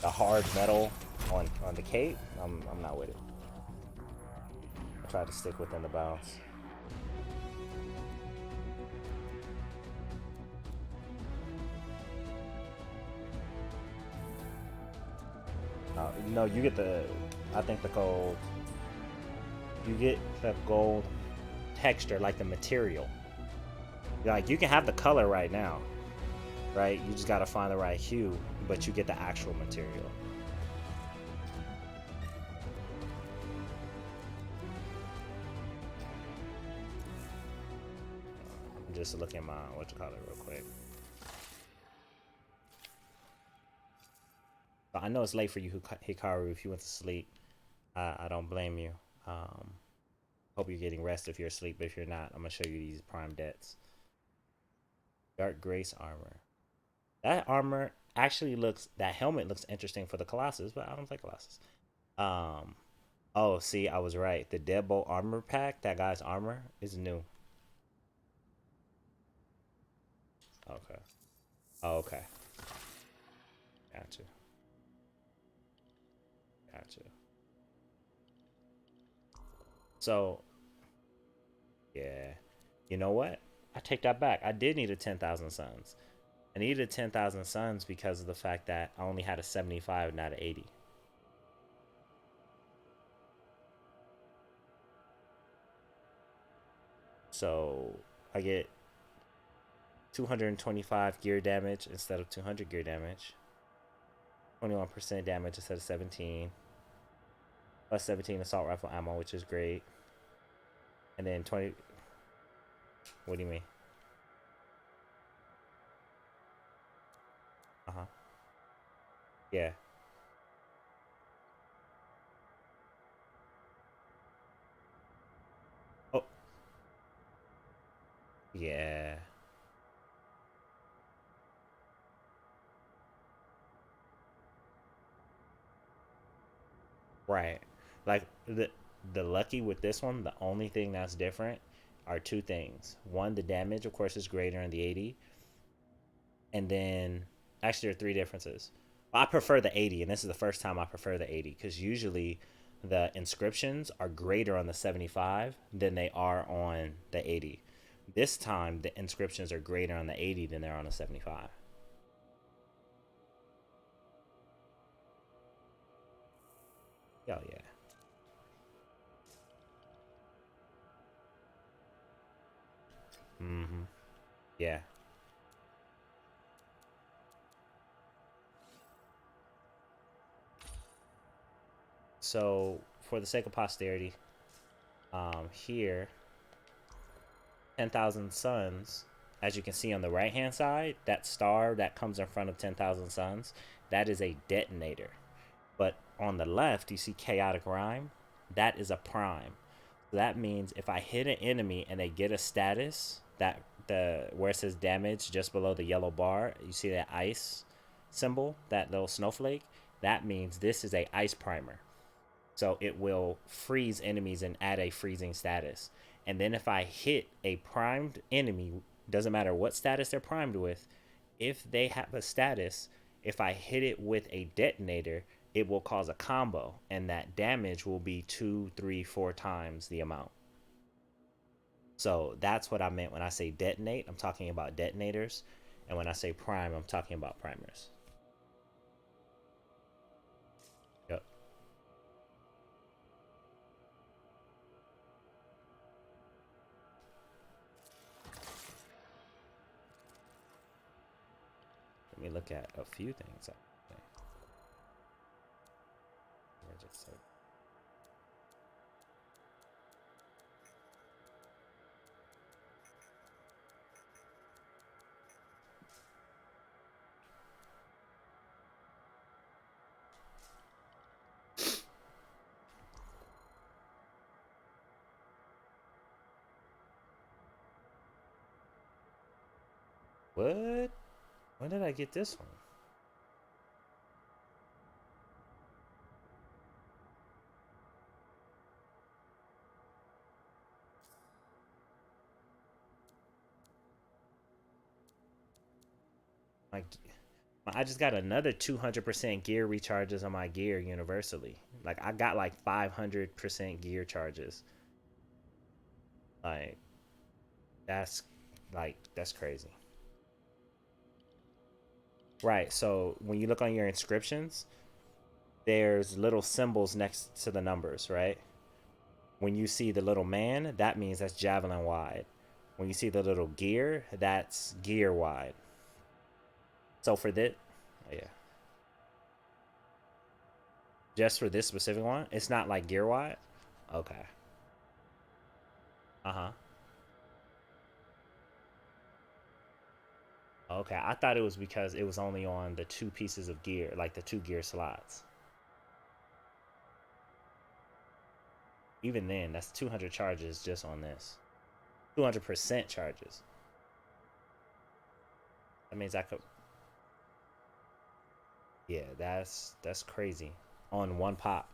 S1: the hard metal on the cape, I'm not with it. I try to stick within the bounds. No, you get the. I think the gold. You get the gold texture, like the material. Like you can have the color right now, right? You just gotta find the right hue, but you get the actual material. I'm just looking at my what you call it real quick. But I know it's late for you, Hikaru. If you went to sleep, I don't blame you. Hope you're getting rest if you're asleep. But if you're not, I'm gonna show you these prime debts. Dark Grace armor. That armor actually looks. That helmet looks interesting for the Colossus, but I don't think Colossus. Oh, see, I was right. The Deadbolt armor pack, that guy's armor, is new. Okay. Oh, okay. Gotcha. Gotcha. So, yeah. You know what? I take that back. I did need a 10,000 suns. I needed 10,000 suns because of the fact that I only had a 75, not an 80. So, I get 225 gear damage instead of 200 gear damage. 21% damage instead of 17. Plus 17 assault rifle ammo, which is great. And then 20. What do you mean? Uh huh. Yeah. Oh. Yeah. Right. Like the lucky with this one, the only thing that's different are two things. One, the damage, of course, is greater in the 80, and then actually there are three differences. I prefer the 80, and this is the first time I prefer the 80 because usually the inscriptions are greater on the 75 than they are on the 80. This time the inscriptions are greater on the 80 than they're on the 75. Hell yeah. Mm-hmm. Yeah. So for the sake of posterity, here 10,000 suns, as you can see on the right hand side, that star that comes in front of 10,000 suns, that is a detonator. But on the left, you see chaotic rhyme, that is a prime. So that means if I hit an enemy and they get a status, that the where it says damage just below the yellow bar, you see that ice symbol, that little snowflake, that means this is a ice primer. So it will freeze enemies and add a freezing status. And then if I hit a primed enemy, doesn't matter what status they're primed with, if they have a status, if I hit it with a detonator, it will cause a combo, and that damage will be 2, 3, 4 times the amount. So that's what I meant when I say detonate. I'm talking about detonators, and when I say prime, I'm talking about primers. Yep. Let me look at a few things. What? When did I get this one? My, I just got another 200% gear recharges on my gear universally. Like I got like 500% gear charges. Like that's that's crazy. Right. So when you look on your inscriptions, there's little symbols next to the numbers, right? When you see the little man, that means that's javelin wide. When you see the little gear, that's gear wide. So for this, oh yeah, just for this specific one, it's not like gear wide. Okay. Uh huh. Okay, I thought it was because it was only on the two pieces of gear, like the two gear slots. Even then, that's 200 charges just on this. 200% charges. That means I could. Yeah, that's crazy. On one pop.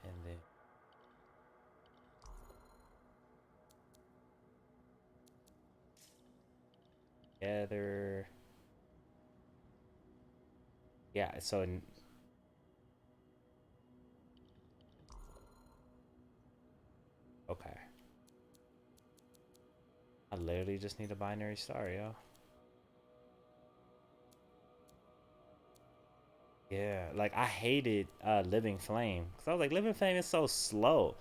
S1: And then together. Yeah, so okay. I literally just need a binary star, yo. Yeah, like I hated Living Flame because I was like, Living Flame is so slow,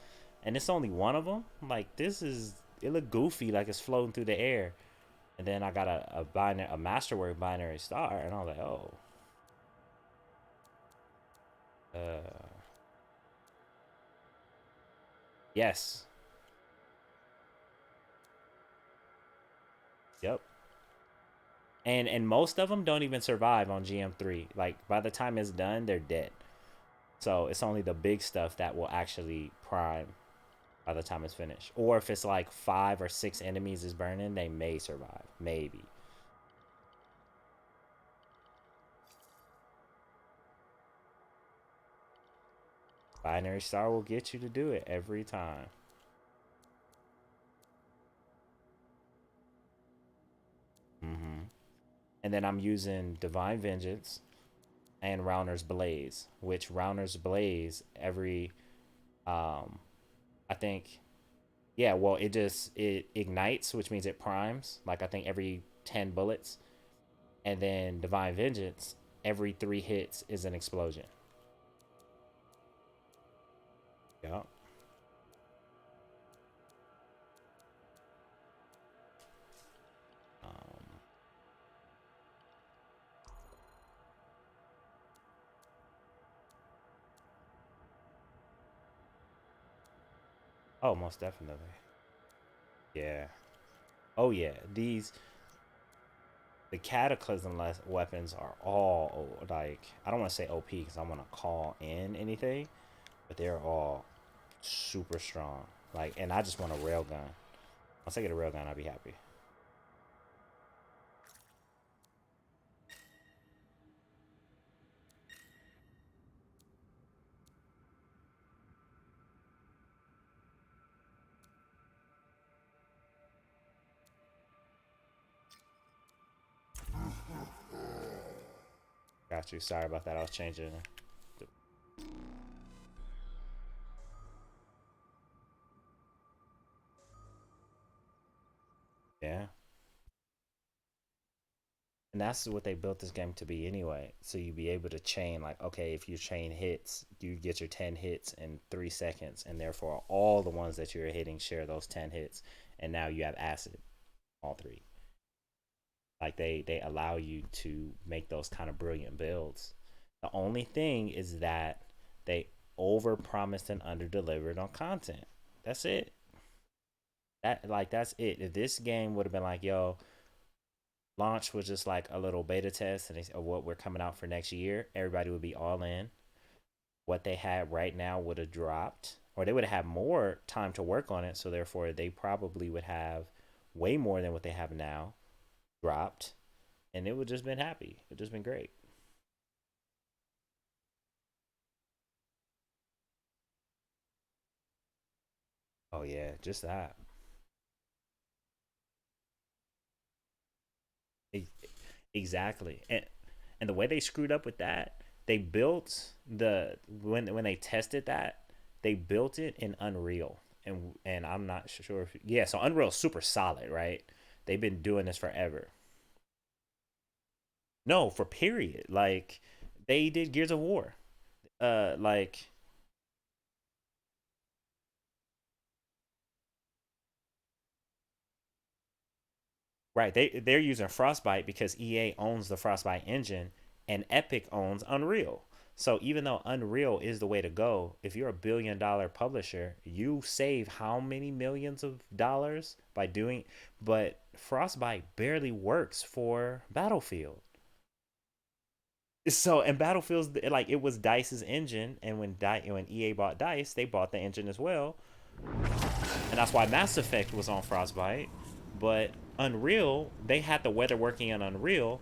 S1: and it's only one of them. Like this is it look goofy, like it's floating through the air. And then I got a masterwork binary star, and I was like, oh, uh, yes, yep. And most of them don't even survive on GM3. Like by the time it's done, they're dead. So it's only the big stuff that will actually prime by the time it's finished. Or if it's like 5 or 6 enemies is burning, they may survive. Maybe. Binary Star will get you to do it every time. Mm-hmm. And then I'm using Divine Vengeance and Rounder's Blaze, which Rounder's Blaze every I think yeah, well it ignites, which means it primes, like I think every 10 bullets. And then Divine Vengeance, every 3 hits is an explosion. Yeah. Um, oh, most definitely. Yeah. Oh yeah. The Cataclysm weapons are all like I don't want to say OP because I want to call in anything, but they're all super strong. Like, and I just want a railgun. Once I get a railgun, I'll be happy. Got you. Sorry about that. I was changing. Yeah. And that's what they built this game to be anyway. So you'd be able to chain, like, okay, if you chain hits, you get your 10 hits in 3 seconds, and therefore all the ones that you're hitting share those 10 hits. And now you have acid, all three. Like they allow you to make those kind of brilliant builds. The only thing is that they over promised and under delivered on content. That's it. That's it. If this game would have been like, yo, launch was just like a little beta test and of what we're coming out for next year, everybody would be all in. What they had right now would have dropped, or they would have had more time to work on it. So therefore, they probably would have way more than what they have now, dropped, and it would just been happy. It just been great. Oh yeah, just that. E- Exactly. And the way they screwed up with that, they built when they tested that, they built it in Unreal. And I'm not sure if yeah, so Unreal's super solid, right? They've been doing this forever. No, for period. Like they did Gears of War. Like right, they're using Frostbite because EA owns the Frostbite engine and Epic owns Unreal. So even though Unreal is the way to go, if you're a $1 billion publisher, you save how many millions of dollars by doing but Frostbite barely works for Battlefield. So and Battlefield's like it was Dice's engine, and when EA bought Dice, they bought the engine as well, and that's why Mass Effect was on Frostbite. But Unreal, they had the weather working on Unreal,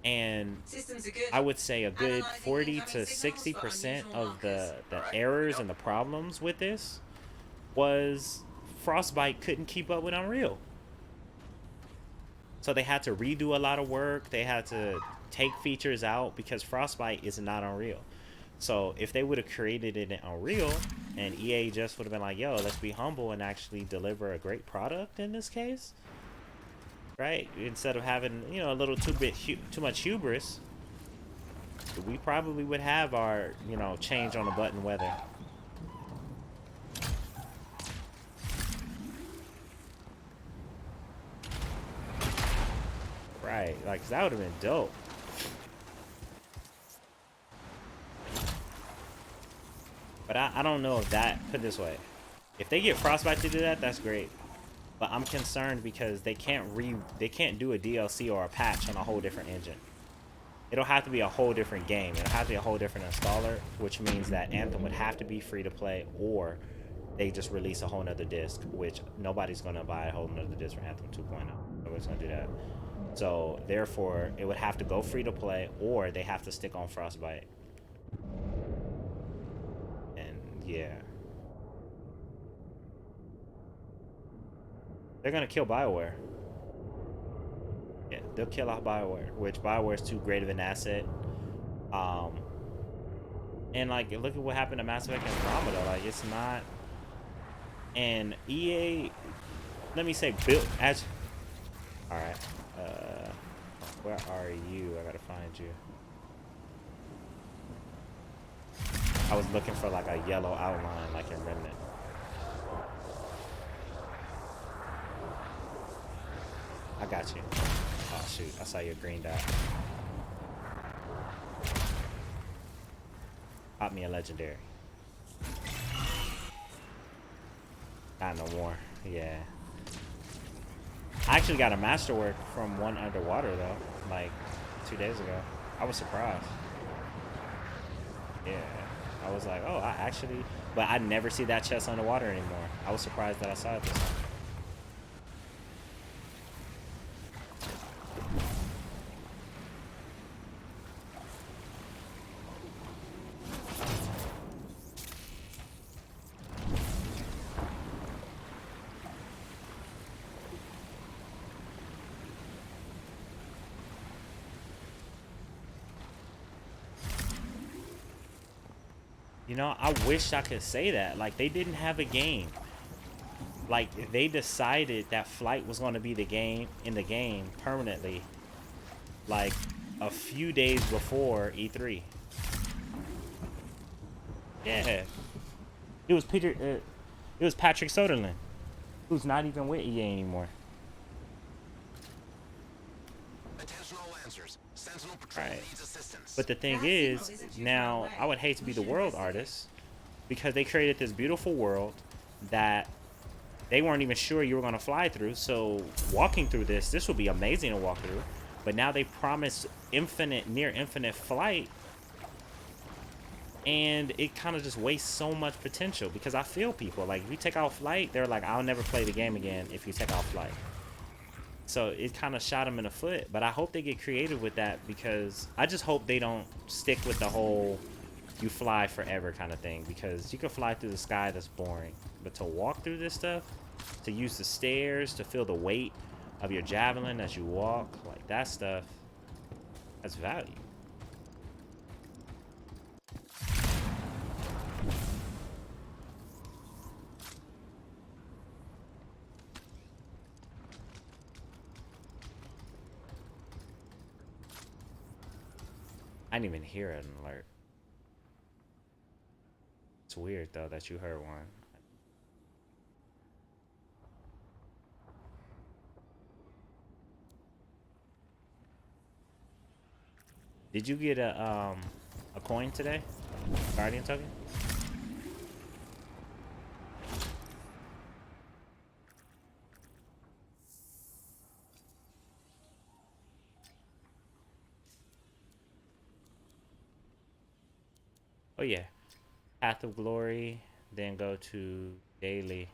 S1: and
S2: Systems are good.
S1: I would say a good
S2: Analyzing
S1: 40
S2: incoming
S1: to
S2: signals for
S1: 60%
S2: unusual
S1: of
S2: markers.
S1: the
S5: Alright,
S1: errors
S5: yep.
S1: and the problems with this was Frostbite couldn't keep up with Unreal. So they had to redo a lot of work. They had to take features out because Frostbite is not Unreal. So if they would have created it in Unreal and EA just would have been like, yo, let's be humble and actually deliver a great product in this case, right? Instead of having, a little too much hubris, we probably would have our, change on the button weather. Right, like that would have been dope. But I don't know if that, put it this way, if they get Frostbite to do that, that's great. But I'm concerned because they can't do a DLC or a patch on a whole different engine. It'll have to be a whole different game. It'll have to be a whole different installer, which means that Anthem would have to be free to play, or they just release a whole nother disc, which nobody's gonna buy a whole nother disc for Anthem 2.0. Nobody's gonna do that. So therefore, it would have to go free to play, or they have to stick on Frostbite. And yeah, they're gonna kill BioWare. Yeah, they'll kill off BioWare, which BioWare is too great of an asset. Um, and like, look at what happened to Mass Effect Andromeda. Like, it's not. And EA, let me say, built as. All right. Where are you? I gotta find you. I was looking for like a yellow outline, like in Remnant. I got you. Oh shoot! I saw your green dot. Pop me a legendary. Not no more. Yeah. I actually got a masterwork from one underwater though, like 2 days ago. I was surprised. Yeah. I was like, oh, I actually, but I never see that chest underwater anymore. I was surprised that I saw it this time. I wish I could say that. Like, they didn't have a game. Like, they decided that flight was going to be the game in the game permanently. Like, a few days before E3. Yeah. It was it was Patrick Soderlund, who's not even with EA anymore.
S5: Attention all Lancers. Sentinel Patrol
S1: Right.
S5: needs assistance.
S1: But the thing
S2: That
S1: is,
S2: signal isn't too far
S1: now
S2: away.
S1: I would hate to be
S2: We
S1: the
S2: should
S1: world
S2: investigate.
S1: artist because they created this beautiful world that they weren't even sure you were going to fly through. So walking through this would be amazing to walk through. But now they promise near infinite flight, and it kind of just wastes so much potential because I feel people like if you take out flight, they're like, I'll never play the game again if you take out flight. So it kind of shot him in the foot. But I hope they get creative with that, because I just hope they don't stick with the whole you fly forever kind of thing, because you can fly through the sky, that's boring. But to walk through this stuff, to use the stairs, to feel the weight of your javelin as you walk, like that stuff, that's value. I didn't even hear an alert. It's weird though that you heard one. Did you get a coin today? Guardian token? Oh yeah. Path of Glory, then go to daily.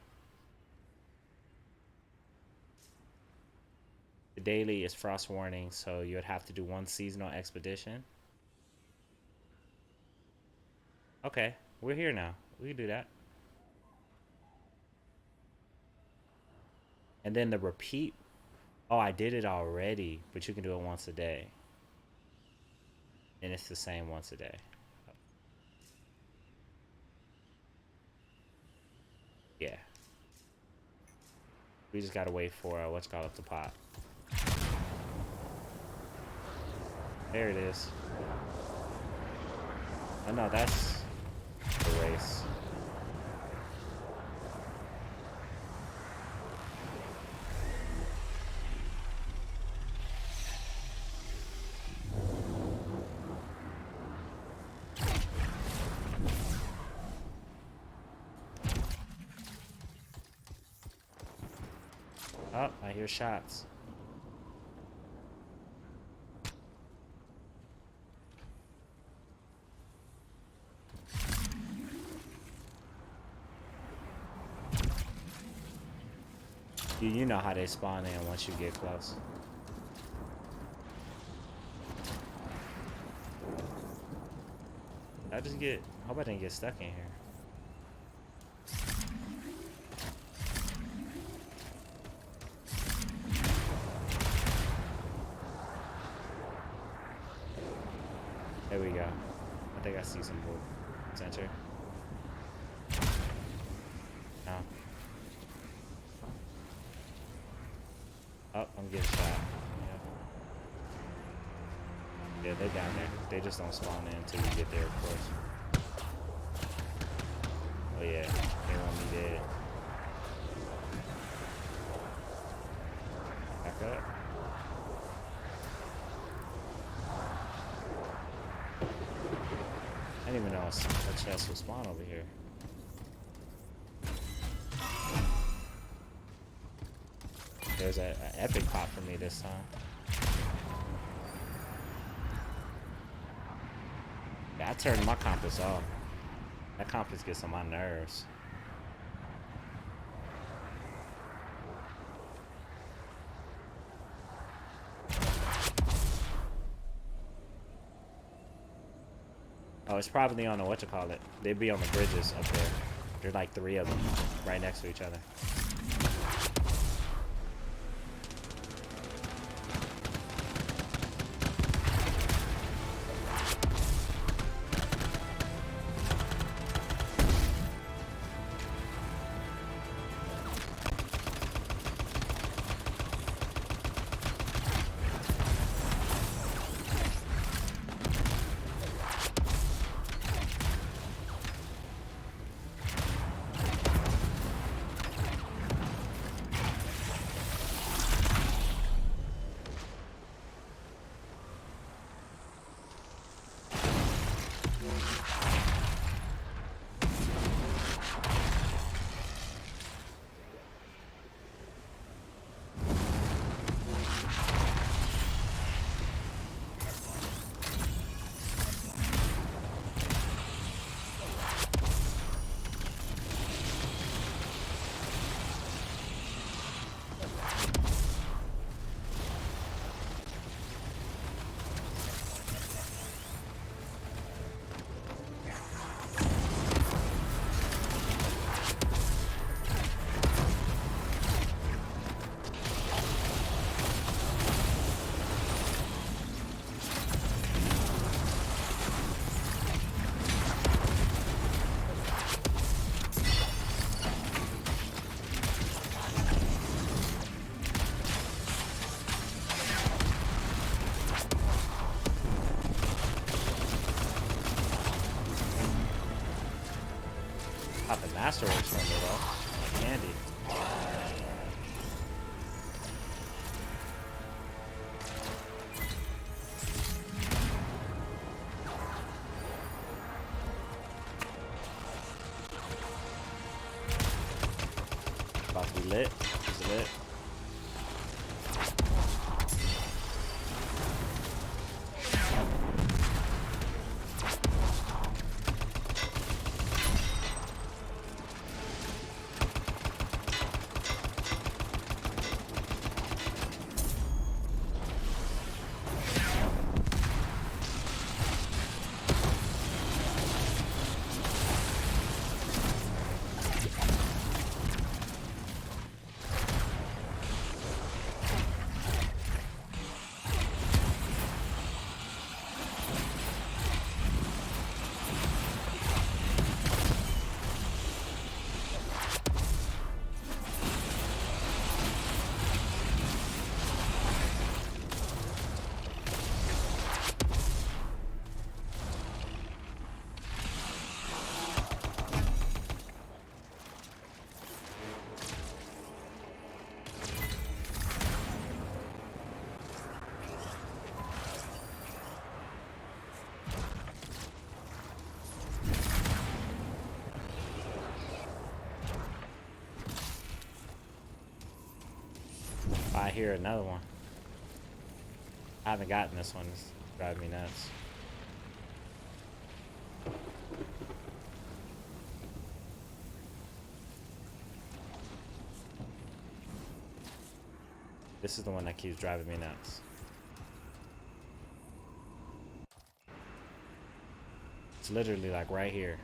S1: The daily is frost warning, so you would have to do one seasonal expedition. Okay, we're here now. We can do that. And then the repeat. Oh, I did it already, but you can do it once a day. And it's the same once a day. Yeah. We just gotta wait for what's called up to pop. There it is. Oh no, that's the race. Oh, I hear shots. You know how they spawn in once you get close. I just get. I hope I didn't get stuck in here. There we go. I think I see some blue. Center. No. Oh, I'm getting shot. Yeah, they're down there. They just don't spawn in until you get there, of course. Oh yeah, they want me dead. Back up. I didn't even know a chest would spawn over here. There's an epic pop for me this time. Yeah, I turned my compass off. That compass gets on my nerves. Oh, it's probably on the whatchamacallit. They'd be on the bridges up there. There's like 3 of them right next to each other. Pop the master race from me though. Candy. About to be lit. Is lit. I hear another one. I haven't gotten this one. It's driving me nuts. This is the one that keeps driving me nuts. It's literally like right here.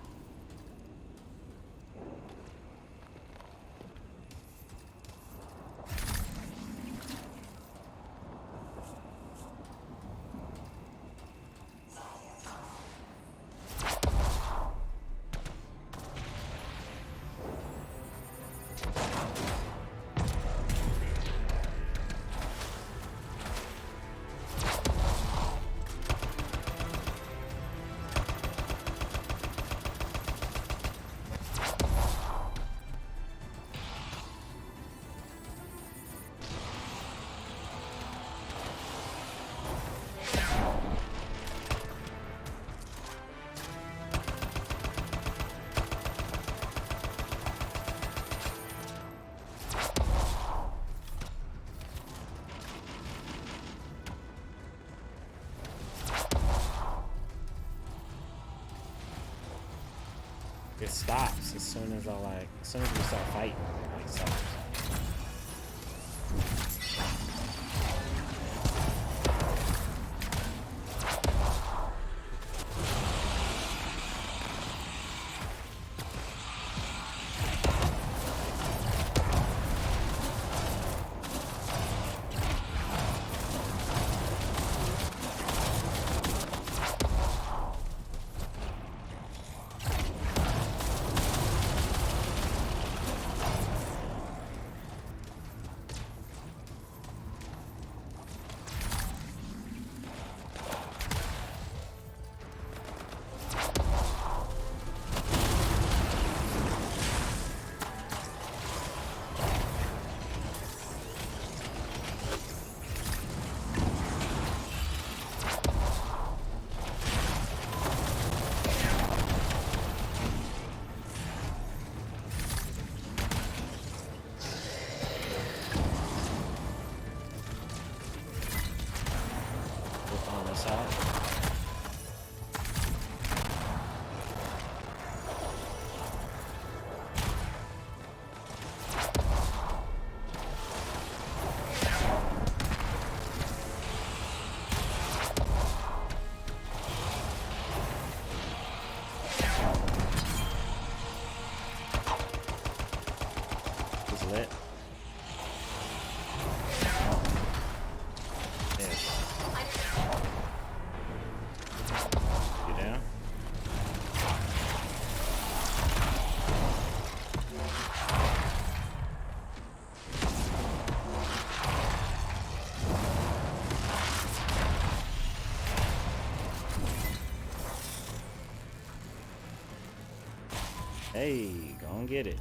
S1: It stops as soon as as soon as we start fighting, it stops. Hey, go and get it.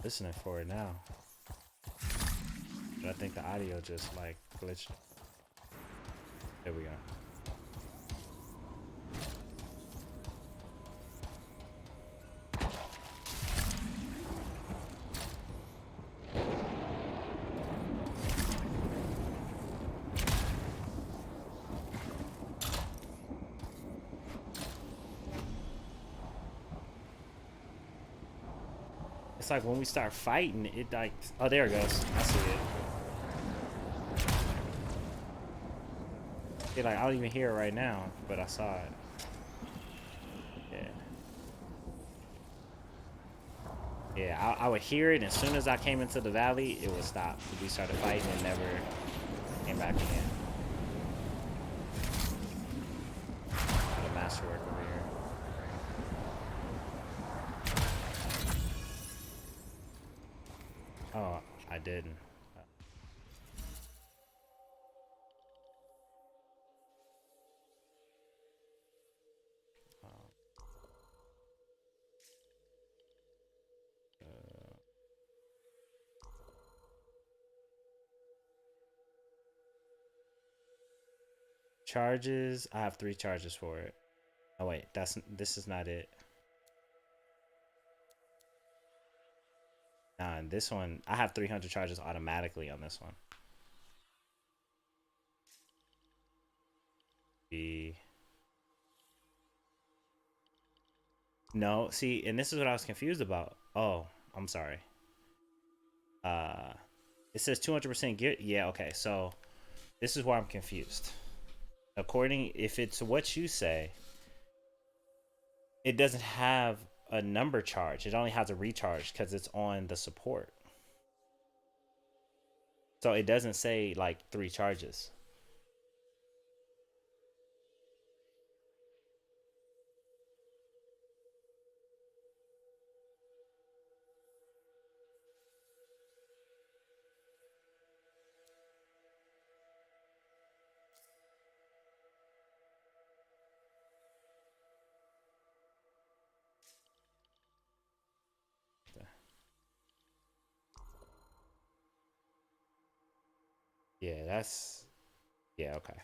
S1: Listening for it now. But I think the audio just like glitched. There we go. It's like when we start fighting, it like, oh, there it goes. I see it. Yeah, like I don't even hear it right now, but I saw it. Yeah. Yeah, I would hear it, and as soon as I came into the valley, it would stop. We started fighting and never came back again. The masterwork over here. Oh, I didn't. Charges. I have 3 charges for it. Oh wait, this is not it. Nah, and this one I have 300 charges automatically on this one. No, see, and this is what I was confused about. Oh, I'm sorry. It says 200% gear. Yeah, okay. So this is where I'm confused. According, if it's what you say, it doesn't have a number charge. It only has a recharge because it's on the support. So it doesn't say like 3 charges. Yeah, that's, yeah, okay.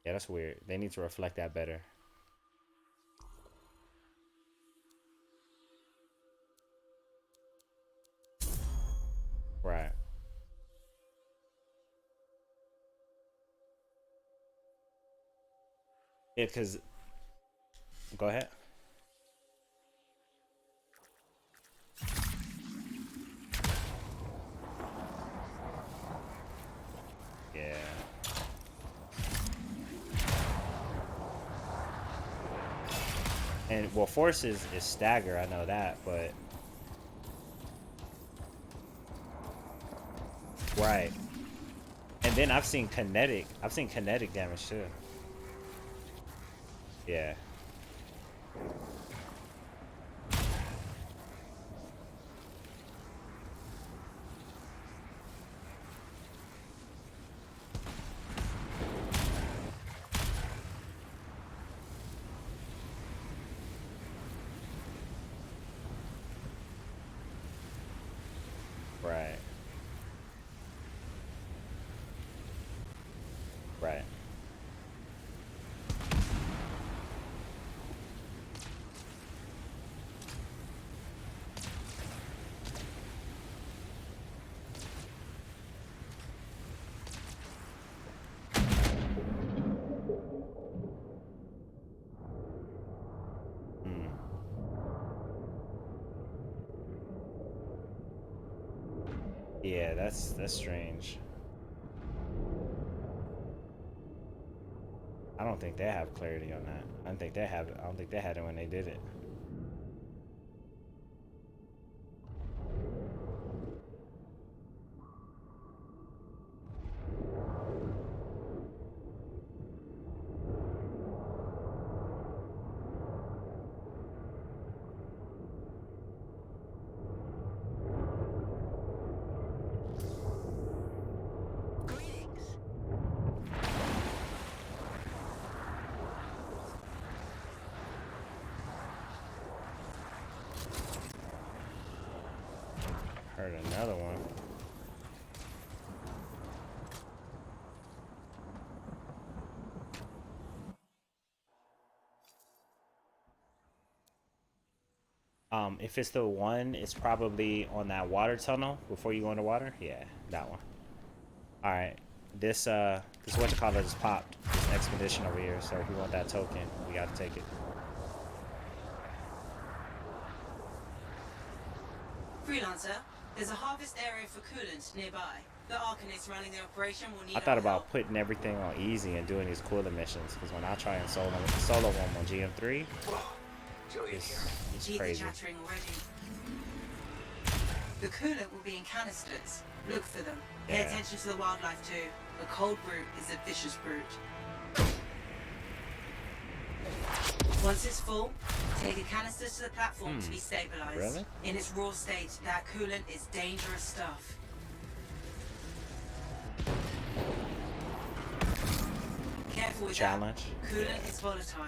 S1: Yeah, that's weird. They need to reflect that better. Right. Yeah, because, go ahead. Yeah. And well, force is stagger, I know that, but right. And then I've seen kinetic damage too. Yeah. Right. Right. Hmm. Yeah, that's strange. I don't think they have clarity on that. I don't think they have it. I don't think they had it when they did it. Heard another one. If it's the one, it's probably on that water tunnel before you go in the water. Yeah, that one. All right, this what you call it is popped. This expedition over here. So if we want that token, we got to take it.
S2: Freelancer, there's a harvest area for coolant nearby. The Arcanists running the operation will need
S1: I thought
S2: our
S1: about
S2: help.
S1: putting everything on easy and doing these cooler missions because when I try and solo one on GM3, it's
S2: Teeth are
S1: crazy.
S2: chattering already. The coolant will be in canisters. Look for them. Pay
S1: Yeah.
S2: attention to the wildlife too. A cold brute is a vicious brute. Once it's full, take the canisters to the platform to be stabilized.
S1: Really?
S2: In its raw state, that coolant is dangerous stuff. Careful with
S1: Challenge.
S2: that. Coolant is volatile.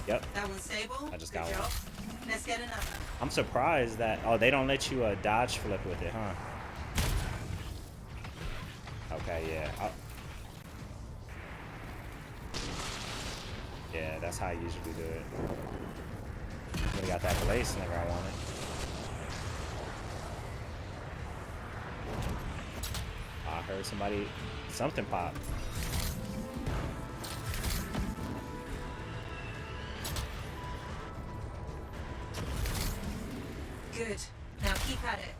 S1: Yep.
S2: That one's stable.
S1: I just
S2: Good
S1: got
S2: job.
S1: one.
S2: Let's get another.
S1: I'm surprised that they don't let you dodge flip with it, huh? Okay, yeah. Yeah, that's how I usually do it. We got that blaze nigga I wanted. I heard something pop.
S2: Good. Now keep at it.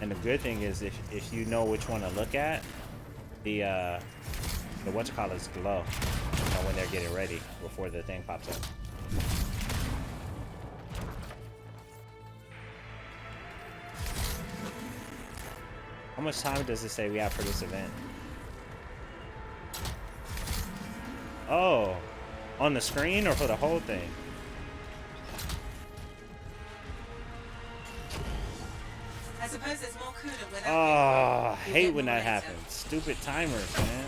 S1: And the good thing is if you know which one to look at, the whatchamacallit's glow. You know when they're getting ready before the thing pops up. How much time does it say we have for this event? Oh, on the screen or for the whole thing?
S2: I suppose there's more coolant where that
S1: Oh, I
S2: came from. You'll
S1: hate
S2: get
S1: when
S2: more
S1: that
S2: later.
S1: happens. Stupid timers, man.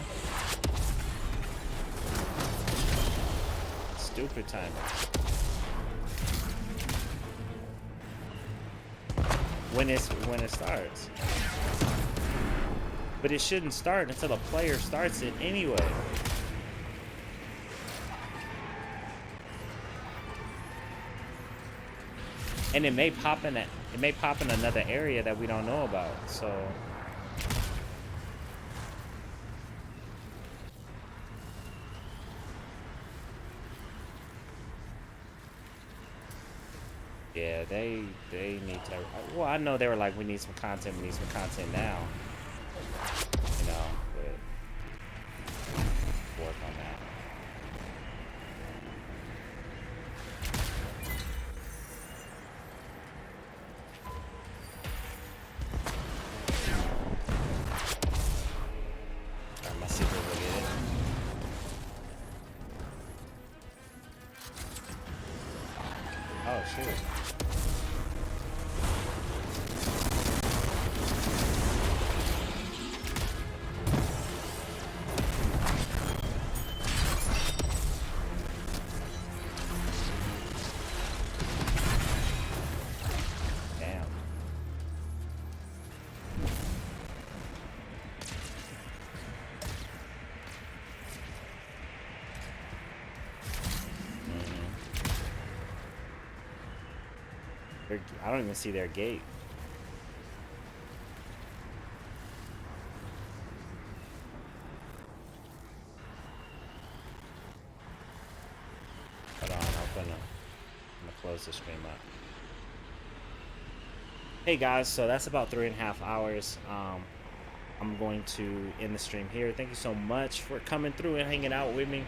S1: Stupid timers. When it starts. But it shouldn't start until a player starts it anyway. And it may pop in another area that we don't know about. So yeah, they need to. Well, I know they were like, we need some content now. You know, but work on that. Alright, my secret will get it. Oh shoot. Damn. I don't even see their gate. Hold on, I'm gonna close the stream up. Hey guys, so that's about 3.5 hours. I'm going to end the stream here. Thank you so much for coming through and hanging out with me.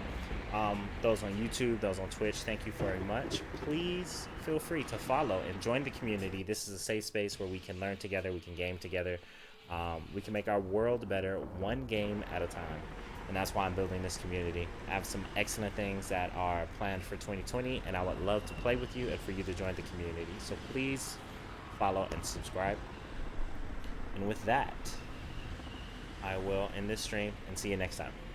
S1: Those on YouTube, those on Twitch, thank you very much. Please feel free to follow and join the community. This is a safe space where we can learn together, we can game together, we can make our world better one game at a time. and that's why I'm building this community. I have some excellent things that are planned for 2020, and I would love to play with you and for you to join the community. So please follow and subscribe. And with that, I will end this stream and see you next time.